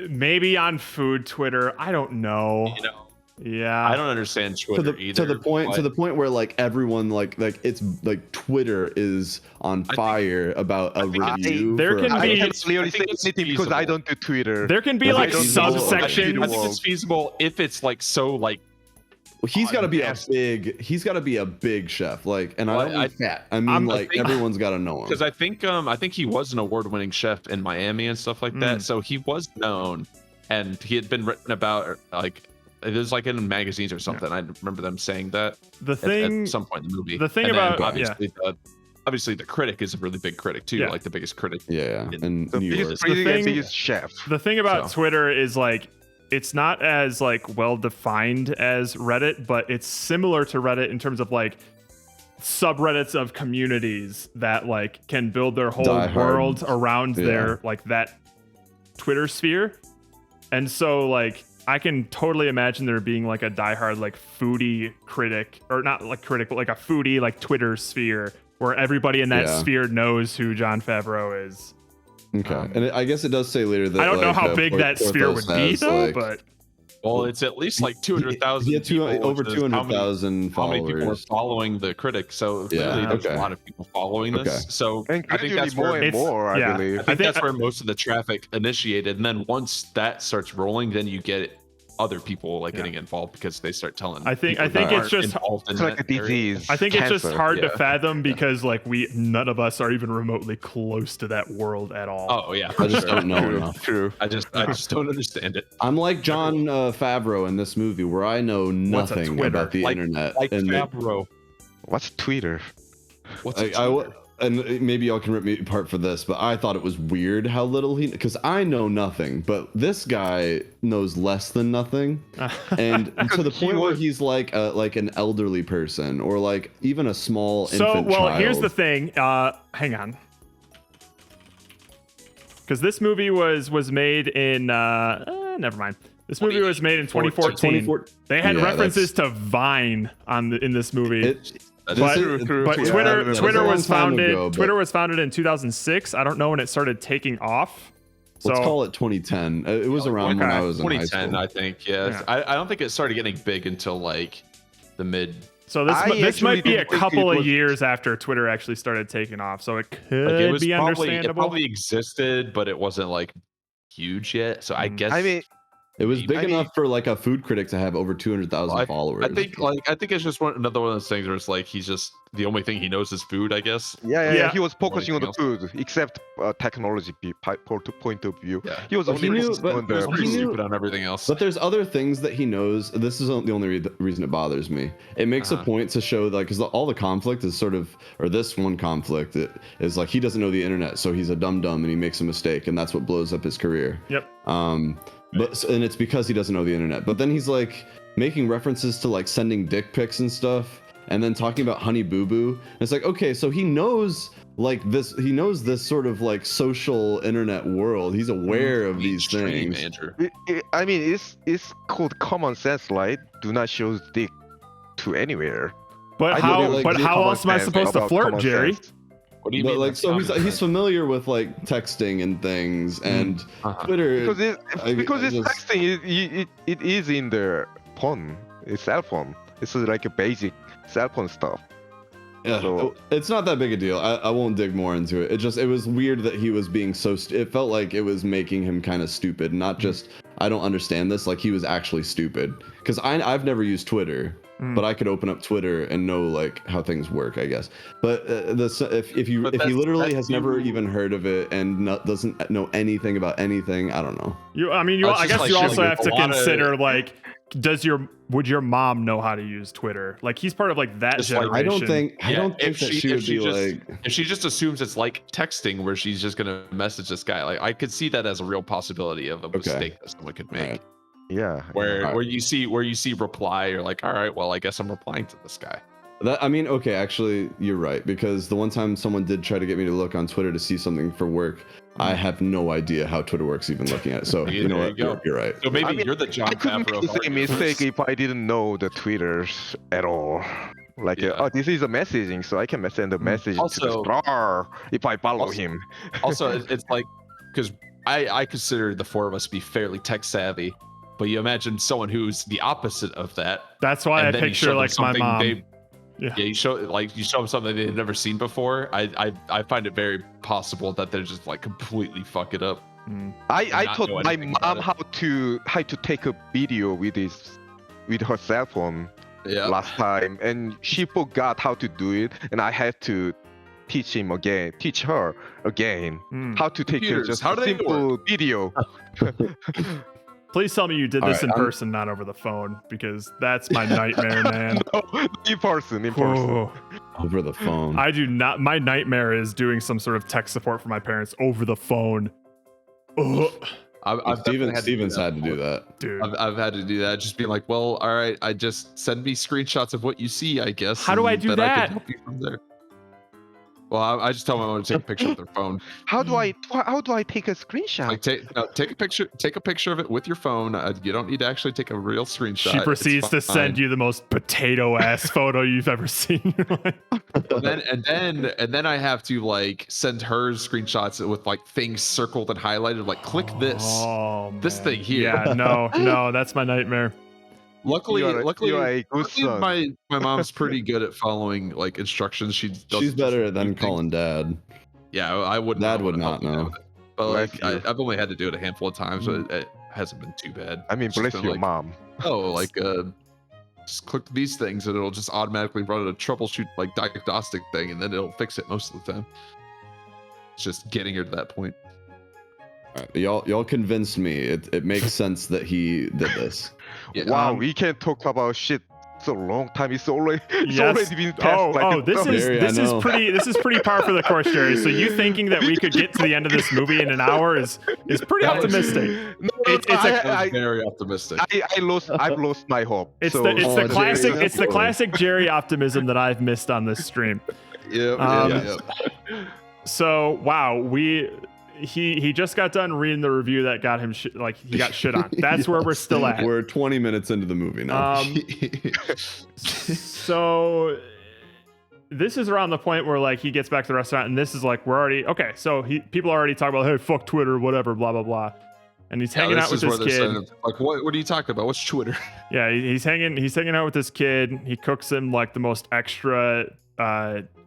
Maybe on food Twitter. I don't know. You know, Yeah. I don't understand Twitter either. to the but point where like everyone like it's like Twitter is on think- fire about a review. there for can a- be- I can't clearly I say think it's anything because I feasible. don't do Twitter. There can be That's like like I subsections. think it's feasible if it's like so like He's got to be a Yes. big chef, like, and Well, I don't mean I- fat. I mean, I like, think- everyone's got to know him. because I think he was an award-winning chef in Miami and stuff like that. So he was known, and he had been written about like it was like in magazines or something. I remember them saying that The at thing. some point in the movie. the thing And then about- obviously the critic is a really big critic too, Yeah. like the biggest critic. Yeah, in the New York. biggest critic and thing- biggest chef. The thing about So. Twitter is like it's not as like well defined as Reddit, but it's similar to Reddit in terms of like subreddits of communities that like can build their whole Die hard. world around Yeah. their like that Twitter sphere. And so like I can totally imagine there being like a diehard like foodie critic, or not like critic, but like a foodie like Twitter sphere where everybody in that Yeah. sphere knows who Jon Favreau is. Okay, and I guess it does say later that I don't know like, how big that sphere would Porthos be has, though, like, but Well, it's at least like 200,000. He had over which is how many- 200,000 How many people are followers. following the critic? So Yeah, clearly there's okay. a lot of people following this. Okay. So And I think gradually that's more where and It's- more, yeah. I believe. I think think- that's where most of the traffic initiated, and then once that starts rolling, then you get other people like getting involved because they start telling. I think people that it's aren't just- involved in It's like a that area. disease. I think it's just cancer. hard to yeah. fathom because like none of us are even remotely close to that world at all. Oh yeah, I for just sure. don't know True, enough. true. I just don't understand it. I'm like John Favreau in this movie, where I know What's a nothing Twitter? about the Like- internet. Like and Favreau. What's Twitter? What's and maybe y'all can rip me apart for this, but I thought it was weird how little because I know nothing, but this guy knows less than nothing, and to the He point where was- he's like an elderly person or like even a small So, infant well, child. here's the thing. Hang on. Because this movie was made in never mind. This movie was made in 2014. 2014. They had Yeah, references to Vine in this movie. That but is true. but Yeah, Twitter that was Twitter a long was time founded ago, but- Twitter was founded in 2006. I don't know when it started taking off. So Let's call it 2010. It was around when I was in high 2010, school. I think. Yeah, Yeah. I don't think it started getting big until like the mid. so this I this might actually be a didn't think couple it of was- years after Twitter actually started taking off. So it could Like it was be probably, it understandable. probably existed, but it wasn't like huge yet. So I guess I mean, It was big I mean- enough for like a food critic to have over 200,000 followers. I think it's just another one of those things where it's like he's just the only thing he knows is food, I guess. yeah. He was focusing on the anything food, except technology point of view. Yeah. He was But he only knew- focusing but on He was the pretty he knew- stupid on everything else. But there's other things that he knows. This is the only reason it bothers me. It makes a point to show like because all the conflict is sort of, or this one conflict it is like he doesn't know the internet, so he's a dum dum and he makes a mistake, and that's what blows up his career. Yep. And it's because he doesn't know the internet. But then he's like making references to like sending dick pics and stuff, and then talking about Honey Boo Boo. And it's like, okay, so he knows like this. He knows this sort of like social internet world. He's aware of these Mainstream, things. Andrew. I mean, it's called common sense, right? Do not show dick to anywhere. But I how? know, like, but the how common else am I sense supposed to about flirt, common Jerry? sense. What do you But mean? like, that's so common he's sense? familiar with like texting and things, and Uh-huh. Twitter. Because I it's just- texting, it is in the phone, it's cell phone. It's like a basic cell phone stuff. Yeah, So- it's not that big a deal. I won't dig more into it. It was weird that he was being so. It felt like it was making him kind of stupid, not just I don't understand this. Like he was actually stupid. Because I've never used Twitter, but I could open up Twitter and know like how things work, I guess. But if he literally has never even heard of it and doesn't know anything about anything, I don't know. I guess you also have to a lot of- consider like, would your mom know how to use Twitter? Like he's part of like that Just like- generation. I don't think if that she would be just, like. if she just assumes it's like texting where she's just gonna message this guy, like I could see that as a real possibility of a mistake that someone could make. Alright. Yeah. Where Alright. where you see reply, you're like, all right, well I guess I'm replying to this guy. Okay, actually, you're right, because the one time someone did try to get me to look on Twitter to see something for work, I have no idea how Twitter works even looking at it. So, you know There what? you go. You're right. So maybe I mean, you're the John I could make Favreau. the of our same universe. mistake if I didn't know the Twitters at all. Like, Yeah. oh, this is a messaging, so I can send a message to the Also- star if I follow also- him. Also, it's like because I consider the four of us to be fairly tech savvy, but you imagine someone who's the opposite of that. That's why I and then you picture show them like my something mom. Yeah, you show them something they've never seen before. I find it very possible that they're just like completely fuck it up. I not taught know my anything about mom it. how to take a video with her cell phone Yeah. last time, and she forgot how to do it, and I had to teach her again Mm. how to take Computers, just how a do they simple video. Please tell me you did All this right, in I'm- person, not over the phone, because that's my nightmare, man. No, in person. Oh, Over the phone. I do not. My nightmare is doing some sort of tech support for my parents over the phone. Ugh, I've definitely Steven's had to do before. that. dude. I've had to do that. Just being like, well, all right, I just send me screenshots of what you see, I guess. How do I and do then I that? can help you from there. Well, I just tell my mom to take a picture of their phone. How do I take a screenshot? Like take a picture of it with your phone. You don't need to actually take a real screenshot. She It's proceeds to send fine. you the most potato ass photo you've ever seen in your life. and then I have to like send her screenshots with like things circled and highlighted. Like click this. Oh, This man. thing here. Yeah, no, that's my nightmare. Luckily, You are a good luckily son. my mom's pretty good at following like instructions. She's better than calling dad. Yeah, I wouldn't. Dad know would how to not help me know. with it. But like, Bless you. I've only had to do it a handful of times, so it hasn't been too bad. I mean, It's just bless been your like, mom. Oh, like just click these things and it'll just automatically run a troubleshoot like diagnostic thing, and then it'll fix it most of the time. It's just getting her to that point. All right, y'all convinced me. It makes sense that he did this. Yeah. Wow, we can't talk about shit so long time. It's already been past. Oh, like, this is Jerry, I this is know. pretty par for the course, Jerry. So you thinking that we could get to the end of this movie in an hour is pretty That was- optimistic. No, It's a- That was very optimistic. I've lost my hope. It's so, the Oh, classic Jerry, it's the that's classic Jerry optimism that I've missed on this stream. Yeah, Um, So wow, he just got done reading the review that got him he got shit on. That's where we're still at. We're 20 minutes into the movie now. So this is around the point where like he gets back to the restaurant, and this is like we're already okay. So people are already talking about, hey, fuck Twitter, whatever, blah blah blah, and he's hanging out with this kid. Like, what are you talking about? What's Twitter? Yeah, he's hanging out with this kid. He cooks him like the most extra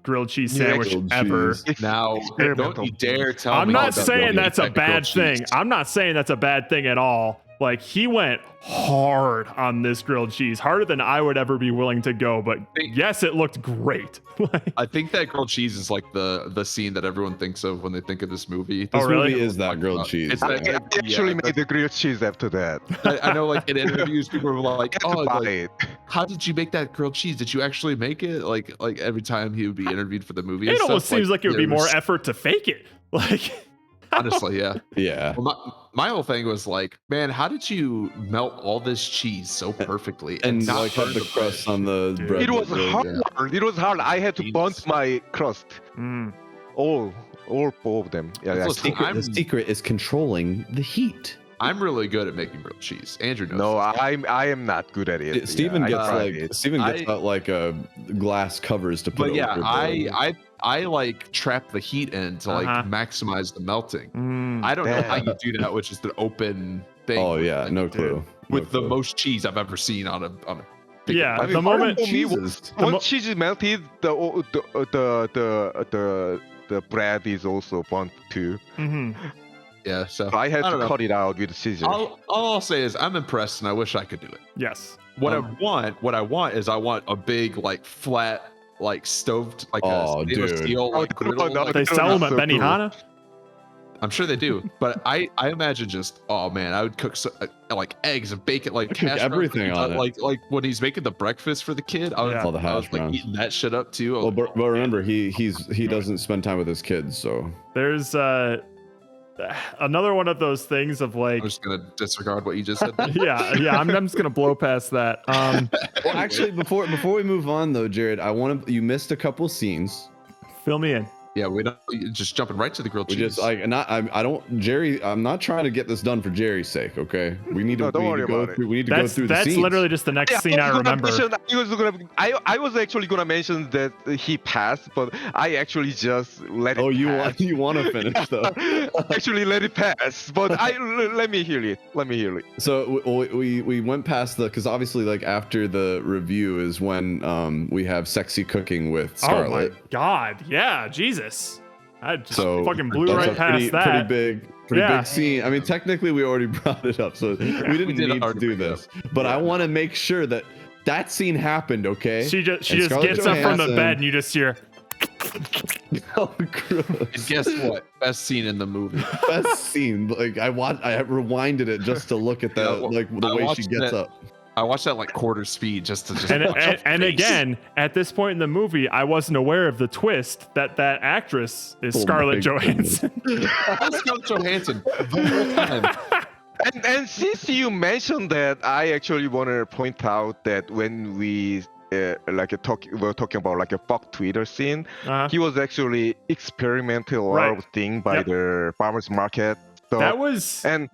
grilled cheese Yeah, sandwich grilled ever. cheese. Now, Experimental. don't you dare tell I'm me not that saying you that's a make the grilled bad thing. cheese. I'm not saying that's a bad thing at all. Like, he went hard on this grilled cheese, harder than I would ever be willing to go. But yes, it looked great. Like, I think that grilled cheese is like the scene that everyone thinks of when they think of this movie. Oh, This really? movie is that grilled cheese. It's I that- actually yeah, made the grilled cheese after that. I know, like in interviews, people were like, I had "Oh, to buy like, it. how did you make that grilled cheese? Did you actually make it?" Like every time he would be interviewed for the movie. and it almost stuff, seems like it would be there more was- effort to fake it. Like, Honestly, yeah. Yeah. Well, my whole thing was like, man, how did you melt all this cheese so perfectly And not like have burn the bread? crust on the Dude. bread. It was really- hard. It was hard. I had to burn Jeez. my crust. mm. All four of them. Yeah, Listen, yeah. The secret is controlling the heat. I'm really good at making grilled cheese. Andrew knows. No, this. I am not good at it. Steven Yeah, I gets tried like it. Steven gets I- out like glass covers to put But yeah, over I like trap the heat in to like Uh-huh. maximize the melting. Mm. I don't know how Damn. you do that with just an open thing. Oh yeah, no Dude. clue. With No the clue. most cheese I've ever seen on a big Yeah, I mean, the moment for me, Jesus. mo- once cheese is melted, the bread is also burnt too. Mhm. Yeah, so So I had I don't to know. cut it out with scissors. all I'll say is I'm impressed and I wish I could do it. Yes. What I want is I want a big like flat like stoved like Oh, a stainless dude. steel like Oh, griddle. no, like- They sell them at so cool. Benihana. I'm sure they do, but I imagine just oh man, I would cook like eggs and bacon like I cook hash browns, everything on it. like when he's making the breakfast for the kid. I was, Yeah. All the I was hash like browns. eating that shit up too. Well, but remember, he doesn't spend time with his kids, so There's another one of those things of like, I'm just gonna disregard what you just said. yeah. I'm just gonna blow past that. Well, actually, before we move on though, Jared, you missed a couple scenes. Fill me in. Yeah, we don't just jumping right to the grilled We cheese. just like I don't Jerry. I'm not trying to get this done for Jerry's sake. Okay, we need to. No, don't we need worry to go about it. through. We need to go That's through the scenes. literally just the next scene I remember. I was actually gonna mention that he passed, but I actually just let it Oh, you pass. want to finish though? Actually let it pass, but let me hear it. Let me hear it. So we went past because obviously like after the review is when we have sexy cooking with Oh Scarlett. my god. Yeah. Jesus. I just So fucking blew that's right a past pretty, that. pretty Yeah. big scene. I mean, technically we already brought it up, so we didn't did need to already do bring it this. But I want to make sure that that scene happened. Okay. She And just Scarlett gets up from the Johansson- bed and you just hear. Oh, and gross. guess what? Best scene in the movie. Best scene. Like I rewinded it just to look at that, Yeah, well, like the I way she watched gets that- up. I watched that like quarter speed just to And again, at this point in the movie, I wasn't aware of the twist that actress is Oh my Scarlett goodness. Johansson. Scarlett Johansson the whole time. And since you mentioned that, I actually want to point out that when we we're talking about like a fuck Twitter scene, Uh, he was actually experimental a lot Right. of thing by Yep. the farmers market. So, that was and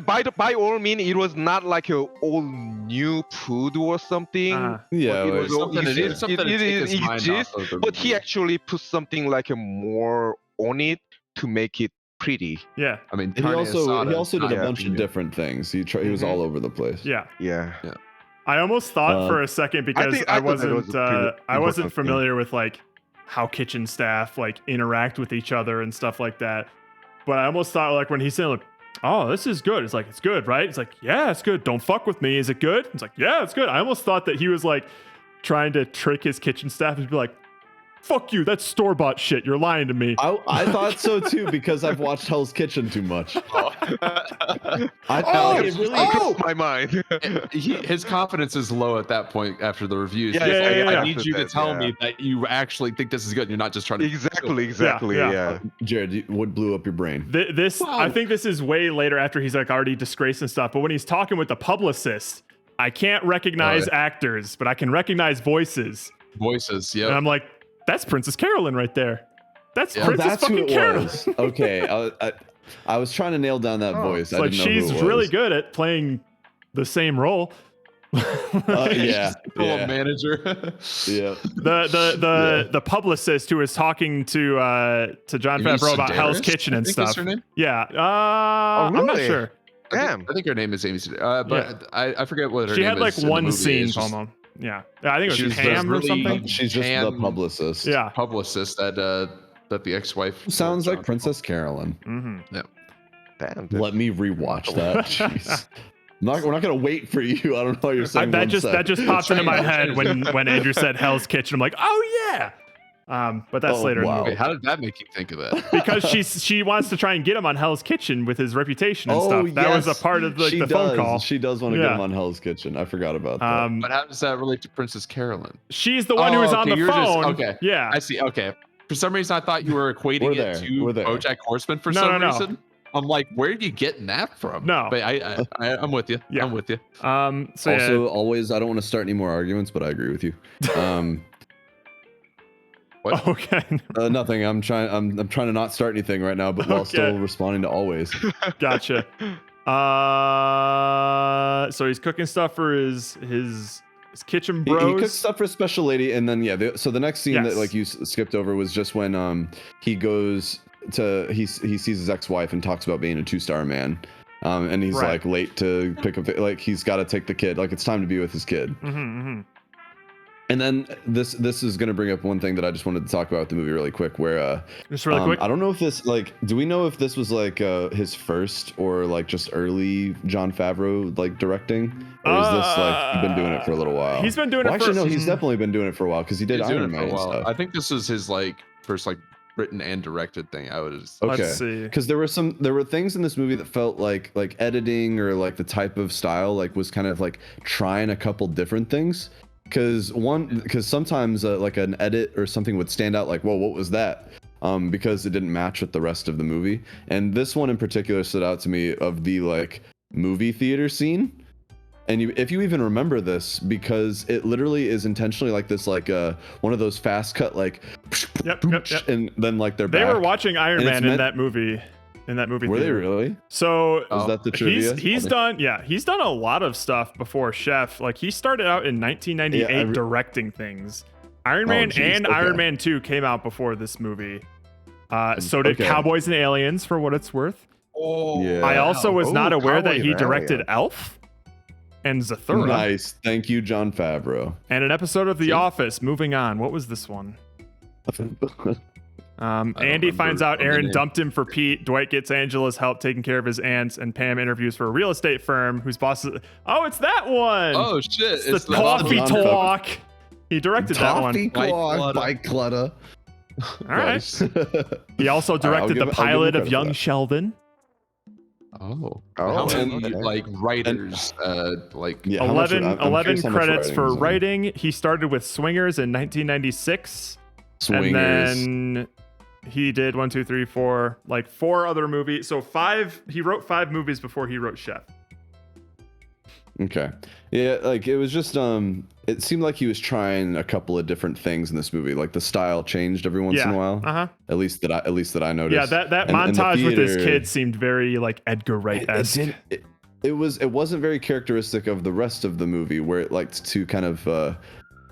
by all means, it was not like a all new food or something. Yeah, It like, was all- Something it is something to it take his mind exists, off of the but he movie. actually put something like a more on it to make it pretty. yeah, I mean, he carne also asada, did a not bunch of vegan. different things. He was Mhm. all over the place. yeah. Yeah. I almost thought for a second because think- I, I thought that was wasn't a pretty I wasn't important thing. familiar with like how kitchen staff like interact with each other and stuff like that. But I almost thought like when he's saying like, "Oh, this is good," it's like it's good, right? It's like, "Yeah, it's good. Don't fuck with me." Is it good? It's like, "Yeah, it's good." I almost thought that he was like trying to trick his kitchen staff and be like, "Fuck you, that's store bought shit. You're lying to me." I thought so too because I've watched Hell's Kitchen too much. I Oh, felt like it really. crossed my mind. His confidence is low at that point after the reviews. Yeah, He's yeah, like, yeah, I yeah. need you to After tell that, me that you actually think this is good. And you're not just trying to. exactly. yeah. Yeah. Jared, what blew up your brain? This I think this is way later after he's like already disgraced and stuff. But when he's talking with the publicist, I can't recognize actors, but I can recognize voices. Voices. And Yeah. I'm like, that's Princess Carolyn right there. That's Yeah. Oh, Princess that's who fucking it Carolyn. was. Okay, I was trying to nail down that voice. It's I like didn't know she's who it really was. good at playing the same role. Yeah, Still a yeah, manager. yeah. The publicist who was talking to John Amy Favreau about Hell's Sedaris, Kitchen I and think is stuff. her name? Yeah, I'm not really? sure. Damn. I think her name is Amy. But I forget what her She name had like is in the one movie. scene, It's just- Pomo. Yeah, I think it was She's Pam or really- something. She's just the Pam- publicist. Yeah. Publicist that the ex-wife Sounds like John- Princess Carolyn. Mm-hmm. Damn. Let me rewatch that. Jeez. We're not gonna wait for you. I don't know what you're saying. That One just sec. that just popped into my head when Andrew said Hell's Kitchen. I'm like, oh yeah. But that's Oh, later in the wow. movie. Wait, how did that make you think of that? Because she wants to try and get him on Hell's Kitchen with his reputation and stuff. That was a part of like she the does. phone call. She does want to get Yeah. him on Hell's Kitchen. I forgot about that. But how does that relate to Princess Carolyn? She's the one who was on okay, the you're just- phone. okay. Yeah. I see. Okay. For some reason, I thought you were equating We're it there. to We're there. BoJack Horseman for No, some no, no. reason. I'm like, where are you getting that from? No. But I'm with you. Yeah. I'm with you. So Also, always, I don't want to start any more arguments, but I agree with you. yeah. Okay. Nothing. I'm trying to not start anything right now, but while Okay. still responding to always. Gotcha. So he's cooking stuff for his kitchen He bros. cooks stuff for a special lady, and then so the next scene Yes. that like you skipped over was just when he goes to he sees his ex-wife and talks about being a 2-star man, and he's Right. like late to pick up like he's got to take the kid, like it's time to be with his kid. Mm-hmm. And then this is gonna bring up one thing that I just wanted to talk about with the movie really quick, where Just really quick. I don't know if this like do we know if this was like his first or like just early Jon Favreau like directing, or is this like he's been doing it for a little while? He's been doing Well, it actually for no, he's definitely been doing it for a while because he did He's doing Iron it for Man a and while. stuff. I think this was his like first like written and directed thing. I was Okay. Let's see. Because there were things in this movie that felt like editing or like the type of style like was kind of like trying a couple different things. Because sometimes like an edit or something would stand out like, whoa, what was that? Because it didn't match with the rest of the movie. And this one in particular stood out to me of the like movie theater scene. And if you even remember this, because it literally is intentionally like this, like one of those fast cut, like, Yep. and then like they're They back. were watching Iron And it's Man in meant- that movie. In that movie Were they theater. really? So Is that the trivia? he's done a lot of stuff before Chef. Like he started out in 1998 Yeah, directing things. Iron Man geez, and okay. Iron Man 2 came out before this movie. So did Okay. Cowboys and Aliens, for what it's worth. oh Yeah. I also was Oh, not aware that Cowboys he and directed Aliens. Elf and Zathura Nice. Thank you, Jon Favreau. and an episode of The Office. Moving on. What was this one? Andy remember finds out the Aaron name. dumped him for Pete. Dwight gets Angela's help taking care of his aunts, and Pam interviews for a real estate firm whose boss is. Oh, it's that one. Oh shit! it's the Coffee John Favreau. Talk. He directed that one. Toffee White Claw Clutter. by Clutter. All right. Nice. He also directed the I'll give him pilot of credit for Young that. Sheldon. Oh. Oh, How many okay. like writers like Yeah, how much- 11, I'm 11 curious how much credits for writing's on. writing. He started with Swingers in 1996. Swingers. And then he did 1, 2, 3, 4, like 4 other movies. So 5. He wrote 5 movies before he wrote Chef. Okay. Yeah, like it was just it seemed like he was trying a couple of different things in this movie. Like the style changed every once in a while. Uh huh. At least that I noticed. Yeah, that And the montage with his theater- kids seemed very like Edgar Wright esque. It wasn't very characteristic of the rest of the movie where it liked to kind of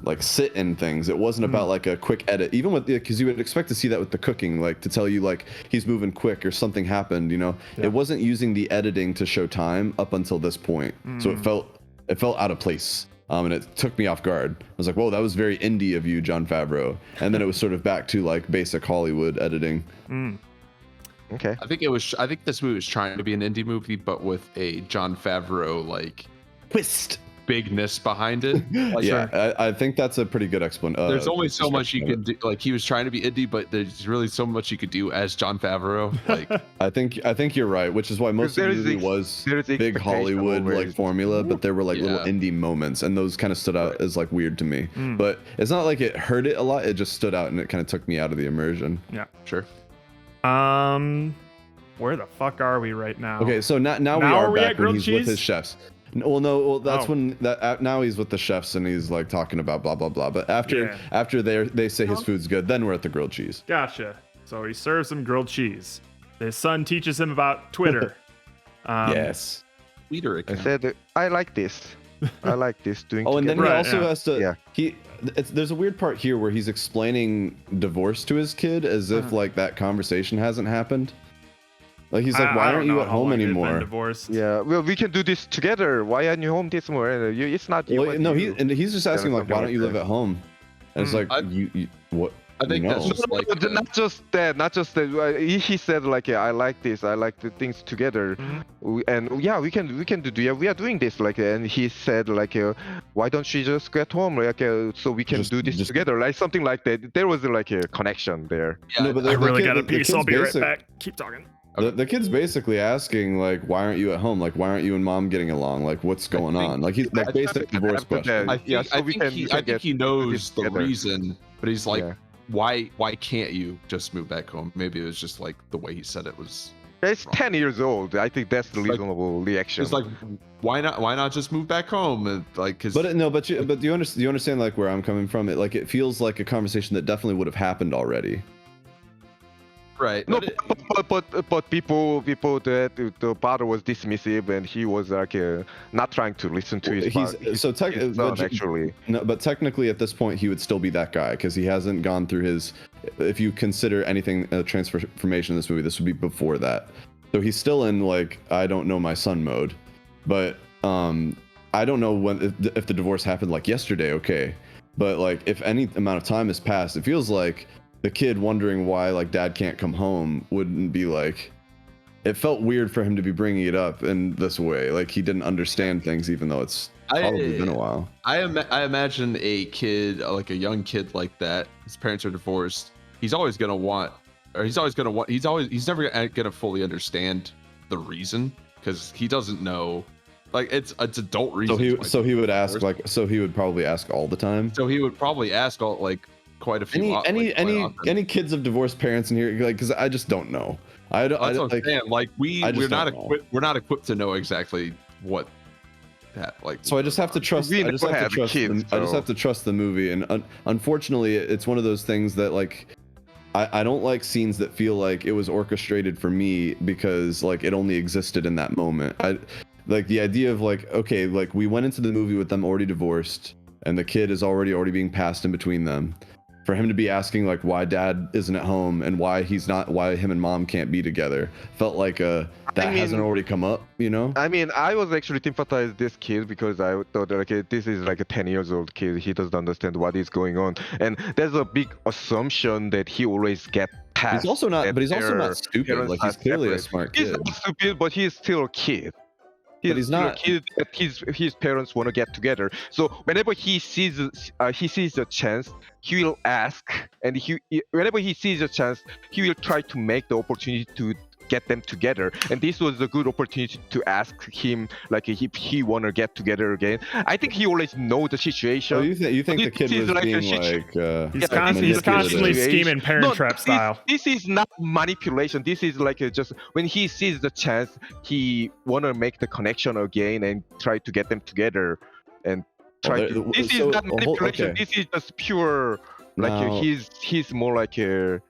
like sit in things. It wasn't about like a quick edit, even with because you would expect to see that with the cooking, like to tell you like he's moving quick or something happened. You know, it wasn't using the editing to show time up until this point, so it felt out of place. And it took me off guard. I was like, whoa, that was very indie of you, Jon Favreau. And then it was sort of back to like basic Hollywood editing. Okay. I think this movie was trying to be an indie movie, but with a Jon Favreau like Twist. bigness behind it. Like, Yeah, I think that's a pretty good explanation. there's only so much you description of can do. Like he was trying to be indie, but there's really so much you could do as Jon Favreau. Like it. I think you're right, which is why most of the There is movie ex- was there is big expectation Hollywood over like it. formula, but there were like little Yeah. indie moments, and those kind of stood out as like weird to me. But it's not like it hurt it a lot; it just stood out, and it kind of took me out of the immersion. sure. Where the fuck are we right now? Okay, so now we Now are are we back at when grilled he's cheese? with his chefs. Well, that's Oh. when now he's with the chefs and he's like talking about blah blah blah. But after they say his food's good, then we're at the grilled cheese. Gotcha. So he serves him grilled cheese. His son teaches him about Twitter. Yes. Leader I account. said I like this. I like this doing. Oh, and then together. he Right, also yeah. has to. Yeah. There's a weird part here where he's explaining divorce to his kid as if like that conversation hasn't happened. Like he's like, why I don't aren't you know at how home long they've been anymore? Divorced. Yeah, well, we can do this together. Why aren't you home this morning? It's not you. Well, but no, you. he's just asking like, something why like don't you live that. at home? And it's like, I- you what? I think no. that's just like But not just that. Not just that. He said like, I like this. I like the things together. And yeah, we can do. Yeah, we are doing this. Like, and he said like, why don't you just get home? Like, so we can do this together. Like something like that. There was like a connection there. No, but I really got a the piece. I'll kid's be right basic- back. Keep talking. The kid's basically asking like, why aren't you at home? Like, why aren't you and mom getting along? Like, what's going on? Like he's like basic divorce question. I think, Yeah, so I we think, can- he, we I can think he get knows this the together. reason, but he's like, Yeah. why can't you just move back home? Maybe it was just like the way he said it was. It's wrong. 10 years old. I think that's the Like- reasonable reaction. It's like, why not just move back home? And like, cause But no, but do you understand like where I'm coming from? It like it feels like a conversation that definitely would have happened already. right. No, but it- but people that the father was dismissive and he was like not trying to listen to his He's so his son, actually. No, but technically at this point he would still be that guy because he hasn't gone through his. If you consider anything a transformation in this movie, this would be before that. So he's still in like I don't know my son mode, but I don't know when if the divorce happened like yesterday. Okay, but like if any amount of time has passed, it feels like the kid wondering why like dad can't come home wouldn't be like. It felt weird for him to be bringing it up in this way. Like he didn't understand things, even though it's probably been a while. I imagine a kid, like a young kid like that, his parents are divorced. He's always gonna want, or he's never gonna fully understand the reason because he doesn't know, like it's adult reasons. So he would ask like, so he would probably ask all the time. So he would probably ask all like quite a few. quite often. Any kids of divorced parents in here, like, because I just don't know. I don't. That's I what don't I'm saying. Like I just we're not don't know. equipped. We're not equipped to know exactly what that like. So I just have to trust. We I just never have to had trust. kids, I just so- have to trust the movie, and unfortunately, it's one of those things that like. I don't like scenes that feel like it was orchestrated for me because like it only existed in that moment. I like the idea of like, okay, like we went into the movie with them already divorced and the kid is already being passed in between them. For him to be asking like why dad isn't at home and why him and mom can't be together felt like that hasn't already come up, you know? I mean, I was actually sympathize this kid because I thought like this is like a 10 years old kid. He doesn't understand what is going on, and there's a big assumption that he always get past. He's also not, but he's also not stupid. parents Like are he's clearly a separate. smart He's kid. not stupid, but he's still a kid. He's still not- a kid that his parents want to get together. So whenever he sees a chance, he will ask, and whenever he sees a chance, he will try to make the opportunity to get them together. And this was a good opportunity to ask him like if he want to get together again. I think he always know the situation. So you think the kid This is was like a being situ- like He's, Yeah, he's manipulative. constantly scheming Parent No, Trap style. This is not manipulation. This is like just when he sees the chance, he wanna make the connection again and try to get them together and try there- to. This so- is not hold- manipulation. okay. This is just pure. Like Now- he's more like a.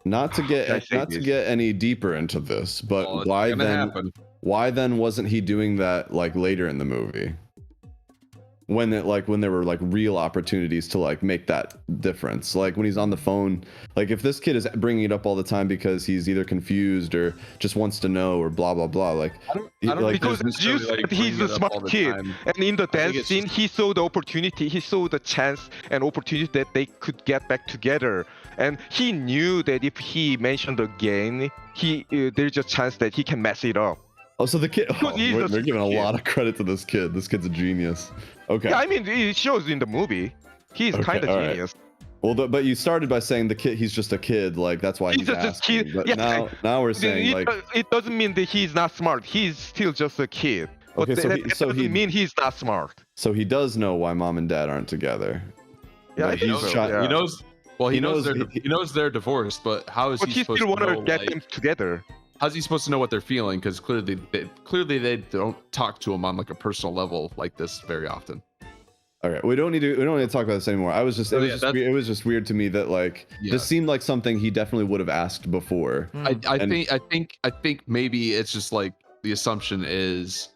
not to Can I get say not to this? get any deeper into this, but Well, it's why gonna then happen. why then wasn't he doing that like later in the movie? When there were like real opportunities to like make that difference, like when he's on the phone, like if this kid is bringing it up all the time because he's either confused or just wants to know or blah blah blah, like I don't like, Because there's- you necessarily, said like, he's bring a it up smart all the kid, time. and in the I think dance it's scene, just- he saw the opportunity, he saw the chance and opportunity that they could get back together, and he knew that if he mentioned again, there's a chance that he can mess it up. oh, so the kid, Because he's a they're giving a kid. lot of credit to this kid. This kid's a genius. Okay. Yeah, I mean, it shows in the movie. He's Okay, kind of all right. genius. Well, but you started by saying the kid, he's just a kid, like that's why He's he's just a asking. kid. But Yeah. now we're saying like, It doesn't mean that he's not smart. He's still just a kid. But Okay, so that, he- that so doesn't he- mean he's not smart. so he does know why mom and dad aren't together. Yeah, I But think he's so, trying- yeah. He knows. Well, he, He knows, knows- he knows they're divorced, but how is But he he supposed still to want know? to get Like, them together. how's he supposed to know what they're feeling? Because clearly they don't talk to him on like a personal level like this very often. All right, we don't need to talk about this anymore. It was just it was just weird to me that like Yeah. this seemed like something he definitely would have asked before. I And- think maybe it's just like the assumption is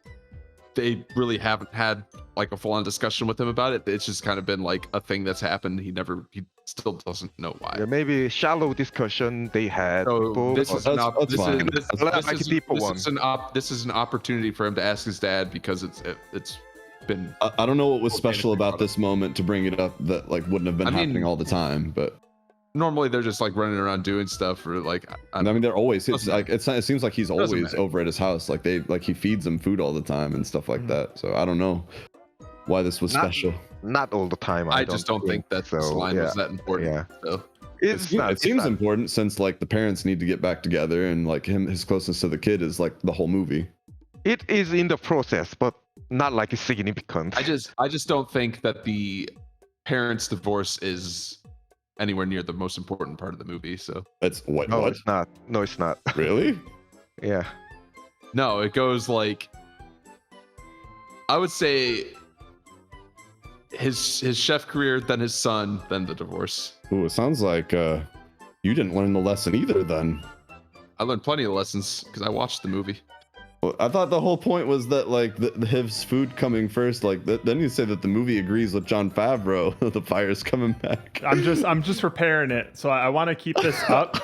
they really haven't had like a full-on discussion with him about it. It's just kind of been like a thing that's happened. He still doesn't know why. Yeah, maybe shallow discussion they had. So before, this but- is an That's- that's fine. this is an opportunity for him to ask his dad because it's been. I don't know what was Okay, special think about about this moment to bring it up that like wouldn't have been I mean- happening all the time, but Normally they're just like running around doing stuff or like. I mean they're always it's Doesn't like it seems like he's Doesn't always matter. over at his house, like he feeds them food all the time and stuff like that. So I don't know why this was Not- special. Not all the time. I just don't think that this line was that important. Yeah. So. It's not. It it's seems not. important since like the parents need to get back together and like his closeness to the kid is like the whole movie. It is in the process, but not like it's significant. I just don't think that the parents' divorce is anywhere near the most important part of the movie. So It's what? No, What? it's not. No, it's not. Really? Yeah. no, it goes like I would say his chef career, then his son, then the divorce. Ooh, it sounds like you didn't learn the lesson either then. I learned plenty of lessons because I watched the movie. Well, I thought the whole point was that like his food coming first. Like then you say that the movie agrees with Jon Favreau. The fire's coming back. I'm just preparing it. So I want to keep this up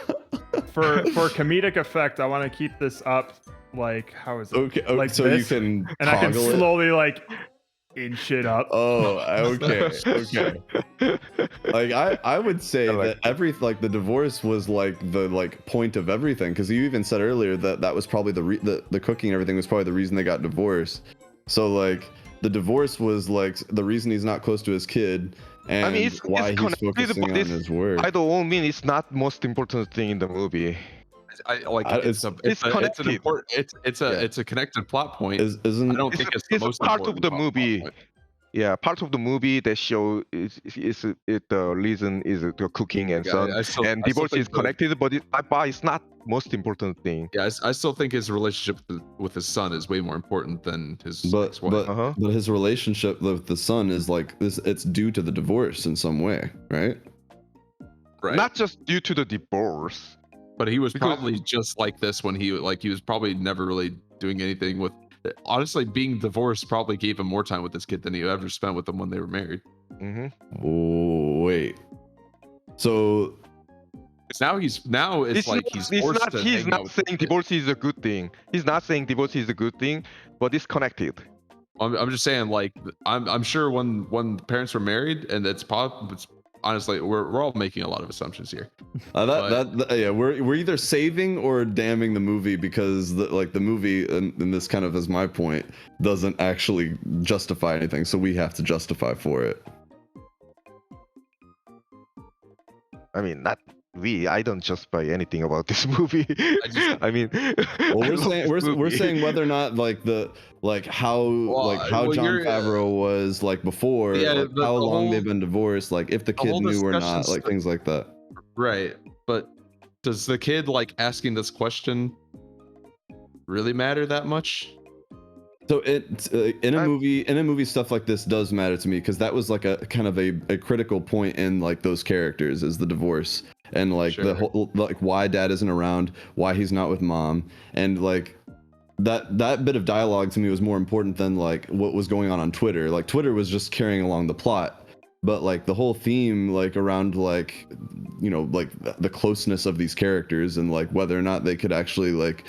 for comedic effect. I want to keep this up. Like how is it? Okay, like so this, you can and I can toggle it? slowly like inch it up. Oh, okay, okay. Like I would say that the divorce was like the point of everything, because you even said earlier that was probably the cooking and everything was probably the reason they got divorced. So like the divorce was like the reason he's not close to his kid and I mean, it's why he's connected, focusing but on it's- his work. I don't mean it's not most important thing in the movie. It's connected. It's a connected plot point. Isn't I don't think it's the It's most part of important the plot movie. point. Yeah, part of the movie that show is the reason is the cooking and Yeah, so on. I still- And I still divorce think is the- connected, but it's not most important thing. Yeah, I still think his relationship with his son is way more important than his but ex-wife. but his relationship with the son is like this. It's due to the divorce in some way, right? Right. Not just due to the divorce. But he was Because- probably just like this when he was probably never really doing anything with. Honestly, being divorced probably gave him more time with this kid than he ever spent with them when they were married. Hmm. Oh wait. So 'Cause now it's like he's forced to he's hang not out with the saying kid. divorce is a good thing. He's not saying divorce is a good thing, but it's connected. I'm just saying, like, I'm sure when the parents were married, and it's honestly we're all making a lot of assumptions here. yeah, we're either saving or damning the movie because the movie and this kind of is my point doesn't actually justify anything, so we have to justify for it. I mean, not we. I don't justify anything about this movie. I mean, Well, I we're love saying this we're movie. saying whether or not how Jon you're- Favreau was like before, Yeah, like, the how long whole- they've been divorced, like if the kid whole knew or not, discussion's like things like that. Right, but does the kid like asking this question really matter that much? So it in a movie stuff like this does matter to me because that was like a kind of a critical point in like those characters is the divorce and like the Sure. whole like why dad isn't around, why he's not with mom, and like that bit of dialogue to me was more important than like what was going on Twitter. Like Twitter was just carrying along the plot, but like the whole theme like around like like the closeness of these characters and like whether or not they could actually like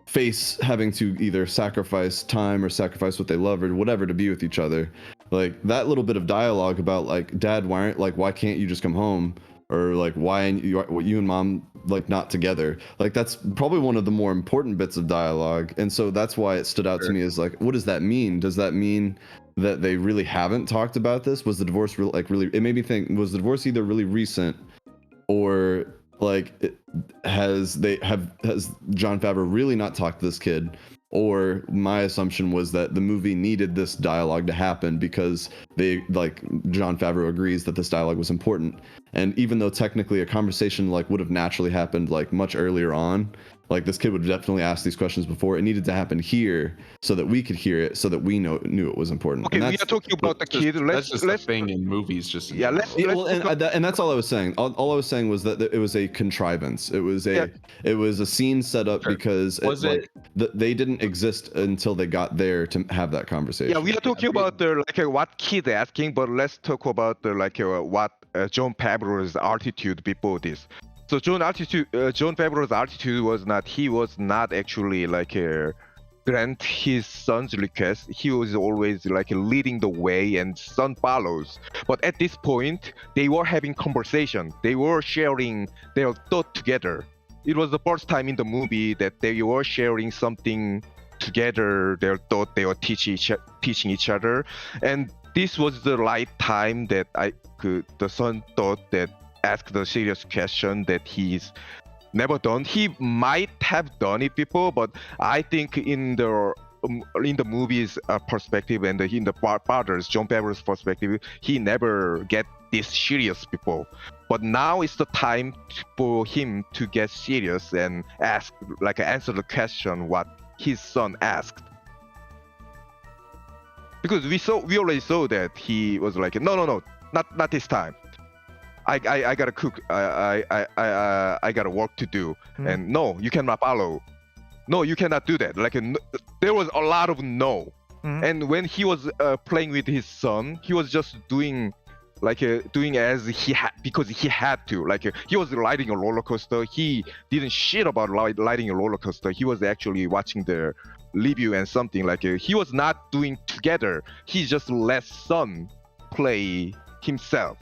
face having to either sacrifice time or sacrifice what they love or whatever to be with each other. Like that little bit of dialogue about like dad, why can't you just come home, or like why you and mom like not together. Like that's probably one of the more important bits of dialogue, and so that's why it stood out to me as like, what does that mean? Does that mean that they really haven't talked about this? Was the divorce really? It made me think, was the divorce either really recent or like has Jon Favreau really not talked to this kid? Or my assumption was that the movie needed this dialogue to happen because Jon Favreau agrees that this dialogue was important. And even though technically a conversation like would have naturally happened like much earlier on, Like this kid would definitely ask these questions before. It needed to happen here so that we could hear it, so that we knew it was important. Okay, And we that's- are talking about the kid. That's Let's just let's a thing in movies. Just in yeah, general. let's Yeah, let's well, talk and that's all I was saying. All I was saying was that it was a contrivance. It was a scene set up Sure. because Was it- they didn't exist until they got there to have that conversation. Yeah, we are talking about what kid asking, but let's talk about what John Favreau's attitude before this. So John Favreau's attitude was not actually grant his son's request. He was always leading the way and son follows. But at this point, they were having conversation. They were sharing their thought together. It was the first time in the movie that they were sharing something together. Their thought, they were teaching each other, and this was the right time that the son thought that asked the serious question that he's never done. He might have done it before, but I think in the movie's perspective and in the father's John Favreau's perspective, he never get this serious before. But now is the time for him to get serious and answer the question what his son asked. Because we already saw that he was like, no, not this time. I gotta cook. I gotta work to do. And no, you cannot follow. No, you cannot do that. There was a lot of no. And when he was playing with his son, he was just doing as he had, because he had to. He was riding a roller coaster. He didn't shit about riding a roller coaster. He was actually watching the review and something. He was not doing together. He just let son play himself.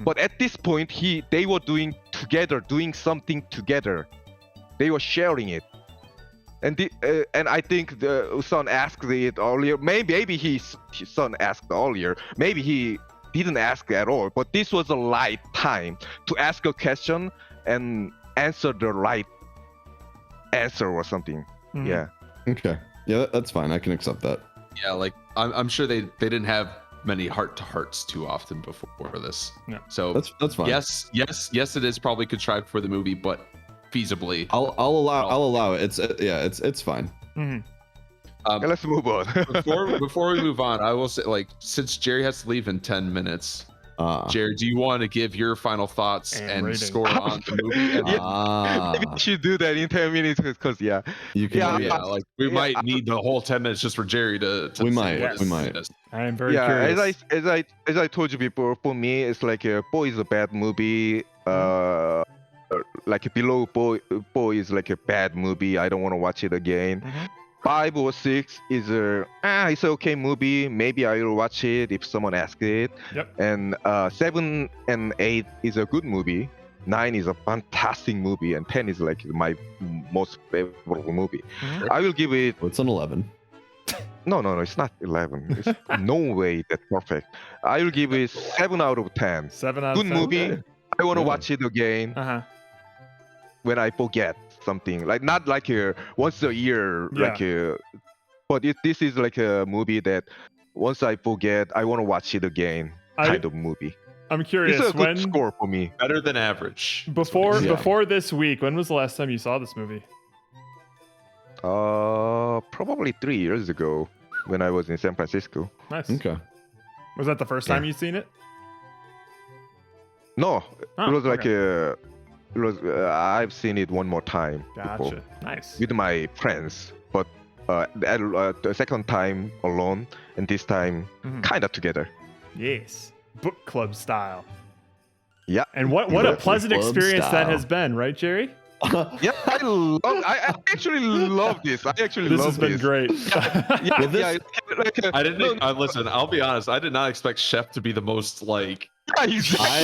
But at this point, they were doing together, doing something together. They were sharing it. And I think the son asked it earlier. Maybe his son asked earlier. Maybe he didn't ask at all. But this was the right time to ask a question and answer the right answer or something. Yeah. Okay. Yeah, that's fine. I can accept that. Yeah, I'm sure they didn't have many heart-to-hearts too often before this. Yeah. So That's fine. yes, it is probably contrived for the movie, but feasibly. I'll allow it. It's fine. Okay, let's move on. before we move on, I will say, since Jerry has to leave in 10 minutes, Jerry, do you want to give your final thoughts and rating. score on the movie? Maybe we should do that in 10 minutes because You can. We might need the whole 10 minutes just for Jerry to We say might, what we his- might. I am very curious. as I told you before, for me it's Boy is a bad movie. Below Boy is a bad movie. I don't want to watch it again. 5 or 6 is it's an okay movie. Maybe I will watch it if someone asks it. Yep. And 7 and 8 is a good movie. 9 is a fantastic movie, and 10 is my most favorite movie. I will give it. It's an 11. No, it's not 11. It's no way that's perfect. I will give it 7 out of 10. 7 out Good of 10. movie. I want to Yeah. watch it again Uh-huh. when I forget something. Not once a year. Yeah. But this is a movie that once I forget, I want to watch it again. Kind of movie. I'm curious, It's a good when score for me. Better than average. before Yeah. before this week, when was the last time you saw this movie? Probably 3 years ago when I was in San Francisco. Nice. Okay. Was that the first time you'd seen it? No, Oh, it was okay. I've seen it one more time before Gotcha. Nice. with my friends, but the second time alone, and this time Mhm. kind of together. Yes. Book club style. Yeah. And what a Book pleasant club experience that style. has been, right, Jerry? Yeah, I actually love this. I actually This love has been this. great. Yeah, Well, this- yeah, I didn't listen. I'll be honest. I did not expect Chef to be the most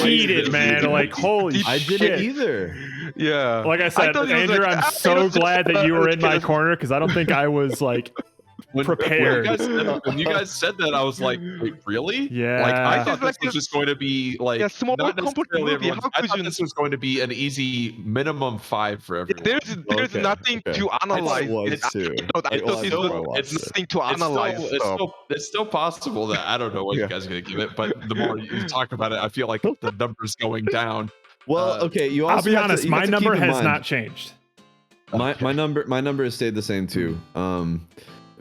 Heated, man. Holy I shit. didn't either. Yeah. Like I said, thought it was Andrew, I'm so glad that you were in my corner. corner because I don't think I was prepared. When you guys said that, I was like, wait, really? Yeah. I thought It's this was just going to be small not comfort necessarily movie. everyone's- How I could thought you? this was going to be an easy minimum 5 for everyone. There's Okay, nothing okay. to analyze. It was too. I thought It was it before I was- watched it's it. nothing to It's analyze stuff. it's still possible that I don't know what Yeah. you guys are going to give it, but the more you talk about it, I feel like the number's going down. Well, okay. You also I'll be have to- honest, you my have to number keep in has mind- not changed. My number has stayed the same too.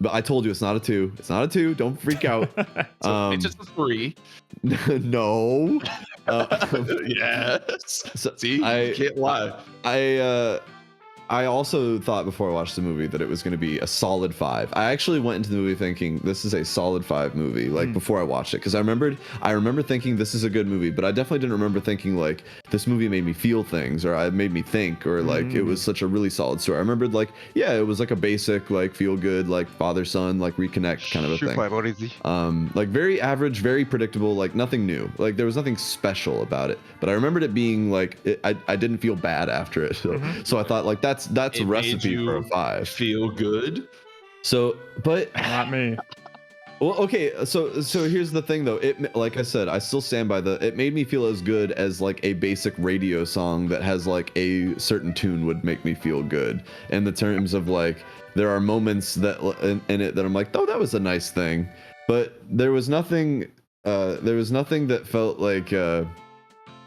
But I told you it's not a 2. It's not a 2. Don't freak out. It's just a 3. No. Yes. So See, you can't lie. I also thought before I watched the movie that it was going to be a solid 5. I actually went into the movie thinking this is a solid 5 movie, like before I watched it, because I remember thinking this is a good movie, but I definitely didn't remember thinking like this movie made me feel things, or it made me think, or like it was such a really solid story. I remembered like, yeah, it was like a basic like feel good like father son like reconnect kind of a thing. Like very average, very predictable, like nothing new. Like there was nothing special about it, but I remembered it being like I didn't feel bad after it. So I thought like that's a recipe for a 5. Feel good. So, but Not me. well, okay. So here's the thing though. It, like I said, I still stand by it made me feel as good as like a basic radio song that has like a certain tune would make me feel good. In the terms of like, there are moments that in it that I'm like, oh, that was a nice thing, but there was nothing that felt like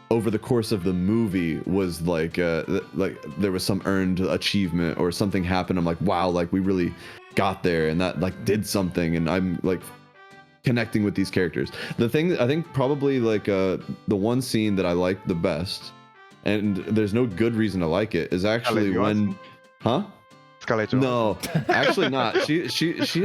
over the course of the movie was like there was some earned achievement or something happened. I'm like, wow, like we really got there and that like did something, and I'm like connecting with these characters. The thing I think probably like the one scene that I liked the best, and there's no good reason to like it, is actually when Scarlett Johansson. No, actually not. She didn't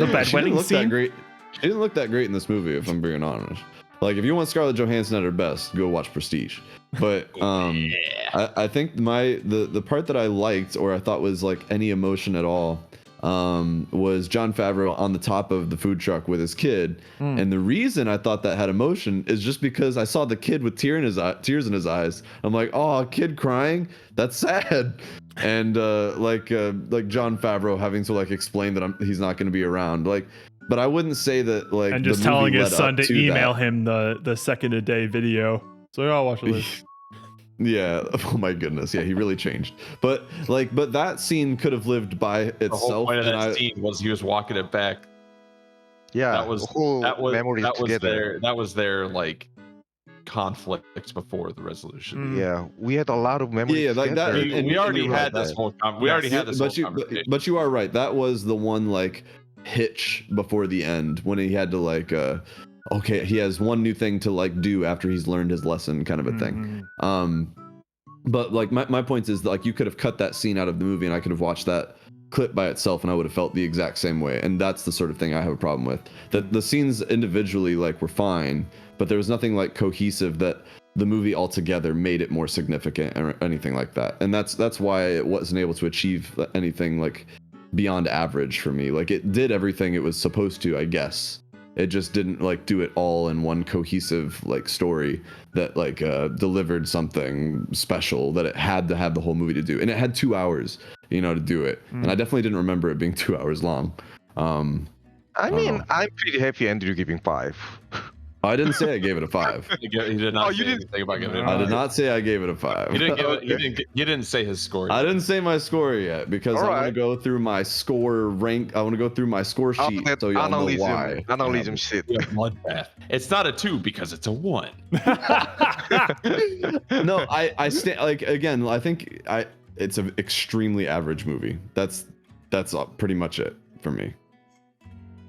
look that great. She didn't look that great in this movie, if I'm being honest. Like, if you want Scarlett Johansson at her best, go watch Prestige. But I think the part that I liked, or I thought was like any emotion at all, was Jon Favreau on the top of the food truck with his kid. And the reason I thought that had emotion is just because I saw the kid with tears in his eyes. I'm like, oh, a kid crying? That's sad. And like Jon Favreau having to like explain that he's not going to be around. Like, but I wouldn't say that like. And just telling his son to email him the second a day video. So I'll watch this. Yeah. Oh my goodness. Yeah, he really changed. But that scene could have lived by itself. The whole point of that scene was he was walking it back. Yeah, that was their like conflict before the resolution. Yeah, we had a lot of memories. Yeah, like that. We already had this whole. We already had this whole conversation. But you are right. That was the one like hitch before the end when he had to like okay, he has one new thing to like do after he's learned his lesson, kind of a thing. But like my point is that, like, you could have cut that scene out of the movie and I could have watched that clip by itself and I would have felt the exact same way. And that's the sort of thing I have a problem with. That the scenes individually like were fine, but there was nothing like cohesive that the movie altogether made it more significant or anything like that. And that's why it wasn't able to achieve anything like beyond average for me. Like, it did everything it was supposed to, I guess. It just didn't like do it all in one cohesive like story that like delivered something special that it had to have the whole movie to do. And it had 2 hours, to do it. And I definitely didn't remember it being 2 hours long. I mean, I'm pretty happy Andrew giving 5. I didn't say I gave it a 5. He did not say anything about giving it a 5. I did not say I gave it a 5. You didn't say his score yet. I didn't say my score yet because I want to go through my score rank. I want to go through my score sheet so y'all know why. Analyzm shit. Bloodbath. It's not a 2 because it's a 1. No, I stand like, again, I think it's an extremely average movie. That's pretty much it for me.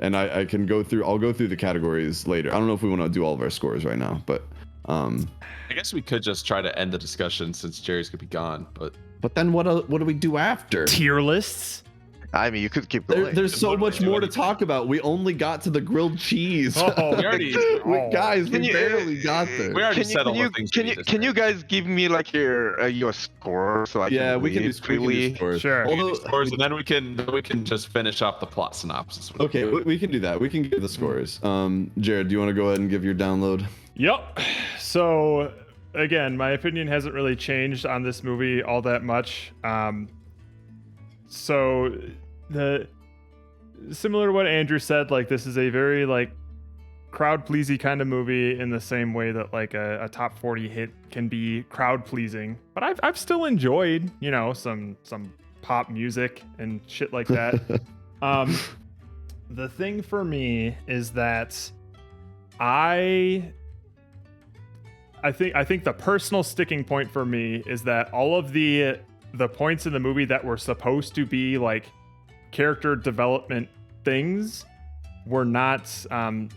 And I'll go through the categories later. I don't know if we want to do all of our scores right now, but I guess we could just try to end the discussion since Jerry's gonna be gone. But then what do we do after? Tier lists? I mean, you could keep going. There's so much more to talk about. We only got to the grilled cheese. Oh, we already, guys, we barely got there. We already said all the things. Can you guys give me like your score so I can we can do scores. Sure. Scores, and then we can just finish off the plot synopsis. Okay, we can do that. We can give the scores. Jared, do you want to go ahead and give your download? Yep. So again, my opinion hasn't really changed on this movie all that much. So similar to what Andrew said, like, this is a very like crowd pleasing kind of movie in the same way that like a top 40 hit can be crowd pleasing. But I've still enjoyed, some pop music and shit like that. The thing for me is that I think the personal sticking point for me is that all of the the points in the movie that were supposed to be like character development things were not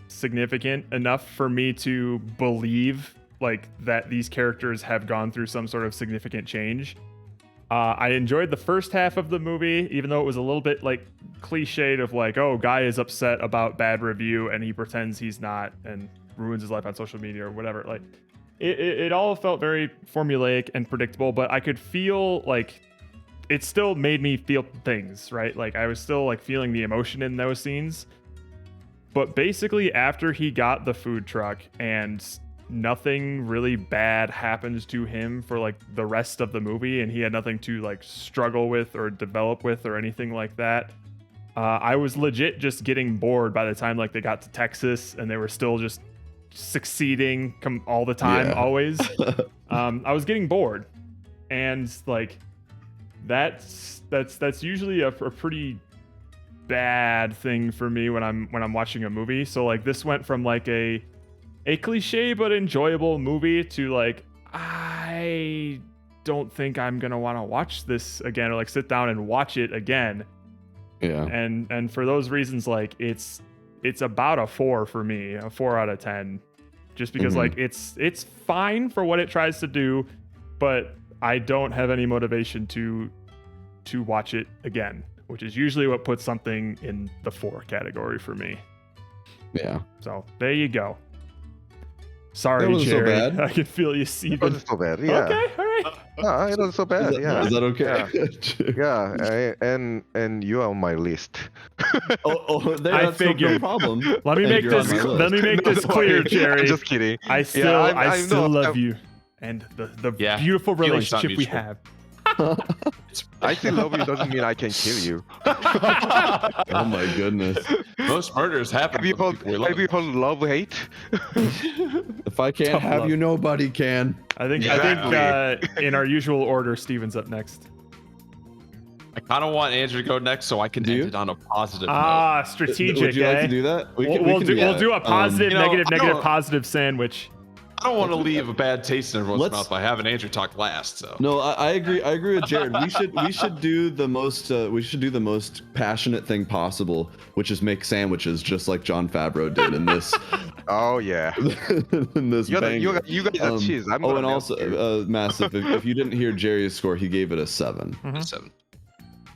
significant enough for me to believe like that these characters have gone through some sort of significant change. I enjoyed the first half of the movie, even though it was a little bit like cliched of like, oh, guy is upset about bad review and he pretends he's not and ruins his life on social media or whatever. Like it all felt very formulaic and predictable, but I could feel like it still made me feel things, right? Like I was still like feeling the emotion in those scenes. But basically after he got the food truck and nothing really bad happens to him for like the rest of the movie, and he had nothing to like struggle with or develop with or anything like that, I was legit just getting bored by the time like they got to Texas and they were still just succeeding all the time, always. I was getting bored, and like that's usually a pretty bad thing for me when I'm watching a movie. So like this went from like a cliche but enjoyable movie to like, I don't think I'm gonna want to watch this again or like sit down and watch it again. Yeah. And for those reasons, like it's about a 4 for me, a 4 out of 10, just because like it's fine for what it tries to do, but I don't have any motivation to watch it again, which is usually what puts something in the 4 category for me. Yeah. So there you go. Sorry, That wasn't so Jerry. bad. I can feel you, Steven. It wasn't so bad. Yeah. Okay, all right. No, it wasn't so bad. Is that okay? Yeah, and you are on my list. There, I that's no figured. problem. Let me And make you're on this. my list. Let me make this clear, Jerry. I'm just kidding. I still I still know. love you, and the Yeah, beautiful feelings not relationship we mutual. have. I still love you doesn't mean I can kill you. Oh my goodness. Most murders happen. Have you from heard, people we love. have you heard love hate? If I can't Tough have love. you, nobody can. I think in our usual order, Steven's up next. I kind of want Andrew to go next so I can Do end you? it on a positive Ah, strategic. Would you like eh? to do that? We'll do a positive, You know, negative, I negative, don't- positive sandwich. note. I don't want to leave a bad taste in everyone's Let's- mouth by having Andrew talk last. So No, I agree. I agree with Jared. We should do the most passionate thing possible, which is make sandwiches, just like Jon Favreau did in this. Oh yeah. in this You banger. guys are cheese. I'm Oh, gonna and milk also, you. massive. If you didn't hear Jerry's score, he gave it a 7. 7.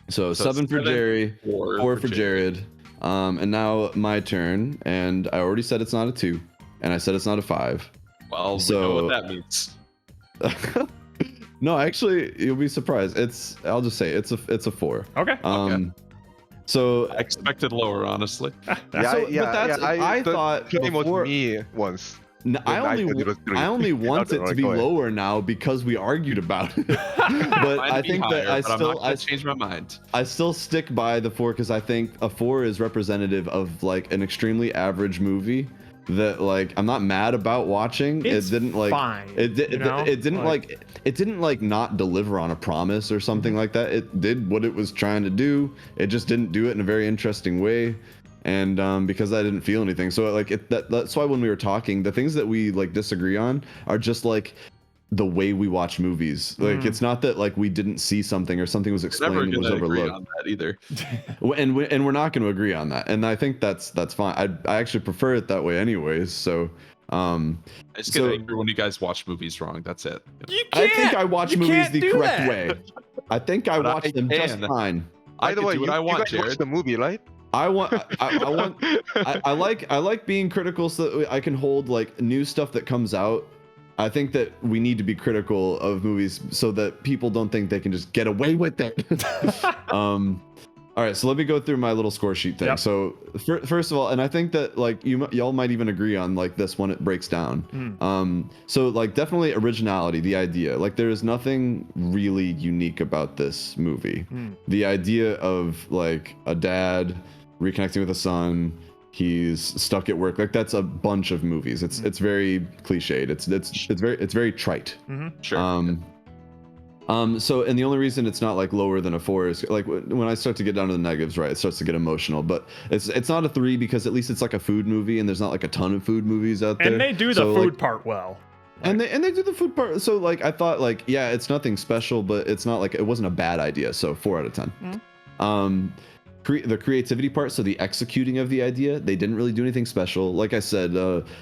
So, So 7 for 7, Jerry, 4 4 for Jared. And now my turn, and I already said it's not a 2, and I said it's not a 5. Well, we know So- what that means. No, actually, you'll be surprised. I'll just say it's a 4. Okay. So I expected lower, honestly. but that's- I thought Claim was before- me once. I I only said it was 3. I only want it to be Go ahead. lower now because we argued about it. But Might I be think that higher, but I'm not I gonna change my mind. still stick by the 4 because I think a 4 is representative of like an extremely average movie that like I'm not mad about watching. It's it didn't like fine, it you know? it didn't like it didn't like not deliver on a promise or something like that. It did what it was trying to do. It just didn't do it in a very interesting way. And because I didn't feel anything, so like that's why when we were talking, the things that we like disagree on are just like the way we watch movies. Like it's not that like we didn't see something or something was explained Never and was gonna agree overlooked. on that either. And we're not going to agree on that, and I think that's fine. I actually prefer it that way, anyways. So I just get So- angry when you guys watch movies wrong. That's it. You I can't. think I watch you movies can't the do correct that. way. I think I But watch I them just can. fine. I By the can way, do what you I want, guys watched Jared. the movie, right? I want I like being critical so that I can hold like new stuff that comes out. I think that we need to be critical of movies so that people don't think they can just get away with it. All right, so let me go through my little score sheet thing. Yep. So first of all, and I think that like y'all might even agree on like this when it breaks down. So like definitely originality, the idea. Like there is nothing really unique about this movie. The idea of like a dad reconnecting with a son, he's stuck at work. Like that's a bunch of movies. It's very cliched. It's very trite. Sure. So, and the only reason it's not like lower than a 4 is like when I start to get down to the negatives, right? It starts to get emotional, but it's not a 3 because at least it's like a food movie and there's not like a ton of food movies out there. And they do the So, food like, part well. And they do the food part. So like I thought like yeah, it's nothing special, but it's not like it wasn't a bad idea. So 4 out of 10. The creativity part, so the executing of the idea, they didn't really do anything special. Like I said,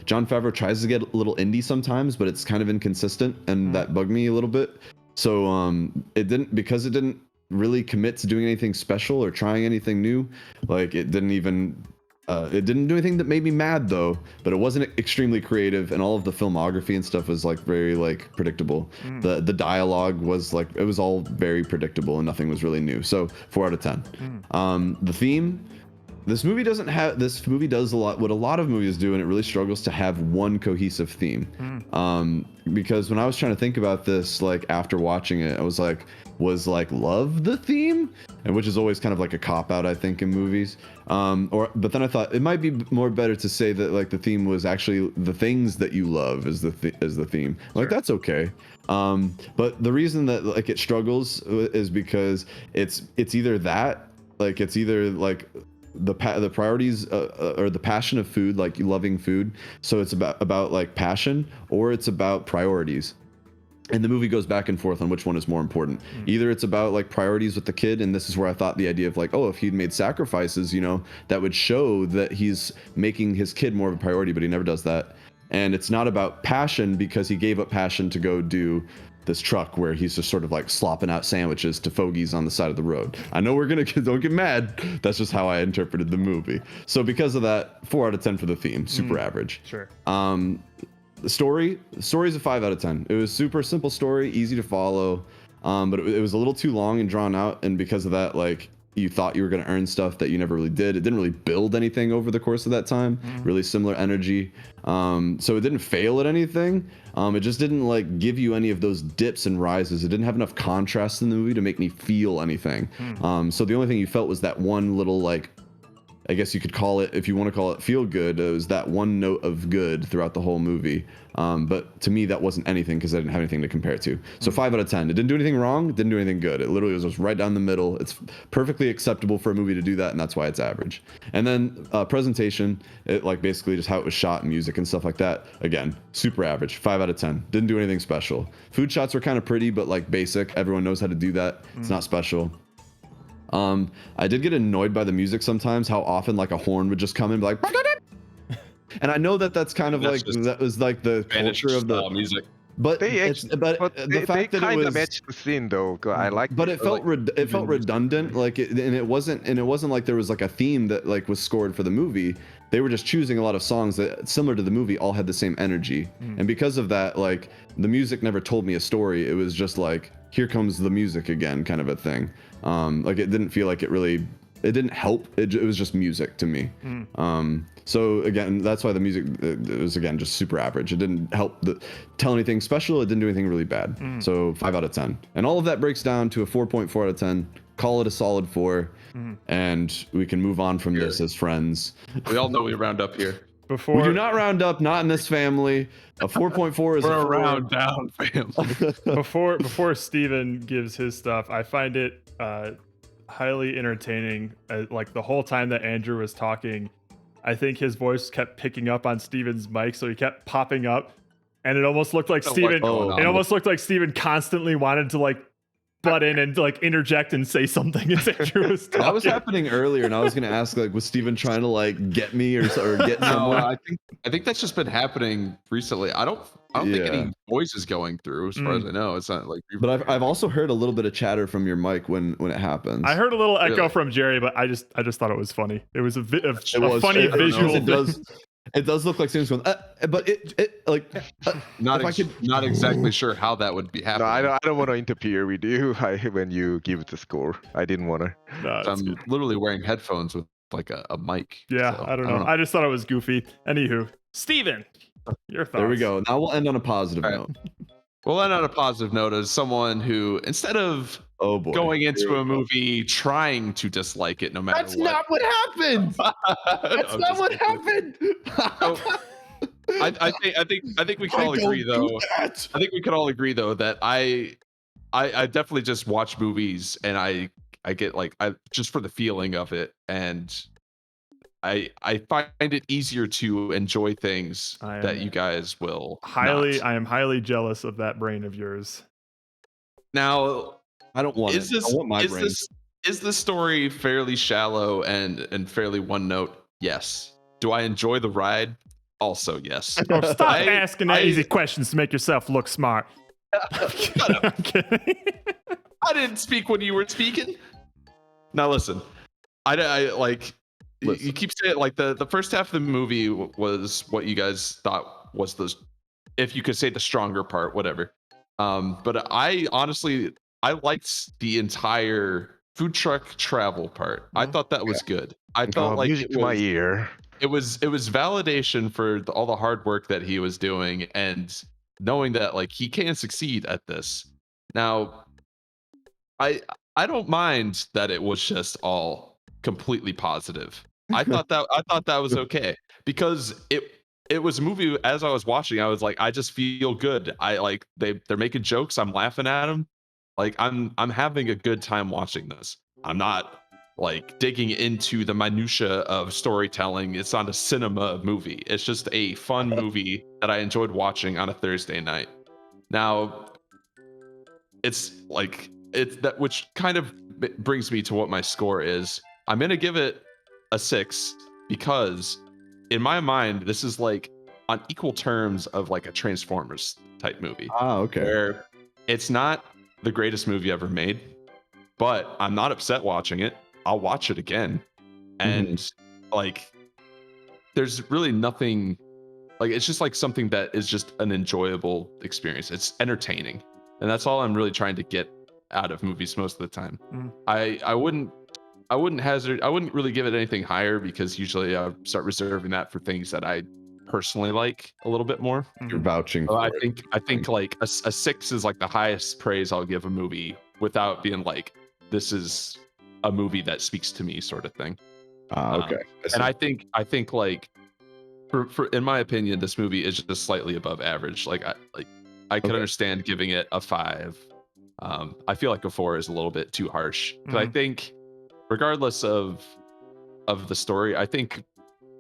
Jon Favreau tries to get a little indie sometimes, but it's kind of inconsistent, and that bugged me a little bit. So it didn't really commit to doing anything special or trying anything new. Like it didn't do anything that made me mad though, but it wasn't extremely creative, and all of the filmography and stuff was like very like predictable. The dialogue was like, it was all very predictable and nothing was really new. So 4 out of 10. The theme, this movie does a lot what a lot of movies do, and it really struggles to have one cohesive theme. Because when I was trying to think about this, like after watching it, I was like love the theme, and which is always kind of like a cop out, I think, in movies. But then I thought it might be more better to say that like the theme was actually the things that you love is the theme. Like that's okay. But the reason that like it struggles is because it's either that, like it's either like the priorities or the passion of food, like loving food. So it's about like passion, or it's about priorities. And the movie goes back and forth on which one is more important. Either it's about like priorities with the kid, and this is where I thought the idea of like, oh, if he'd made sacrifices, you know, that would show that he's making his kid more of a priority, but he never does that. And it's not about passion, because he gave up passion to go do this truck where he's just sort of like slopping out sandwiches to fogies on the side of the road. I know don't get mad. That's just how I interpreted the movie. So because of that, 4 out of 10 for the theme. Super average. Sure. The story's a 5 out of 10. It was super simple story, easy to follow, but it was a little too long and drawn out, and because of that, like you thought you were going to earn stuff that you never really did. It didn't really build anything over the course of that time. Really similar energy. So it didn't fail at anything. It just didn't like give you any of those dips and rises. It didn't have enough contrast in the movie to make me feel anything. So the only thing you felt was that one little like, I guess you could call it, if you want to call it feel good, it was that one note of good throughout the whole movie. But to me, that wasn't anything because I didn't have anything to compare it to. So 5 out of 10. It didn't do anything wrong, didn't do anything good. It literally was just right down the middle. It's perfectly acceptable for a movie to do that, and that's why it's average. And then presentation, it like basically just how it was shot, music and stuff like that. Again, super average, 5 out of 10. Didn't do anything special. Food shots were kind of pretty, but like basic. Everyone knows how to do that. It's not special. I did get annoyed by the music sometimes, how often like a horn would just come in and be like, and I know that that's kind of like, that was like the culture of the music. But They the fact that it kind was of matched the scene though. I like. but it felt redundant, like and it wasn't like there was like a theme that like was scored for the movie. They were just choosing a lot of songs that, similar to the movie, all had the same energy. And because of that, like the music never told me a story. It was just like, here comes the music again, kind of a thing. Like it didn't feel like it didn't help. It was just music to me. So again, that's why the music, it was again just super average. It didn't help tell anything special. It didn't do anything really bad. So 5 out of 10. And all of that breaks down to a 4.4 out of 10. Call it a solid 4. And we can move on from this as friends. We all know we round up here. We do not round up, not in this family. A 4.4 is We're a a 4. round down family. before Steven gives his stuff, I find it highly entertaining. Like the whole time that Andrew was talking, I think his voice kept picking up on Steven's mic, so he kept popping up, and it almost looked like Steven. It almost looked like Steven constantly wanted to like butt in and like interject and say something as Andrew was talking. That was happening earlier, and I was gonna ask, like, was Steven trying to like get me or get someone? No, I think that's just been happening recently. I don't think any voice is going through, as far as I know. It's not like. But I've also heard a little bit of chatter from your mic when it happens. I heard a little echo from Jerry, but I just thought it was funny. It was a funny visual. It does look like Steven's going, but it like not exactly sure how that would be happening. No, I don't want to interfere with you when you give the score. I didn't want to. No, I'm literally wearing headphones with like a mic. Yeah, so, I don't know. I just thought it was goofy. Anywho, Steven, your thoughts. There we go. Now we'll end on a positive note. We'll end on a positive note as someone who, instead of going into a movie trying to dislike it no matter That's not what happened. That's not what happened. I think we can all agree though. I think we can all agree though that I definitely just watch movies and I get like, I just for the feeling of it, and I find it easier to enjoy things I that am you guys will I not. am highly jealous of that brain of yours. Now, I don't want is it. I this want my is brain. is the story fairly shallow and fairly one note? Yes. Do I enjoy the ride? Also, yes. Oh, stop I- asking that I- easy questions to make yourself look smart. I'm kidding. I didn't speak when you were speaking. Now listen, I like you keep saying like the first half of the movie was what you guys thought was the, if you could say, the stronger part, whatever. But I honestly I liked the entire food truck travel part. I thought that was good. I felt like music it to my was ear. it was validation for all the hard work that he was doing, and knowing that like he can succeed at this. Now, I don't mind that it was just all completely positive. I thought that was okay, because it was a movie. As I was watching, I was like, I just feel good. I like they're making jokes. I'm laughing at them. Like I'm having a good time watching this. I'm not like digging into the minutia of storytelling. It's not a cinema movie. It's just a fun movie that I enjoyed watching on a Thursday night. Now, it's like it's that, which kind of brings me to what my score is. I'm gonna give it a 6 because in my mind this is like on equal terms of like a Transformers type movie, Okay. where it's not the greatest movie ever made, but I'm not upset watching it. I'll watch it again. And like there's really nothing, like it's just like something that is just an enjoyable experience. It's entertaining, and that's all I'm really trying to get out of movies most of the time. I wouldn't really give it anything higher, because usually I start reserving that for things that I personally like a little bit more. You're vouching So for I it. think like a 6 is like the highest praise I'll give a movie without being like, this is a movie that speaks to me, sort of thing. Okay. And I think like for in my opinion, this movie is just slightly above average. I could understand giving it a 5. I feel like a 4 is a little bit too harsh, but I think regardless of the story, I think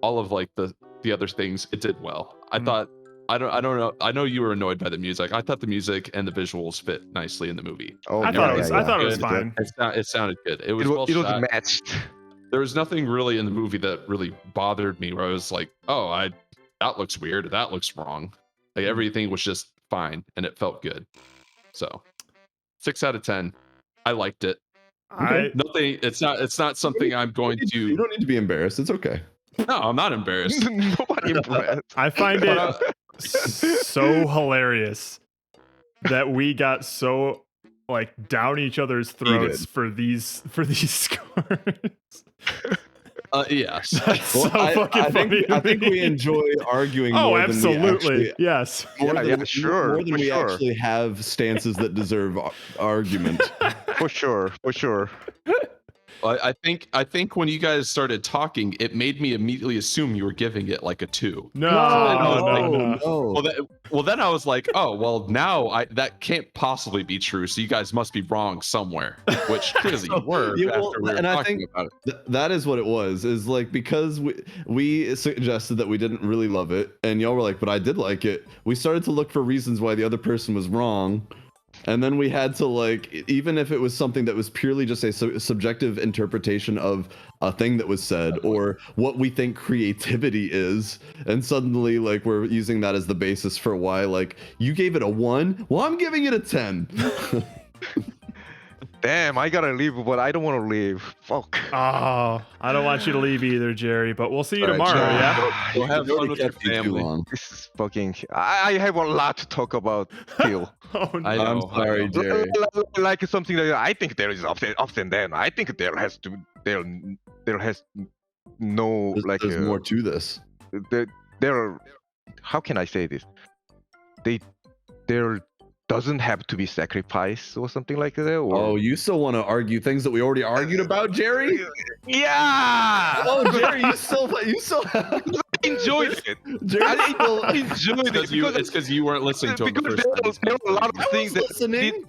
all of like the other things it did well. I thought, I don't know. I know you were annoyed by the music. I thought the music and the visuals fit nicely in the movie. Oh, I thought it was Good. fine. It sounded good. It was It well was, it was shot. matched. There was nothing really in the movie that really bothered me, where I was like, oh, that looks weird, that looks wrong. Like everything was just fine and it felt good. So 6 out of 10. I liked it. Nothing. It's not something I'm going to. You don't need to be embarrassed. It's okay. No, I'm not embarrassed. Nobody impressed. I find it so hilarious that we got so like down each other's throats for these scores. Yes. That's so fucking funny. I think we enjoy arguing. Oh, more absolutely. Than we actually, Yes. more Yeah, than, yeah, sure, More than for we sure. actually have stances that deserve argument. For sure. I think when you guys started talking, it made me immediately assume you were giving it like a 2. No. Well, then I was like, oh, well, now that can't possibly be true. So you guys must be wrong somewhere, which clearly you were. Yeah, well, after we were and I talking think about it. that is what it was. Is like, because we suggested that we didn't really love it, and y'all were like, but I did like it. We started to look for reasons why the other person was wrong. And then we had to, like, even if it was something that was purely just a subjective interpretation of a thing that was said, or what we think creativity is, and suddenly, like, we're using that as the basis for why, like, you gave it a 1, well, I'm giving it a 10. Damn, I gotta leave, but I don't want to leave. Fuck. Oh, I don't want you to leave either, Jerry, but we'll see you All right, tomorrow, Jerry. yeah? We'll have fun with your Kept you too family. long. This is fucking. I have a lot to talk about still. Oh, no. I know. I'm sorry, Jerry. Like something that I think there is ups and downs. I think there has no like There's more to this. there are, how can I say this? There doesn't have to be sacrifice or something like that. Or... Oh, you still want to argue things that we already argued about, Jerry? Yeah. Oh, Jerry, you still I enjoyed it. Jerry I still enjoyed it It's because you weren't listening to him the because first there time. were a lot of things that listening.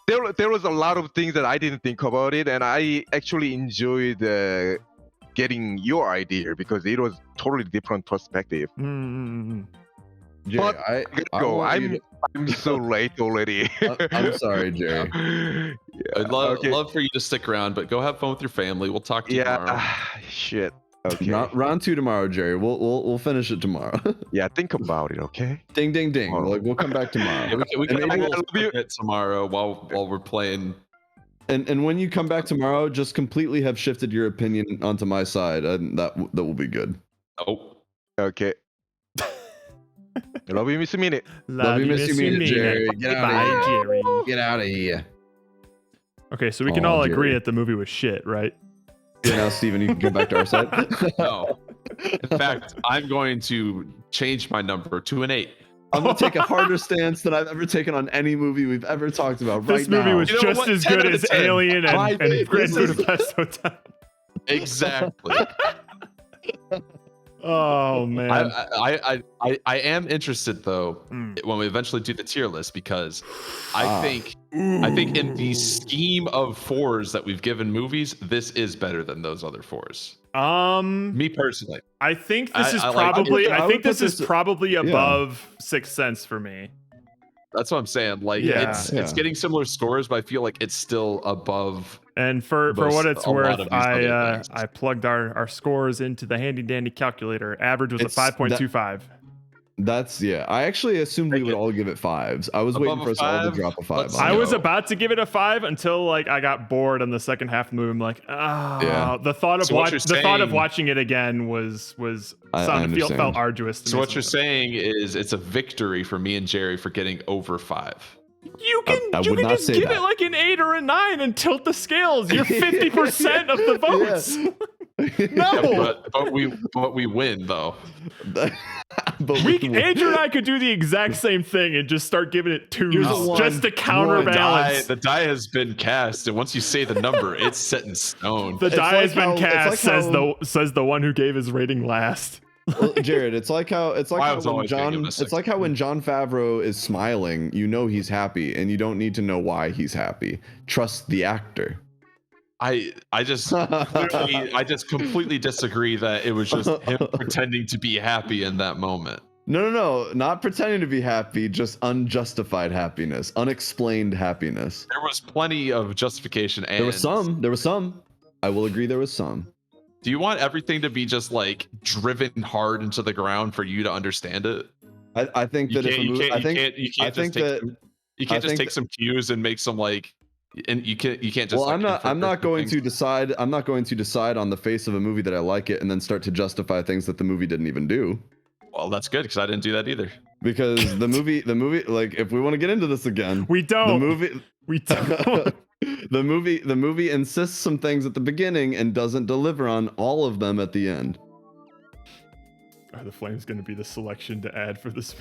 there was a lot of things that I didn't think about it, and I actually enjoyed getting your idea because it was totally different perspective. Jerry, But I Go. want you I'm so late already. I'm sorry, Jerry. I'd love for you to stick around, but go have fun with your family. We'll talk to you tomorrow. Yeah. Shit. Okay. Round 2 tomorrow, Jerry. We'll finish it tomorrow. Yeah. Think about it. Okay. Ding, ding, ding. Oh. Like we'll come back tomorrow. Yeah, we can And have a maybe little bit tomorrow while we're playing. And when you come back tomorrow, just completely have shifted your opinion onto my side, and that will be good. Oh, Okay. Love you, Miss Minute. Love you, miss you, mean it, Jerry. Get out Bye, of here. Jerry. Get out of here. Okay, so we can Aw, all agree Jerry. that the movie was shit, right? Yeah, now Steven, you can come back to our side. no. In fact, I'm going to change my number to an 8. I'm gonna take a harder stance than I've ever taken on any movie we've ever talked about. This right movie now. was You know just what? as 10 good out of as 10. Alien My and favorite. Grand This is- Budapest Hotel. Exactly. Oh man. I am interested though when we eventually do the tier list because I think in the scheme of 4s that we've given movies, this is better than those other 4s. Me personally. I think this is I like- probably. I I would think this put is this- probably above Sixth Sense for me. That's what I'm saying. Like Yeah. it's getting similar scores, but I feel like it's still above. And for Most- what it's a lot worth, of these other things. I plugged our scores into the handy dandy calculator. Average was It's a 5.25. That's I actually assumed we would all give it 5s. I was waiting Above for a us all to 5? drop a 5. Let's on I it. was go. about to give it a 5 until like I got bored on the second half of the movie. I'm like, Yeah. the thought of So what you're saying- watching it again was I felt understand. arduous to So me. what you're saying is it's a victory for me and Jerry for getting over 5. You can I you would can not just say give that. it like an 8 or a 9 and tilt the scales. You're 50% of the votes. No. But we win though. but Andrew and I could do the exact same thing and just start giving it 2s Here's a just to counterbalance. The die has been cast, and once you say the number, it's set in stone. The It's die like has been how- it's cast, like says the one who gave his rating last. Well, Jared, it's like how I was when always gonna give John it a it's 6. like how when John Favreau is smiling, you know he's happy, and you don't need to know why he's happy. Trust the actor. I just clearly, I just completely disagree that it was just him pretending to be happy in that moment. No, not pretending to be happy, just unjustified happiness, unexplained happiness. There was plenty of justification, and There was some. I will agree there was some. Do you want everything to be just like driven hard into the ground for you to understand it? I think that if a movie, I think you can't I think just take that some, you can't I just think take some cues and make some like, and you can't just. well, like, I'm not infer going to things. decide. I'm not going to decide on the face of a movie that I like it and then start to justify things that the movie didn't even do. Well, that's good because I didn't do that either. Because the movie, like, if we want to get into this again, We don't. we don't. the movie insists some things at the beginning and doesn't deliver on all of them at the end. Are the flames going to be the selection to add for this?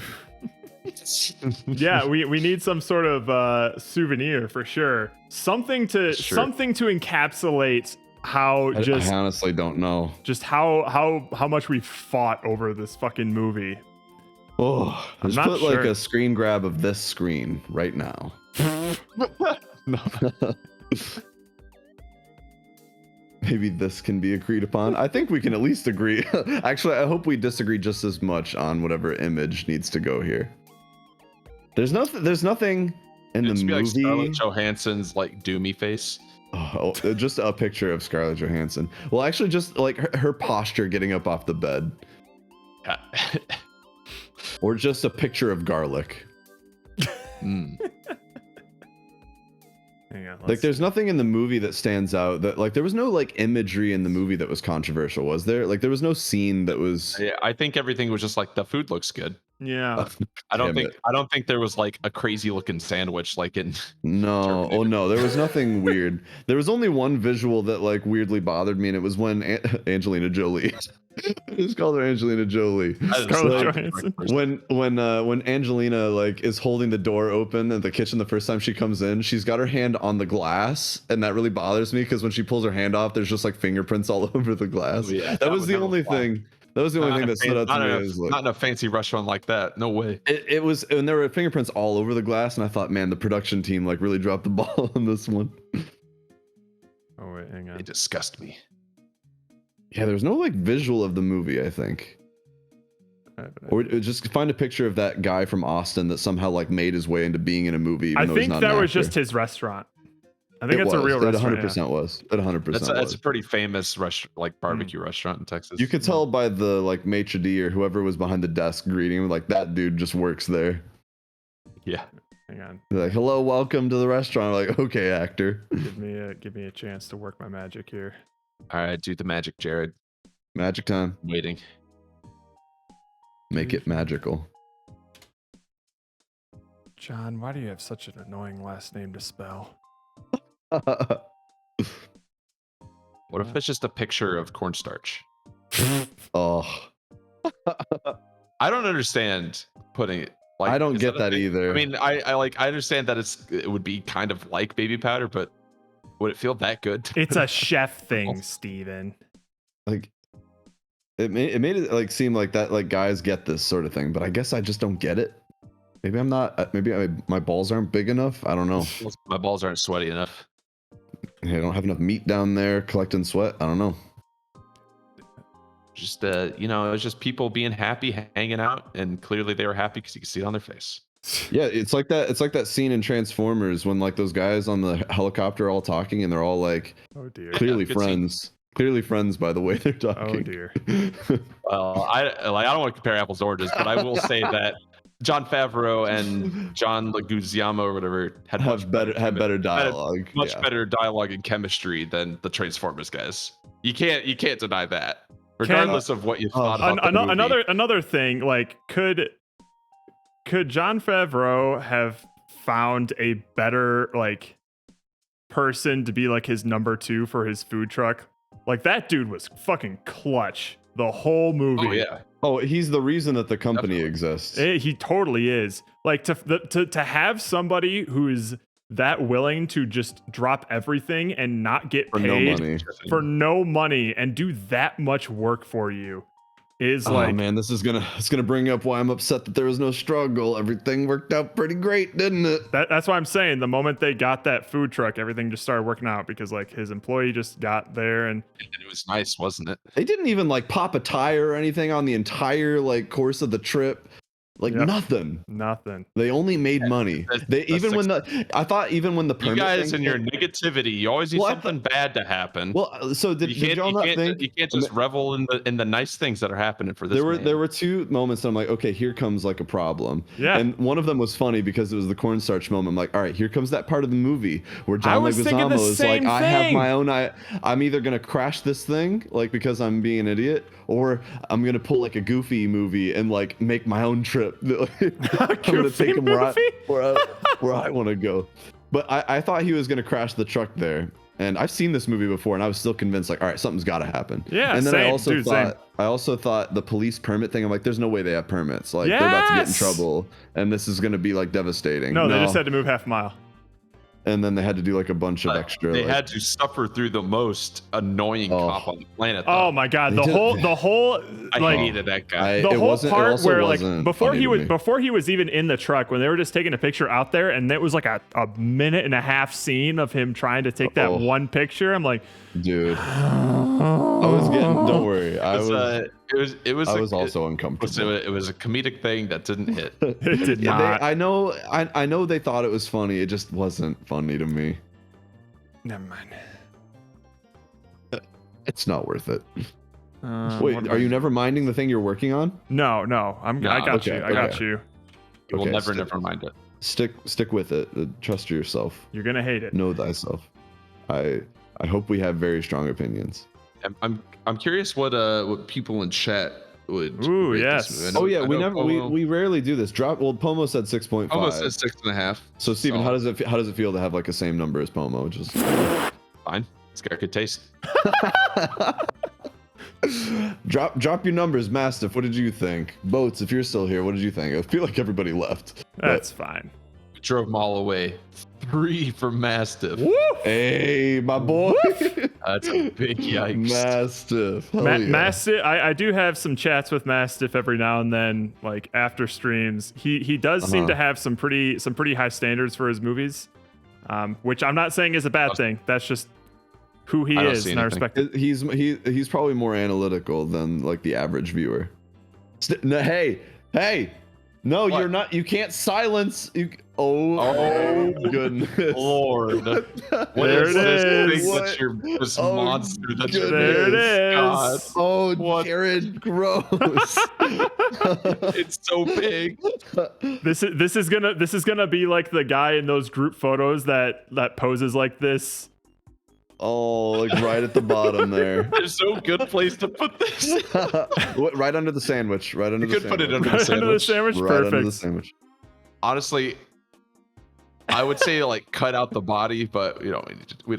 Yeah, we need some sort of souvenir for sure. Something to encapsulate how I honestly don't know. just how much we fought over this fucking movie. Oh, I'm just not put like sure. a screen grab of this screen right now. Maybe this can be agreed upon. I think we can at least agree. Actually, I hope we disagree just as much on whatever image needs to go here. There's nothing in It's the be like movie. Scarlett Johansson's like doomy face. Oh, just a picture of Scarlett Johansson. Well, actually, just like her posture getting up off the bed, Yeah. or just a picture of garlic. Mm. Hang on, Like, there's nothing in the movie that stands out. That like there was no like imagery in the movie that was controversial, was there? Like there was no scene that was. Yeah, I think everything was just like the food looks good. yeah. I don't Damn think I don't think there was like a crazy looking sandwich like in No, Terminator. oh no, there was nothing weird. There was only one visual that like weirdly bothered me, and it was when Angelina Jolie. I just called her Angelina Jolie. Scarlett Like, Johansson. when Angelina like is holding the door open in the kitchen the first time she comes in, she's got her hand on the glass, and that really bothers me because when she pulls her hand off, there's just like fingerprints all over the glass. Oh, yeah, that was the never only fly. thing. That was the only thing that stood out to me. Is like, Not in a fancy restaurant like that. No way. it was, and there were fingerprints all over the glass, and I thought, man, the production team like really dropped the ball on this one. Oh wait, hang They on. disgust me. Yeah, there's no like visual of the movie, I think. Or just find a picture of that guy from Austin that somehow like made his way into being in a movie. Even I though he's think not that an was actor. just his restaurant. I think It it's a was. real It restaurant. 100% was. It 100% That's was. a pretty famous like barbecue restaurant in Texas. You could tell by the like maitre d' or whoever was behind the desk greeting him, like that dude just works there. Yeah. Hang on. They're like, hello, welcome to the restaurant. I'm like, okay, actor. Give me a chance to work my magic here. All right, do the magic, Jared. Magic time. I'm waiting. Make it magical. John, why do you have such an annoying last name to spell? What if it's just a picture of cornstarch? Oh, I don't understand putting it. Like, I don't is get a that thing? either. I mean, I understand that it would be kind of like baby powder, but would it feel that good? It's a chef thing, Steven. like it made it like seem like that like guys get this sort of thing, but I guess I just don't get it. Maybe I'm not. Maybe my balls aren't big enough. I don't know. My balls aren't sweaty enough. I don't have enough meat down there collecting sweat. I don't know. Just you know, it was just people being happy, hanging out, and clearly they were happy because you could see it on their face. Yeah, it's like that. It's like that scene in Transformers when like those guys on the helicopter are all talking and they're all like Oh dear. clearly good scene. friends. Clearly friends by the way they're talking. Oh dear. Well, I don't want to compare apples to oranges, but I will say that Jon Favreau and John Leguizamo or whatever had have better dialogue. much yeah. better dialogue and chemistry than the Transformers guys. You can't deny that, regardless of what you thought about the movie. Another thing, like could Jon Favreau have found a better like person to be like his number 2 for his food truck? Like that dude was fucking clutch the whole movie. Oh yeah. Oh, he's the reason that the company Definitely. exists. He totally is. Like to have somebody who is that willing to just drop everything and not get For paid no money. for no money and do that much work for you is Oh like man, it's gonna bring up why I'm upset that there was no struggle. Everything worked out pretty great, didn't it? that's why I'm saying the moment they got that food truck, everything just started working out because like his employee just got there and It was nice, wasn't it? They didn't even like pop a tire or anything on the entire like course of the trip. Like Yep. nothing. They only made money. that's I thought even when the You permit guys thing and your came- negativity, you always need Well, I something bad to happen. Well, so did you y'all not think you can't just revel in the nice things that are happening for this. there were two moments that I'm like, okay, here comes like a problem. Yeah. And one of them was funny because it was the cornstarch moment. I'm like, all right, here comes that part of the movie where I John was thinking the Leguizamo is like, same I have thing. my own. I'm either gonna crash this thing like because I'm being an idiot, or I'm gonna pull like a Goofy movie and like make my own trip. I'm gonna Goofy take him movie? where I want to go. But I thought he was gonna crash the truck there. And I've seen this movie before, and I was still convinced, like, all right, something's got to happen. Yeah, and then same, I also dude, thought, same. I also thought the police permit thing. I'm like, there's no way they have permits. Like, they're about to get in Yes! trouble, and this is gonna be like devastating. no, they just had to move half a mile. And then they had to do like a bunch of extra. They like- had to suffer through the most annoying Oh. cop on the planet. Oh Though. my god, They the did- whole I like hated that guy. I- the it whole wasn't- it part also where like wasn't before funny he to was me. before he was even in the truck when they were just taking a picture out there and it was like a minute and a half scene of him trying to take that Oh. one picture. I'm like, dude. I was getting. Don't worry. I was also uncomfortable. It was a comedic thing that didn't hit. it did Yeah, not. I know they thought it was funny. It just wasn't funny to me. Never mind. It's not worth it. What Wait, am are I- you never minding the thing you're working on? No, I No, got okay, you. I got okay. you. We'll Okay, never stick- mind it. Stick with it. Trust yourself. You're gonna hate it. Know thyself. I hope we have very strong opinions. I'm curious what people in chat would. Ooh, rate yes. this movie. I Oh yeah, know we never Pomo- we rarely do this. Pomo said 6.5. Almost says 6.5. So Steven, So, how does it feel to have like the same number as Pomo? Just fine? It's got good taste. drop your numbers, Mastiff. What did you think? Boats, if you're still here, what did you think? I feel like everybody left. That's fine. We drove them all away. 3 for Mastiff. Hey, my boy. That's a big yikes. Mastiff. Hell yeah. Mastiff, I do have some chats with Mastiff every now and then, like after streams. He does seem to have some pretty high standards for his movies, which I'm not saying is a bad thing. That's just who he I don't is, see and I anything. respect it. He's probably more analytical than like the average viewer. No, hey, no, What? you're not. You can't silence. Oh goodness, Lord. What There is it this is. thing What? that you're this Oh, monster that you're There it goodness. God. is. Oh, What? Jared, gross. It's so big. This is gonna be like the guy in those group photos that poses like this. Oh, like right at the bottom there. There's no good place to put this. Right under the sandwich. Right under You the could put it sandwich. under the Right under the sandwich. sandwich, Right under the perfect. sandwich. Honestly, I would say like cut out the body, but we don't.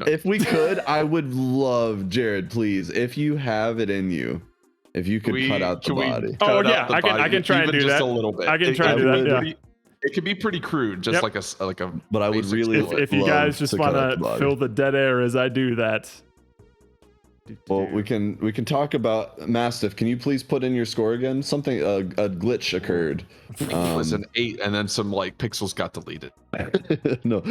If we could, I would love, Jared, please, if you have it in you, if you could cut out the body. Oh, cut out yeah, the I can body try and even do just that. a little bit. I can try and do that, yeah. It could be pretty crude, just Yep. like a. But I would basic really split. If you love guys just to cut want out the to body. fill the dead air as I do that. Well, we can talk about Mastiff. Can you please put in your score again? Something a glitch occurred. It was an 8, and then some like pixels got deleted. No,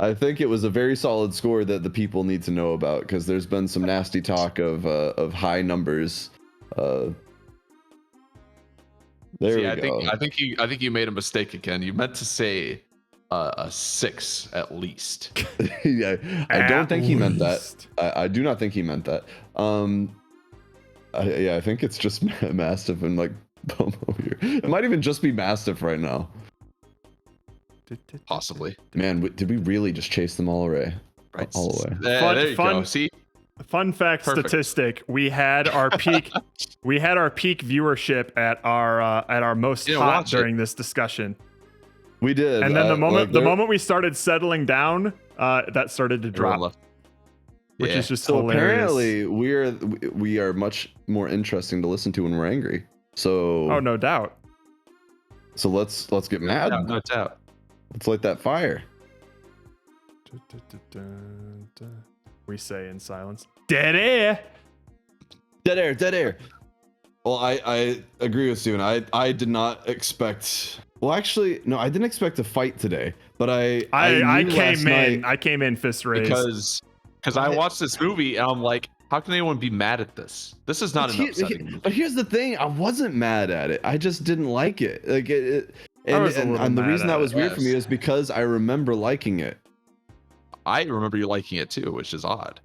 I think it was a very solid score that the people need to know about because there's been some nasty talk of high numbers. There See, we I go. think you made a mistake again. You meant to say a 6 at least. Yeah, I don't think he meant that. least. I do not think he meant that. I think it's just Mastiff and like Pomo here. It might even just be Mastiff right now. Possibly. Man, did we really just chase them all away? Right. All the way. There you Fun- go. See, Fun fact Perfect. statistic: we had our peak viewership at our most Yeah, hot watch it. during this discussion. We did. And then the like, moment we started settling down, that started to everyone drop, left. which Yeah. is just So hilarious. apparently we are much more interesting to listen to when we're angry. So Oh, no doubt. So let's get mad. No doubt. Let's light that fire. We say in silence. Dead air. Dead air, dead air. Well, I agree with Steven. I did not expect. Well, actually, no, I didn't expect a fight today. But I knew came last in. night- I came in fist raised. Because I watched this movie and I'm like, how can anyone be mad at this? This is not an upsetting movie. But here's the thing: I wasn't mad at it. I just didn't like it. Like I was a little and the mad reason at that was it, weird for me yes. is because I remember liking it, I remember you liking it too, which is odd.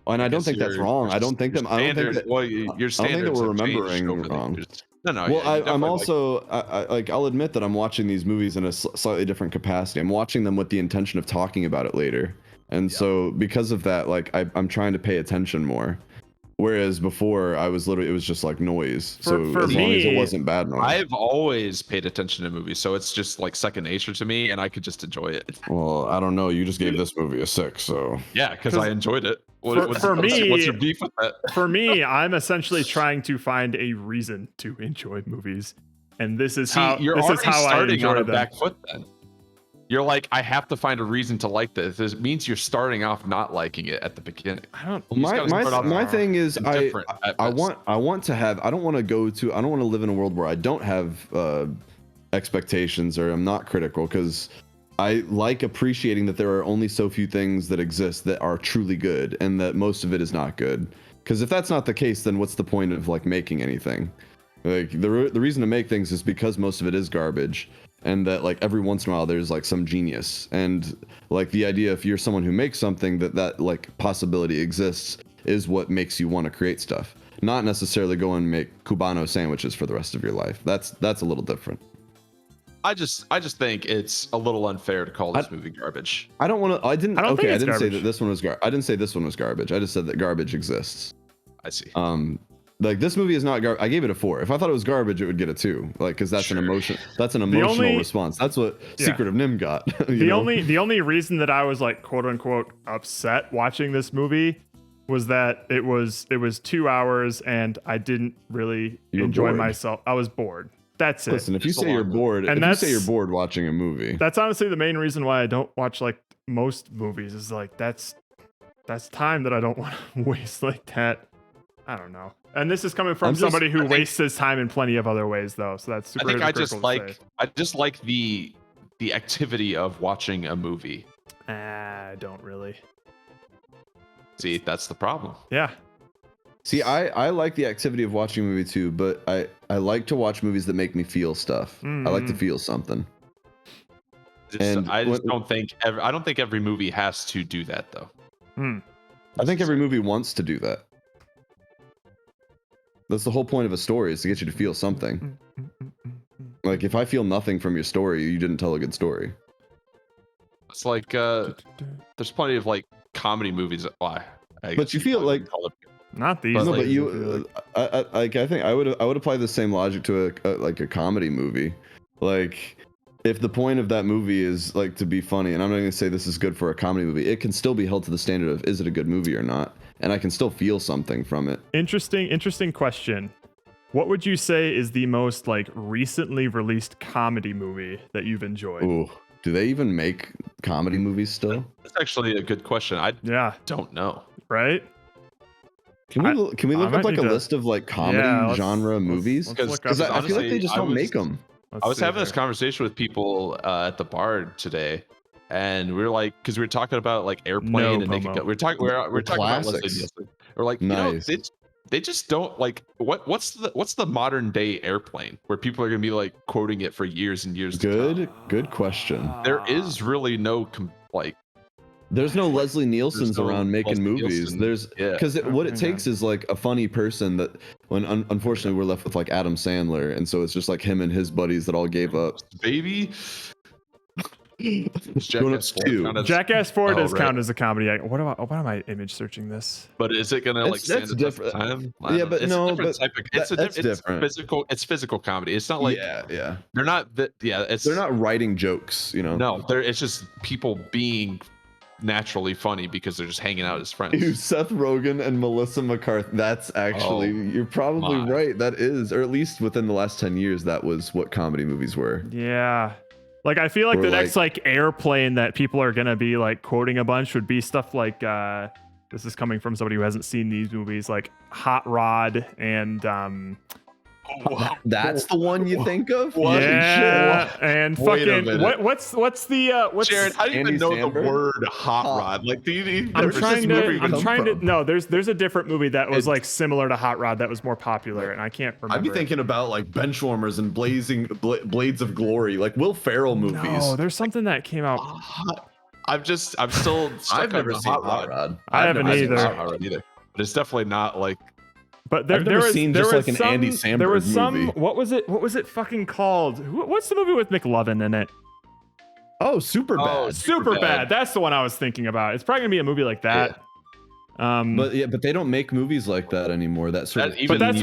and I don't guess think that's your- wrong. your- I don't think your that. I don't think standards- that. Well, your I don't think that standards we're have changed remembering over the wrong. years. No, Well, yeah, you I'm definitely like- also like I'll admit that I'm watching these movies in a slightly different capacity. I'm watching them with the intention of talking about it later, and so because of that, like I'm trying to pay attention more. Whereas before, I was literally it was just like noise. For So as long as me, it wasn't bad noise. I've always paid attention to movies, so it's just like second nature to me, and I could just enjoy it. Well, I don't know. You just gave this movie a 6, so Yeah, because I enjoyed it. For me- what's your beef with that? For me, I'm essentially trying to find a reason to enjoy movies, and this is See, how you're this is already how I starting enjoy on a them. back foot. Then you're like, I have to find a reason to like this. This means you're starting off not liking it at the beginning. I don't. You just gotta start off my thing is I indifferent at best. want to have I don't want to live in a world where I don't have expectations or I'm not critical because I like appreciating that there are only so few things that exist that are truly good and that most of it is not good. Because if that's not the case, then what's the point of like making anything? Like the reason to make things is because most of it is garbage. And that like every once in a while there's like some genius and like the idea if you're someone who makes something that like possibility exists is what makes you want to create stuff, not necessarily go and make Cubano sandwiches for the rest of your life. That's a little different. I just think it's a little unfair to call this movie garbage. I don't want to. I didn't. I don't think Okay, I it's didn't say garbage. that this one was I didn't say this one was garbage. I just said that garbage exists. I see. Like this movie is not garbage. I gave it a 4. If I thought it was garbage, it would get a 2. Like because that's an Sure. emotion. That's an emotional only- response. That's what Yeah. Secret of Nim got. you The know? only reason that I was like quote unquote upset watching this movie was that it was 2 hours and I didn't really You were enjoy bored. myself. I was bored. That's it. Listen, if you Just a say you're long- bored, And if you say that's- you're bored watching a movie, That's honestly the main reason why I don't watch like most movies is like that's time that I don't want to waste like that. I don't know. And this is coming from I'm just- somebody who I think- wastes his time in plenty of other ways though. So that's I super think I just hypocritical to say. like the activity of watching a movie. I don't really. See, that's the problem. Yeah. See, I like the activity of watching a movie too, but I like to watch movies that make me feel stuff. I like to feel something. I don't think every movie has to do that though. I think every movie wants to do that. That's the whole point of a story, is to get you to feel something. Like, if I feel nothing from your story, you didn't tell a good story. It's like there's plenty of like comedy movies. But you feel like not these. No, like, but you, I think I would apply the same logic to like a comedy movie. Like, if the point of that movie is like to be funny, and I'm not going to say this is good for a comedy movie, it can still be held to the standard of, is it a good movie or not? And I can still feel something from it. Interesting question. What would you say is the most like recently released comedy movie that you've enjoyed? Ooh, do they even make comedy movies still? That's actually a good question. I don't know. Right? Can we look might up like a need to- list of like comedy genre movies? let's look up- Because I feel like they just don't make them. I was having this conversation with people at the bar today, and we were like, because we were talking about like Airplane and Naked Gun. We're talking about Leslie Classics. Nielsen. We're like, Nice. you know, they just don't like what's the modern day Airplane where people are gonna be like quoting it for years and years. To Good question. there is really no There's no Leslie Nielsen's no around making Leslie movies. Nielsen. There's Yeah. because what it Okay. takes is like a funny person that when unfortunately we're left with like Adam Sandler, and so it's just like him and his buddies that all gave up. baby. Grown-Ups 2. Jackass 4 does right. count as a comedy. What am I image searching this? But is it gonna like That's stand the test of different. time? Yeah, but it's no, a different but type of, it's that's it's different. physical. It's physical comedy. It's not like yeah. they're not. It's They're not writing jokes, you know. No, it's just people being naturally funny because they're just hanging out as Dude, friends. Seth Rogen and Melissa McCarthy. That's actually, you're probably my. right. That is, or at least within the last 10 years, that was what comedy movies were. Yeah. Like I feel like Or the next like Airplane that people are gonna be like quoting a bunch would be stuff like this is coming from somebody who hasn't seen these movies, like Hot Rod and That's the one you think of? yeah, and Wait a fucking minute. what's what's Jared, how do you Andy even know Samberg? the word hot rod? Like, do you I'm Where's this trying movie to. I'm come trying to. from? No, there's a different movie that was It's- like similar to Hot Rod that was more popular, and I can't remember. I'd be thinking about like Benchwarmers and Blades of Glory, like Will Ferrell movies. No, there's something that came out. I'm still stuck I've never on the seen hot rod. I I've haven't never seen either. Hot Hot Rod either. But it's definitely not like. But there, I've there never was seen there just was like an some, Andy Samberg there was some. movie. What was it fucking called? What's the movie with McLovin in it? Oh, Superbad. Oh, Superbad. That's the one I was thinking about. It's probably gonna be a movie like that. But they don't make movies like that anymore. That sort of. Even- But that's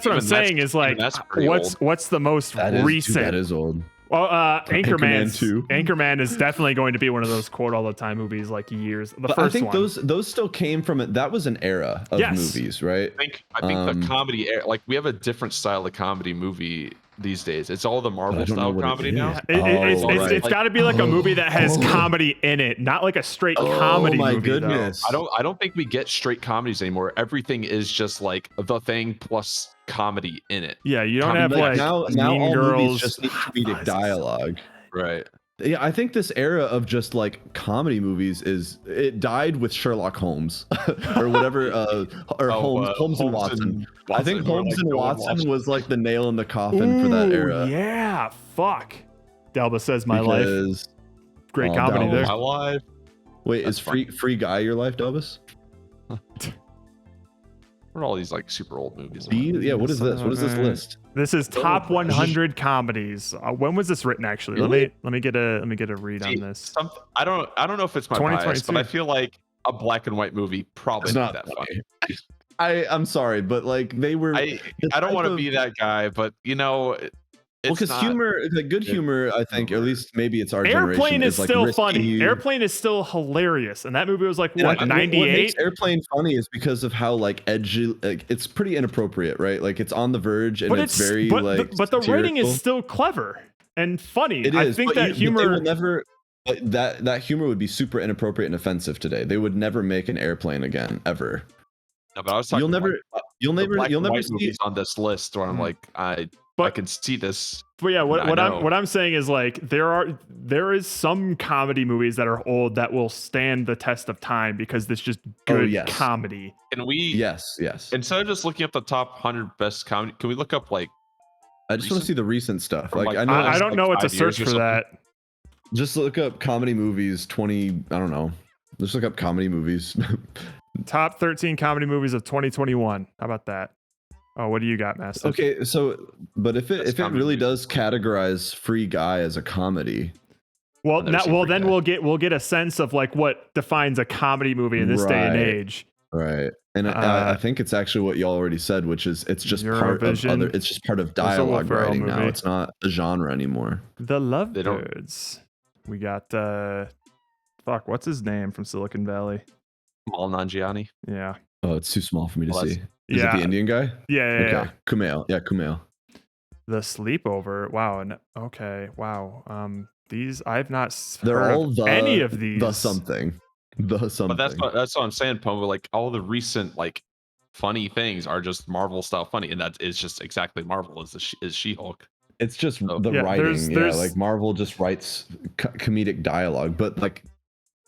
what I'm even saying is like, that's pretty what's the most That is, recent? Dude, that is old. Well, Anchorman Anchorman 2. Anchorman is definitely going to be one of those quote all the time movies, like years. The But first I think one. those still came from it. That was an era of Yes. movies, right? I think the comedy, like we have a different style of comedy movie these days. It's all the Marvel don't know style what it comedy is. now. Right. It's got to be like a movie that has comedy in it, not like a straight comedy my movie. though. goodness. I don't think we get straight comedies anymore. Everything is just like The Thing plus comedy in it. Yeah, you don't Comedy- have like now Mean all Girls. movies just need comedic dialogue. Right. Yeah, I think this era of just like comedy movies it died with Sherlock Holmes or whatever or Holmes and Watson. I think Holmes and Watson was like the nail in the coffin for that Ooh, era. Yeah, fuck. Delba Says My Life. Because- Great Oh, comedy Delba. there. My life. Wait, That's is Free Guy your life, Delbus? What are all these like super old movies? Yeah, what is this? What is this list? This is top 100 comedies. When was this written? Actually, Really? let me get a read on this. I don't know if it's my bias, 2022. but I feel like a black and white movie probably It's not that funny. funny. I'm sorry, but like they were. I don't want to be that guy, but you know, Well, because humor, like good humor, I think, or at least maybe it's our Airplane generation, is like still risky. funny. Airplane is still hilarious, and that movie was like And what I- what makes 98. Airplane funny is because of how like edgy, like it's pretty inappropriate, right? Like it's on the verge and But it's very but like. the writing is satirical. still clever and funny. It is. I think but that but they humor. will never. That humor would be super inappropriate and offensive today. They would never make an Airplane again, ever. No, but I was talking. You'll never the black you'll and never white see. movies on this list where I'm Mm. like, I But- I can see this. But yeah, I know. what I'm saying is like there is some comedy movies that are old that will stand the test of time because it's just good yes. comedy. Can we? Yes. Instead of just looking up the top 100 best comedy, can we look up like? I just want to see the recent stuff. From, Like like, I know. I don't like know what to 5 years search or for something? that. Just look up comedy movies 20. I don't know. Just look up comedy movies. Top 13 comedy movies of 2021. How about that? Oh, what do you got, Master? Okay, so but if it comedy really movies. does categorize Free Guy as a comedy, Well, I've never seen Free then Guy. we'll get a sense of like what defines a comedy movie in this day and Right. age. right? And I think it's actually what y'all already said, which is it's just part of Eurovision. other. It's just part of Will dialogue Ferrell writing now. movie. It's not a genre anymore. The They don't- Lovebirds. We got fuck, what's his name from Silicon Valley? Mal Nanjiani. Yeah. Oh, it's too small for me to Well, see. that's- Is Yeah. it the Indian guy? Yeah, Okay, yeah. Kumail. Yeah, Kumail. The Sleepover. Wow. And okay. Wow. These I've not They're heard all of any of these. the something. The something. But that's what I'm saying, Pomo. Like all the recent like funny things are just Marvel style funny, and that is just exactly Marvel is She-Hulk. It's just Oh. the Yeah, writing. there's- Like Marvel just writes comedic dialogue, but like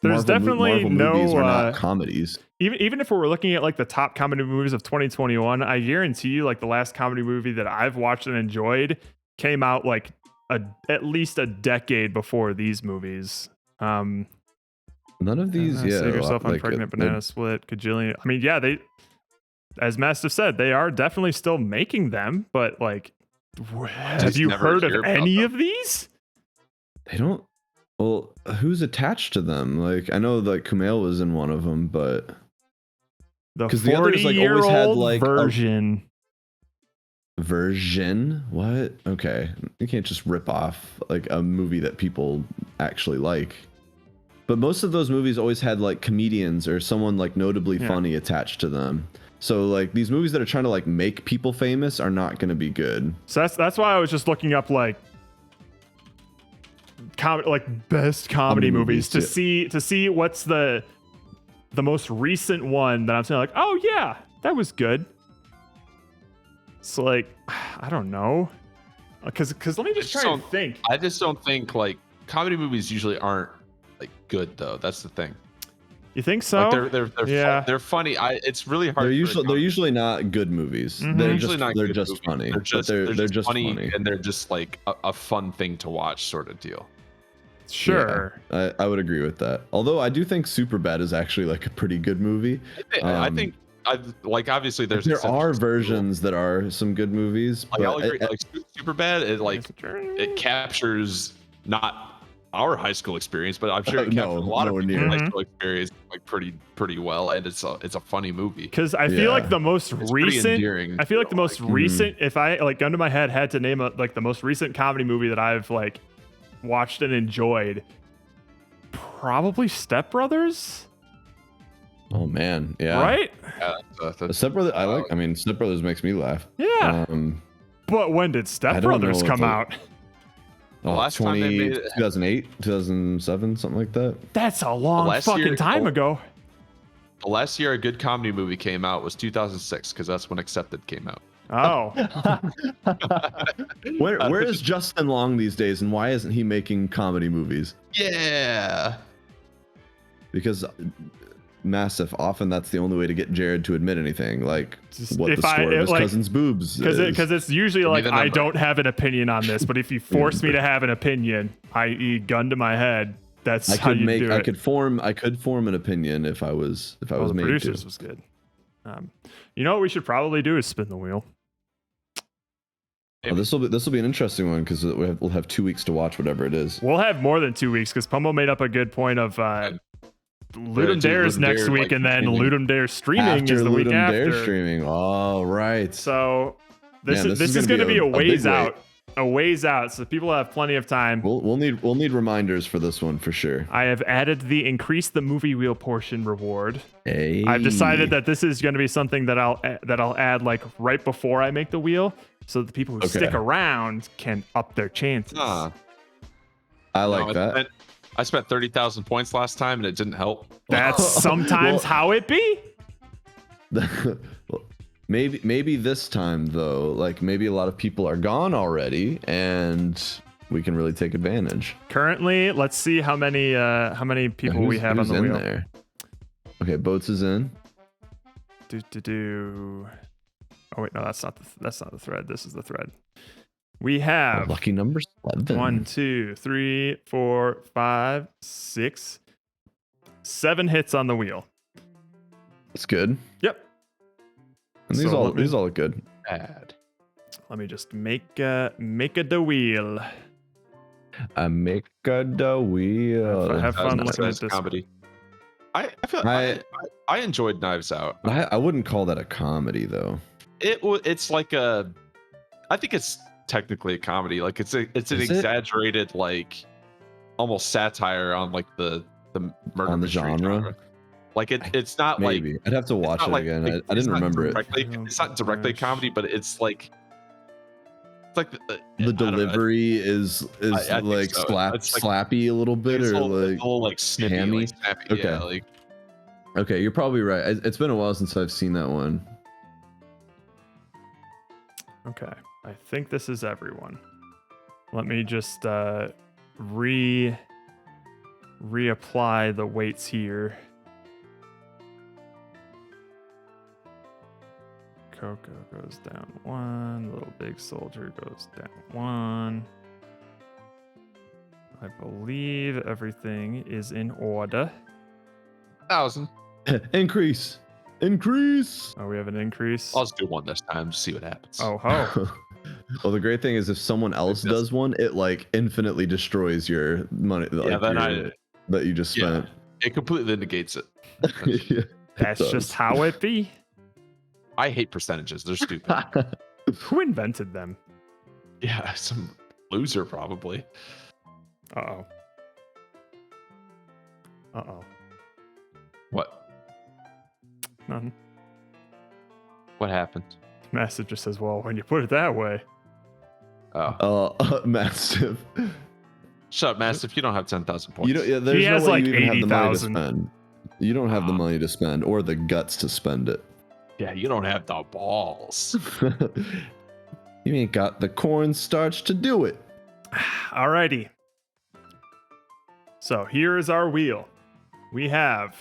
There's definitely Marvel no, movies are not comedies. Even if we're looking at like the top comedy movies of 2021, I guarantee you like the last comedy movie that I've watched and enjoyed came out like at least a decade before these movies. None of these, yeah. Save Yourself on like, Pregnant they're- Banana Split, Kajillion. I mean, yeah, they, as Master said, they are definitely still making them, but like, have Just you never heard hear of about any them. of these? They don't. Well, who's attached to them? Like I know that Kumail was in one of them, but The 'Cause the others, like, always had, 40-year-old like, a- version. version. What? Okay, you can't just rip off like a movie that people actually like. But most of those movies always had like comedians or someone like notably Yeah. funny attached to them. So like these movies that are trying to like make people famous are not going to be good. So that's why I was just looking up like best comedy Comedy movies to movies, see what's the most recent one that I'm saying like, oh yeah, that was good. So like, I don't know, because let me just just try and don't- think. I just don't think like comedy movies usually aren't like good though. That's the thing. You think so? Like they're Yeah. they're funny. It's really hard. They're for a usually comedy- not good movies. Mhm. They're usually just not they're good just movies. funny. They're But just they're just funny. and they're just like a fun thing to watch, sort of deal. Sure. Yeah, I would agree with that. Although I do think Superbad is actually like a pretty good movie. I think I like obviously there's There exceptions are to the rule. versions that are some good movies, Like I'll but agree. Like Superbad, it like Mm-hmm. it captures not our high school experience, but I'm sure it No, captures a lot of nowhere people's near. high school experience like pretty well, and it's a funny movie. Because I feel Yeah. like the most It's pretty recent. endearing, I feel like the most Mhm. recent. If I like gun to my head had to name like the most recent comedy movie that I've like watched and enjoyed, probably Step Brothers, oh man, yeah. right? Step Brothers, I mean, Step Brothers makes me laugh. Yeah. But But when did Step I don't Brothers know come what out? The last time they made it- 2008, 2007, something like that. That's a long last fucking year- time oh. ago. The last year a good comedy movie came out was 2006 because that's when Accepted came out. Oh, Where is Justin Long these days, and why isn't he making comedy movies? Yeah. Because massive, often that's the only way to get Jared to admit anything, like Just what if the score of his like, cousin's boobs because is. it's usually Give me like the I number. don't have an opinion on this, but if you force me to have an opinion, i.e., gun to my head, that's I how could you make, do I it. could form an opinion if I was Oh, made the producers to. was good. You know what we should probably do is spin the wheel. Oh, this will be an interesting one because we'll have 2 weeks to watch whatever it is. We'll have more than 2 weeks because Pomo made up a good point of Ludum dude, Dare's Ludum next Dare, week, like, and then streaming. Ludum Dare streaming After is the week Ludum after. Dare streaming. All right. So this Man, is going to be a big ways wait. out. A ways out, so people have plenty of time. We'll need reminders for this one for sure. I have added the increase the movie wheel portion reward. Hey. I've decided that this is going to be something that I'll add like right before I make the wheel, so that the people who Okay. stick around can up their chances. Ah. I like No, that. I spent 30,000 points last time and it didn't help. That's sometimes Well- how it be. Well, Maybe this time though, like maybe a lot of people are gone already, and we can really take advantage. Currently, let's see how many people we have on the in wheel. there. Okay, Boats is in. Oh wait, no, that's not the thread. This is the thread. We have Lucky number 7. 1, 2, 3, 4, 5, 6, 7 hits on the wheel. That's good. Yep. And these all look good. Bad. Let me just make the wheel. I make the wheel. Have fun That's looking nice at this. comedy. I feel I enjoyed Knives Out. I wouldn't call that a comedy though. It's like a, I think it's technically a comedy. Like it's an Is it? exaggerated like almost satire on like the murder On the mystery genre? Like it's not Maybe. like I'd have to it's watch not it like- again. like, I it's didn't not remember it. directly, It's not directly gosh. comedy, but it's like I The don't know, delivery is I think like so. slap It's like- slappy a little bit, it's or a like little like snippy, hammy? like snappy. Okay. Yeah, like okay, you're probably right. It's been a while since I've seen that one. Okay, I think this is everyone. Let me just reapply the weights here. Coco goes down 1. Little Big Soldier goes down 1. I believe everything is in order. 1,000. Increase. Oh, we have an increase. I'll just do one this time to see what happens. Oh ho. Well, the great thing is if someone else does one, it like infinitely destroys your money. Like, then that you just Yeah. spent. It completely negates it. Yeah, That's it just does. how it be. I hate percentages. They're stupid. Who invented them? Yeah, some loser probably. Uh-oh. Uh-oh. What? Nothing. What happened? Message just says, well, when you put it that way. Oh, Mastiff. shut up, Mastiff. You don't have 10,000 points. You don't. Yeah, there's has, no way like, you even have the money to 80,000. spend. You don't have the money to spend or the guts to spend it. Yeah, you don't have the balls. You ain't got the cornstarch to do it. Alrighty. So here is our wheel. We have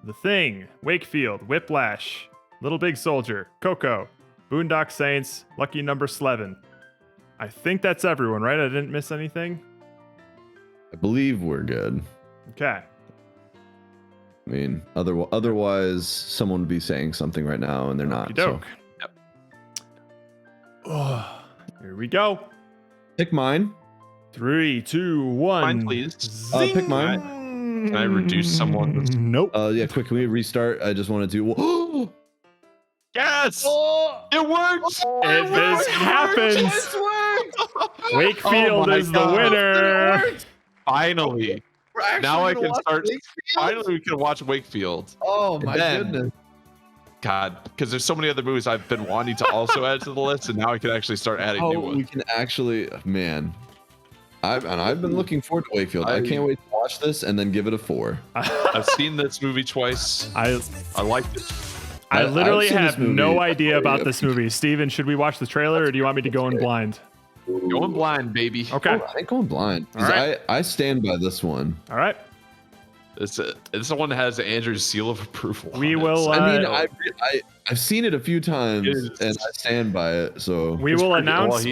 The Thing, Wakefield, Whiplash, Little Big Soldier, Coco, Boondock Saints, Lucky Number 11. I think that's everyone, right? I didn't miss anything? I believe we're good. Okay. I mean, otherwise, someone would be saying something right now, and they're not. So. Okey-doke. Oh, here we go. Pick mine. 3, 2, 1. Mine, please. Pick mine. Can I reduce someone's- Nope. Yeah, quick. Can we restart? I just want to do. Yes! It worked! This happens. Wakefield Oh my is the God. winner. Finally. Now I can start. Finally, we can watch Wakefield. Oh my goodness. God, because there's so many other movies I've been wanting to also add to the list, and now I can actually start adding new Oh, we ones. can actually, man. I've been looking forward to Wakefield. I can't wait to watch this and then give it a 4. I've seen this movie twice. I liked it. I've literally seen this have no movie. idea about this movie. Steven, should we watch the trailer or do you want me to go in blind? Going blind, baby. Okay. I ain't going blind. 'Cause All right. I stand by this one. All right. It's the one that has Andrew's seal of approval. We on it. will, I mean, Uh, I've seen it a few times It is- and I stand by it. So We It's will pretty- announce. Well,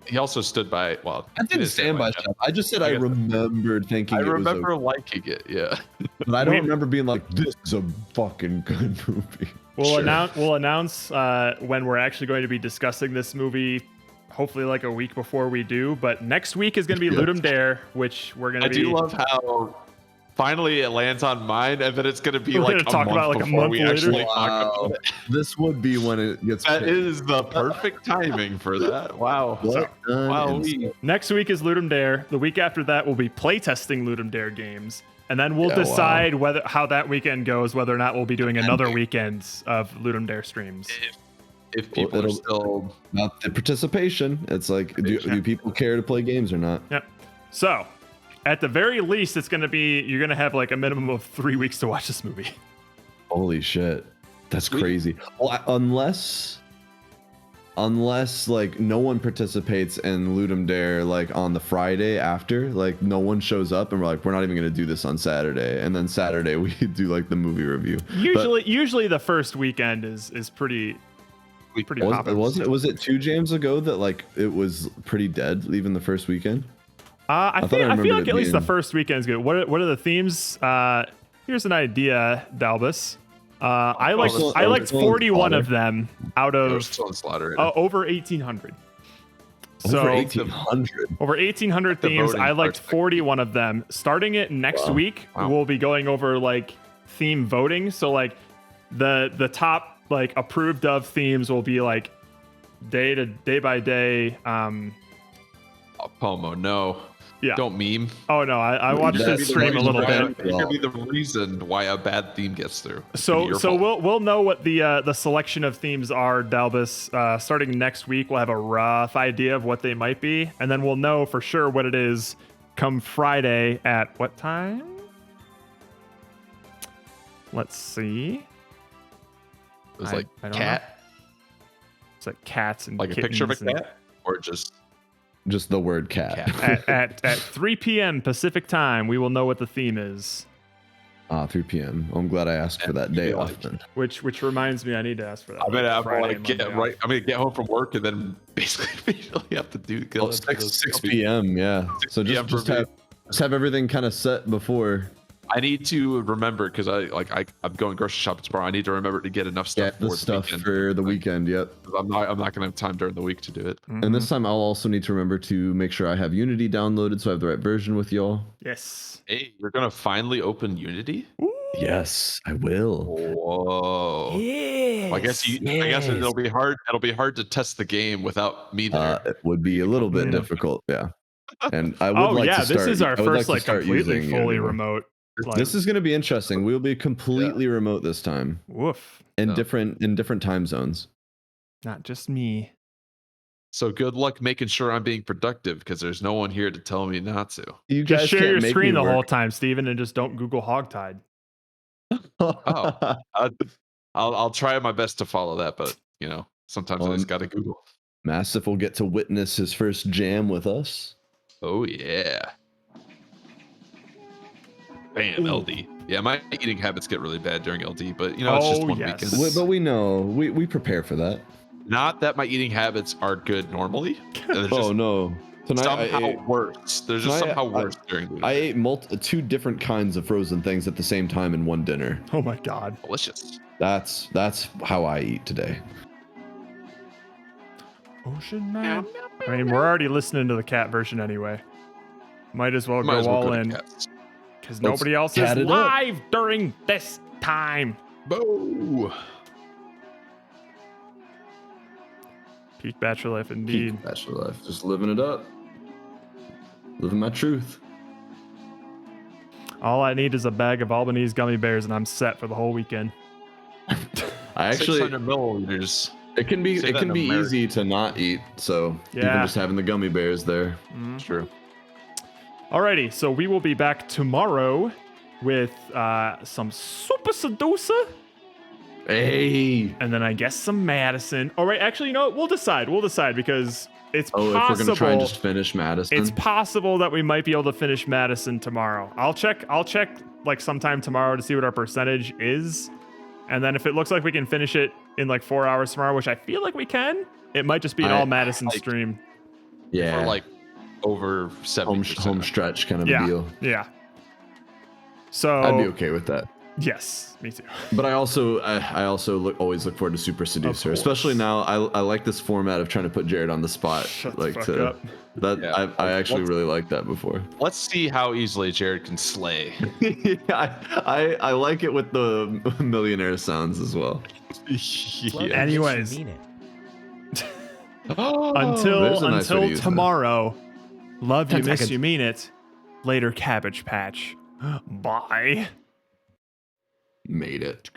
he also stood by. Well, I didn't stand by stuff. I just said I guess- remembered thinking I it was remember liking it. Yeah. but I don't We- remember being like, this is a fucking good movie. We'll Sure. announce when we're actually going to be discussing this movie. Hopefully, like a week before we do. But next week is going to be Yeah. Ludum Dare, which we're going I to be. do love how finally it lands on mine, and then it's gonna be We're like gonna a talk month about it like a before month we later. actually talk Wow. about it. This would be when it gets That picked. is the perfect timing for that. Wow. Well done, Wow. and Next week is Ludum Dare. The week after that, we'll be playtesting Ludum Dare games. And then we'll Yeah, wow. decide how that weekend goes, whether or not we'll be doing another weekend of Ludum Dare streams. If people are it'll- still Not the participation. It's like, do people care to play games or not? Yep. So, at the very least, you're going to have like a minimum of 3 weeks to watch this movie. Holy shit. That's crazy. Well, unless like no one participates in Ludum Dare like on the Friday after, like no one shows up and we're like, we're not even gonna do this on Saturday, and then Saturday we do like the movie review. Usually the first weekend is pretty popular. Was it 2 jams ago that like it was pretty dead even the first weekend? I feel like at least the first weekend is good. What are the themes? Here's an idea, Dalbus. I liked 41 of them out of over 1,800. So over 1,800. Over 1,800 themes. I liked 41 of them. Starting it next week, we'll be going over like theme voting. So like the top like approved of themes will be like day by day. Pomo, no. Yeah. Don't meme. Oh no, I watched this stream a little bit. It could be the reason why a bad theme gets through. So we'll know what the selection of themes are, Dalbus. Starting next week, we'll have a rough idea of what they might be, and then we'll know for sure what it is come Friday at what time? Let's see. It was like I don't cat. know. It's like cats and like a picture of a cat, or just the word cat. at 3 p.m. Pacific time, we will know what the theme is. 3 p.m. I'm glad I asked for that day off then. Which reminds me, I need to ask for that. I'm gonna get home from work and then basically immediately have to do 6 p.m. Yeah. So just have everything kind of set before. I need to remember because I'm going grocery shopping tomorrow. I need to remember to get enough stuff for the weekend. Yep. I'm not gonna have time during the week to do it. And this time I'll also need to remember to make sure I have Unity downloaded so I have the right version with y'all. Yes. Hey, you're gonna finally open Unity? Ooh. Yes, I will. Whoa. Yes. Well, I guess it'll be hard. It'll be hard to test the game without me there. It would be a little bit difficult. Yeah. And I would like to start. This is our first like completely fully Unity. remote. This is going to be interesting. We'll be completely remote this time. Woof. In different time zones. Not just me. So good luck making sure I'm being productive because there's no one here to tell me not to. You just guys share can't your make screen me the whole work. time, Steven, and just don't Google Hogtide. I'll try my best to follow that, but you know, sometimes I just gotta Google. Massive will get to witness his first jam with us. Oh yeah. Bam, LD. Yeah, my eating habits get really bad during LD, but you know, it's just one weekend. But we know, we prepare for that. Not that my eating habits are good normally. Oh no. Tonight somehow worse. They're just somehow worse during the week. I ate 2 different kinds of frozen things at the same time in one dinner. Oh my god. Delicious. That's how I eat today. Ocean Man. I mean, we're already listening to the cat version anyway. Might as well go all in. Because nobody else is live during this time. Boo! Peak Bachelor Life, indeed. Peak Bachelor Life. Just living it up. Living my truth. All I need is a bag of Albanese gummy bears and I'm set for the whole weekend. I actually 600 milliliters. It can be easy to not eat, so even just having the gummy bears there. True. Alrighty, so we will be back tomorrow with some Super Seducer. Hey. And then I guess some Madison. All right, actually, you know what? We'll decide because it's possible. If we're gonna try and just finish Madison. It's possible that we might be able to finish Madison tomorrow. I'll check like sometime tomorrow to see what our percentage is. And then if it looks like we can finish it in like 4 hours tomorrow, which I feel like we can, it might just be an all Madison stream. Yeah. For like over 70%. Home stretch kind of a deal. Yeah. So I'd be okay with that. Yes, me too. But I also always look forward to Super Seducer, especially now. I like this format of trying to put Jared on the spot. I actually really liked that before. Let's see how easily Jared can slay. I like it with the millionaire sounds as well. Anyways, until tomorrow, love you, miss you, mean it. Later, Cabbage Patch. Bye. Made it.